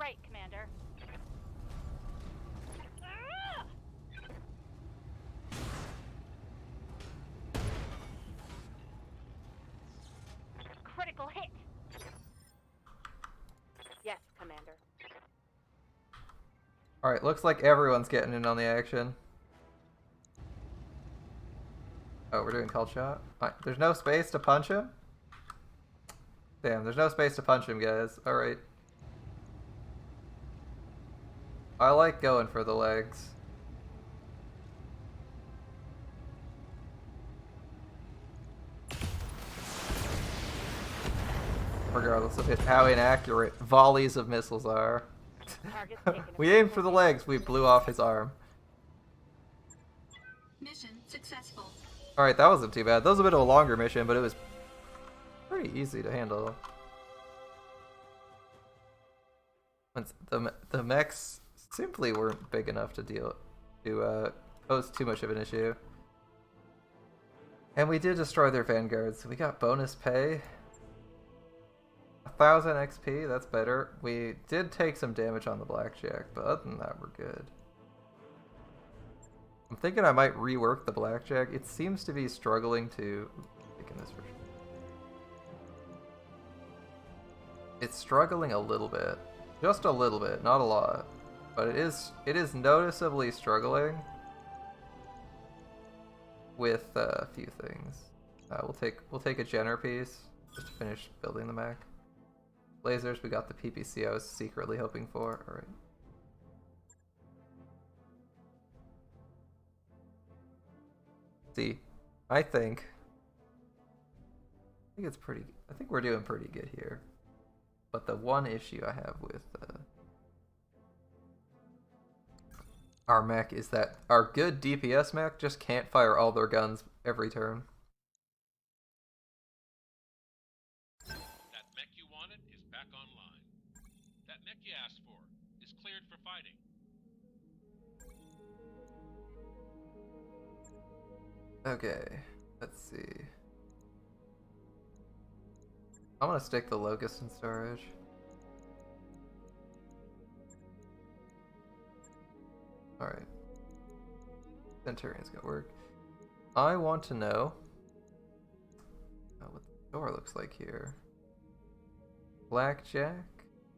Right, Commander. Ah! Critical hit. Yes, Commander. Alright, looks like everyone's getting in on the action. Oh, we're doing called shot? There's no space to punch him? Damn, there's no space to punch him, guys. Alright. I like going for the legs. Regardless of how inaccurate volleys of missiles are. We aimed for the legs, we blew off his arm. Mission successful. Alright, that wasn't too bad. That was a bit of a longer mission, but it was pretty easy to handle. The mechs simply weren't big enough to pose too much of an issue. And we did destroy their vanguards, so we got bonus pay. 1,000 XP, that's better. We did take some damage on the Blackjack, but other than that, we're good. I'm thinking I might rework the Blackjack. It seems to be struggling to... Taking this version. It's struggling a little bit. Just a little bit, not a lot. But it is noticeably struggling with a few things. We'll take a Jenner piece just to finish building the mech. Lasers, we got the PPC I was secretly hoping for. Alright. See, I think it's pretty. I think we're doing pretty good here. But the one issue I have with our mech is that our good DPS mech just can't fire all their guns every turn. That mech you wanted is back online. That mech you asked for is cleared for fighting. Okay, let's see. I'm gonna stick the Locust in storage. Alright. Centurion's gonna work. I want to know what the door looks like here. Blackjack?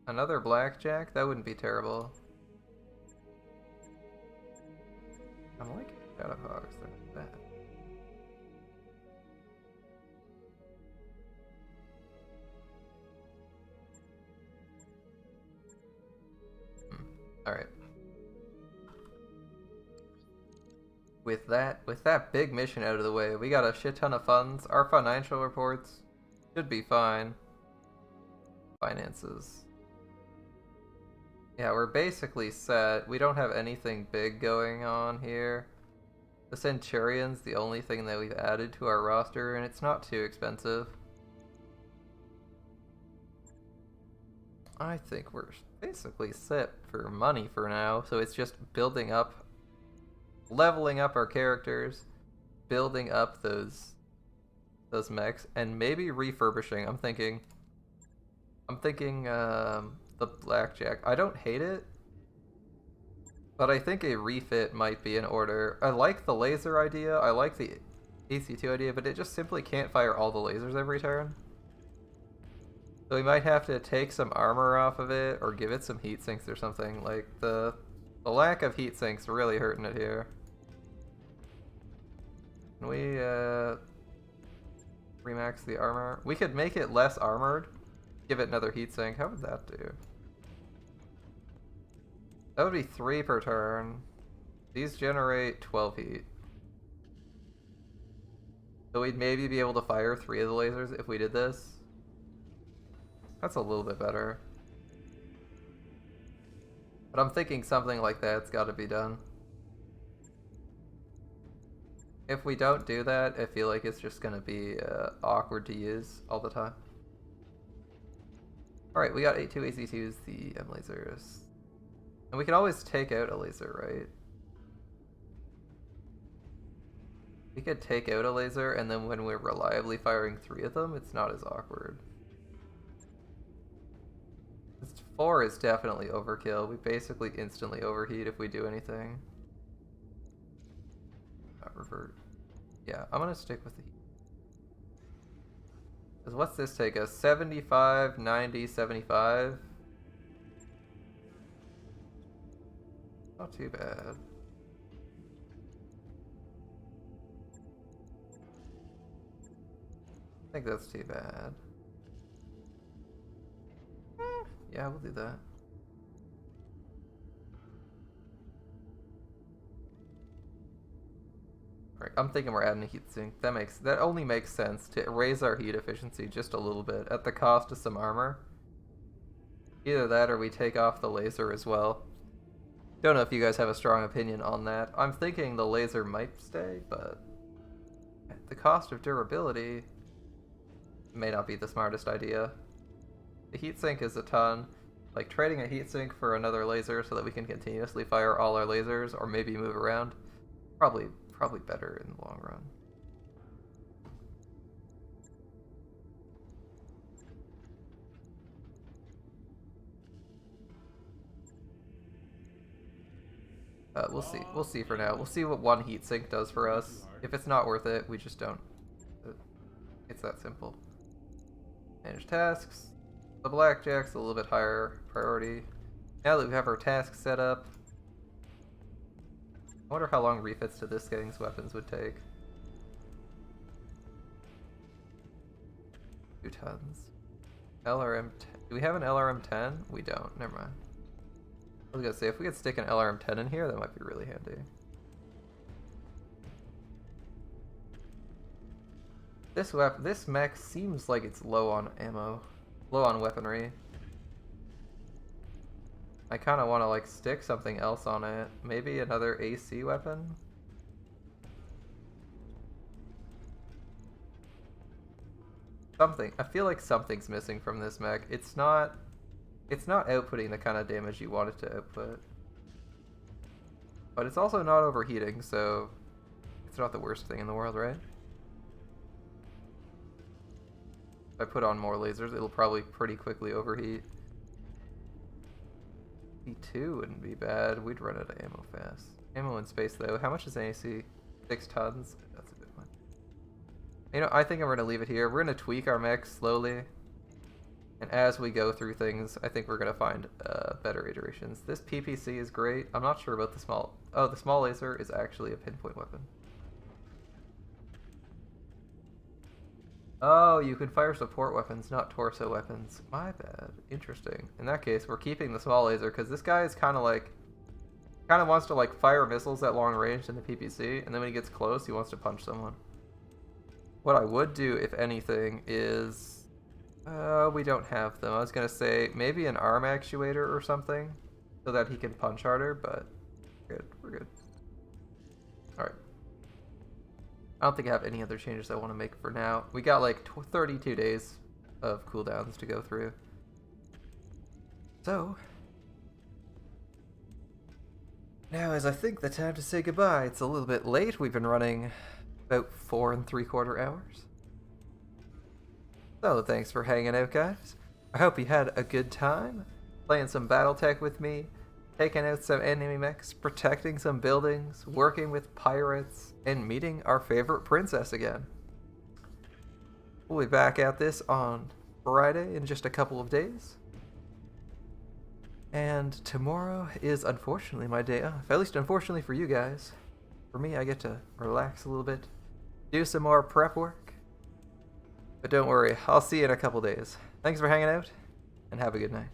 Another blackjack? That wouldn't be terrible. I'm liking Shadowhogs, they're not bad. Alright. With that big mission out of the way, we got a shit ton of funds. Our financial reports should be fine. Finances. Yeah, we're basically set. We don't have anything big going on here. The Centurion's the only thing that we've added to our roster, and it's not too expensive. I think we're basically set for money for now, so it's just building up, leveling up our characters, building up those mechs, and maybe refurbishing. I'm thinking the Blackjack. I don't hate it, but I think a refit might be in order. I like the laser idea, I like the AC2 idea, but it just simply can't fire all the lasers every turn. So we might have to take some armor off of it, or give it some heat sinks or something. Like, the lack of heat sinks really hurting it here. Can we, remax the armor? We could make it less armored, give it another heat sink. How would that do? That would be 3 per turn. These generate 12 heat. So we'd maybe be able to fire 3 of the lasers if we did this. That's a little bit better. But I'm thinking something like that's got to be done. If we don't do that, I feel like it's just going to be awkward to use all the time. Alright, we got 82 AC2s, the M lasers. And we can always take out a laser, right? We could take out a laser, and then when we're reliably firing 3 of them, it's not as awkward. 4 is definitely overkill. We basically instantly overheat if we do anything. Revert. Yeah, I'm gonna stick with the heat. Because what's this take us? 75, 90, 75? Not too bad. I think that's too bad. Yeah, we'll do that. Alright, I'm thinking we're adding a heatsink. That only makes sense to raise our heat efficiency just a little bit at the cost of some armor. Either that or we take off the laser as well. Don't know if you guys have a strong opinion on that. I'm thinking the laser might stay, but at the cost of durability may not be the smartest idea. The heatsink is a ton. Like, trading a heatsink for another laser so that we can continuously fire all our lasers or maybe move around, probably better in the long run. We'll see. We'll see for now. We'll see what one heatsink does for us. If it's not worth it, we just don't. It's that simple. Manage tasks. The Blackjack's a little bit higher priority. Now that we have our task set up, I wonder how long refits to this gang's weapons would take. 2 tons. LRM. Do we have an LRM-10? We don't. Never mind. I was gonna say, if we could stick an LRM-10 in here, that might be really handy. This mech seems like it's low on ammo, low on weaponry. I kind of want to like stick something else on it. Maybe another AC weapon. Something. I feel like something's missing from this mech. It's not outputting the kind of damage you want it to output. But it's also not overheating, so it's not the worst thing in the world, right? If I put on more lasers, it'll probably pretty quickly overheat. E2 wouldn't be bad. We'd run out of ammo fast. Ammo in space, though. How much is an AC? 6 tons? That's a good one. You know, I think I'm going to leave it here. We're going to tweak our mech slowly. And as we go through things, I think we're going to find better iterations. This PPC is great. I'm not sure about the small... Oh, the small laser is actually a pinpoint weapon. Oh, you can fire support weapons, not torso weapons. My bad. Interesting. In that case, we're keeping the small laser, because this guy is kind of like... kind of wants to like fire missiles at long range in the PPC, and then when he gets close, he wants to punch someone. What I would do, if anything, is... we don't have them. I was going to say, maybe an arm actuator or something, so that he can punch harder, but... We're good. We're good. Alright. I don't think I have any other changes I want to make for now. We got like 32 days of cooldowns to go through. So, now is I think the time to say goodbye. It's a little bit late. We've been running about 4 3/4 hours. So thanks for hanging out, guys. I hope you had a good time playing some Battletech with me, taking out some enemy mechs, protecting some buildings, working with pirates, and meeting our favorite princess again. We'll be back at this on Friday in just a couple of days. And tomorrow is unfortunately my day off. At least unfortunately for you guys. For me, I get to relax a little bit, do some more prep work. But don't worry, I'll see you in a couple days. Thanks for hanging out, and have a good night.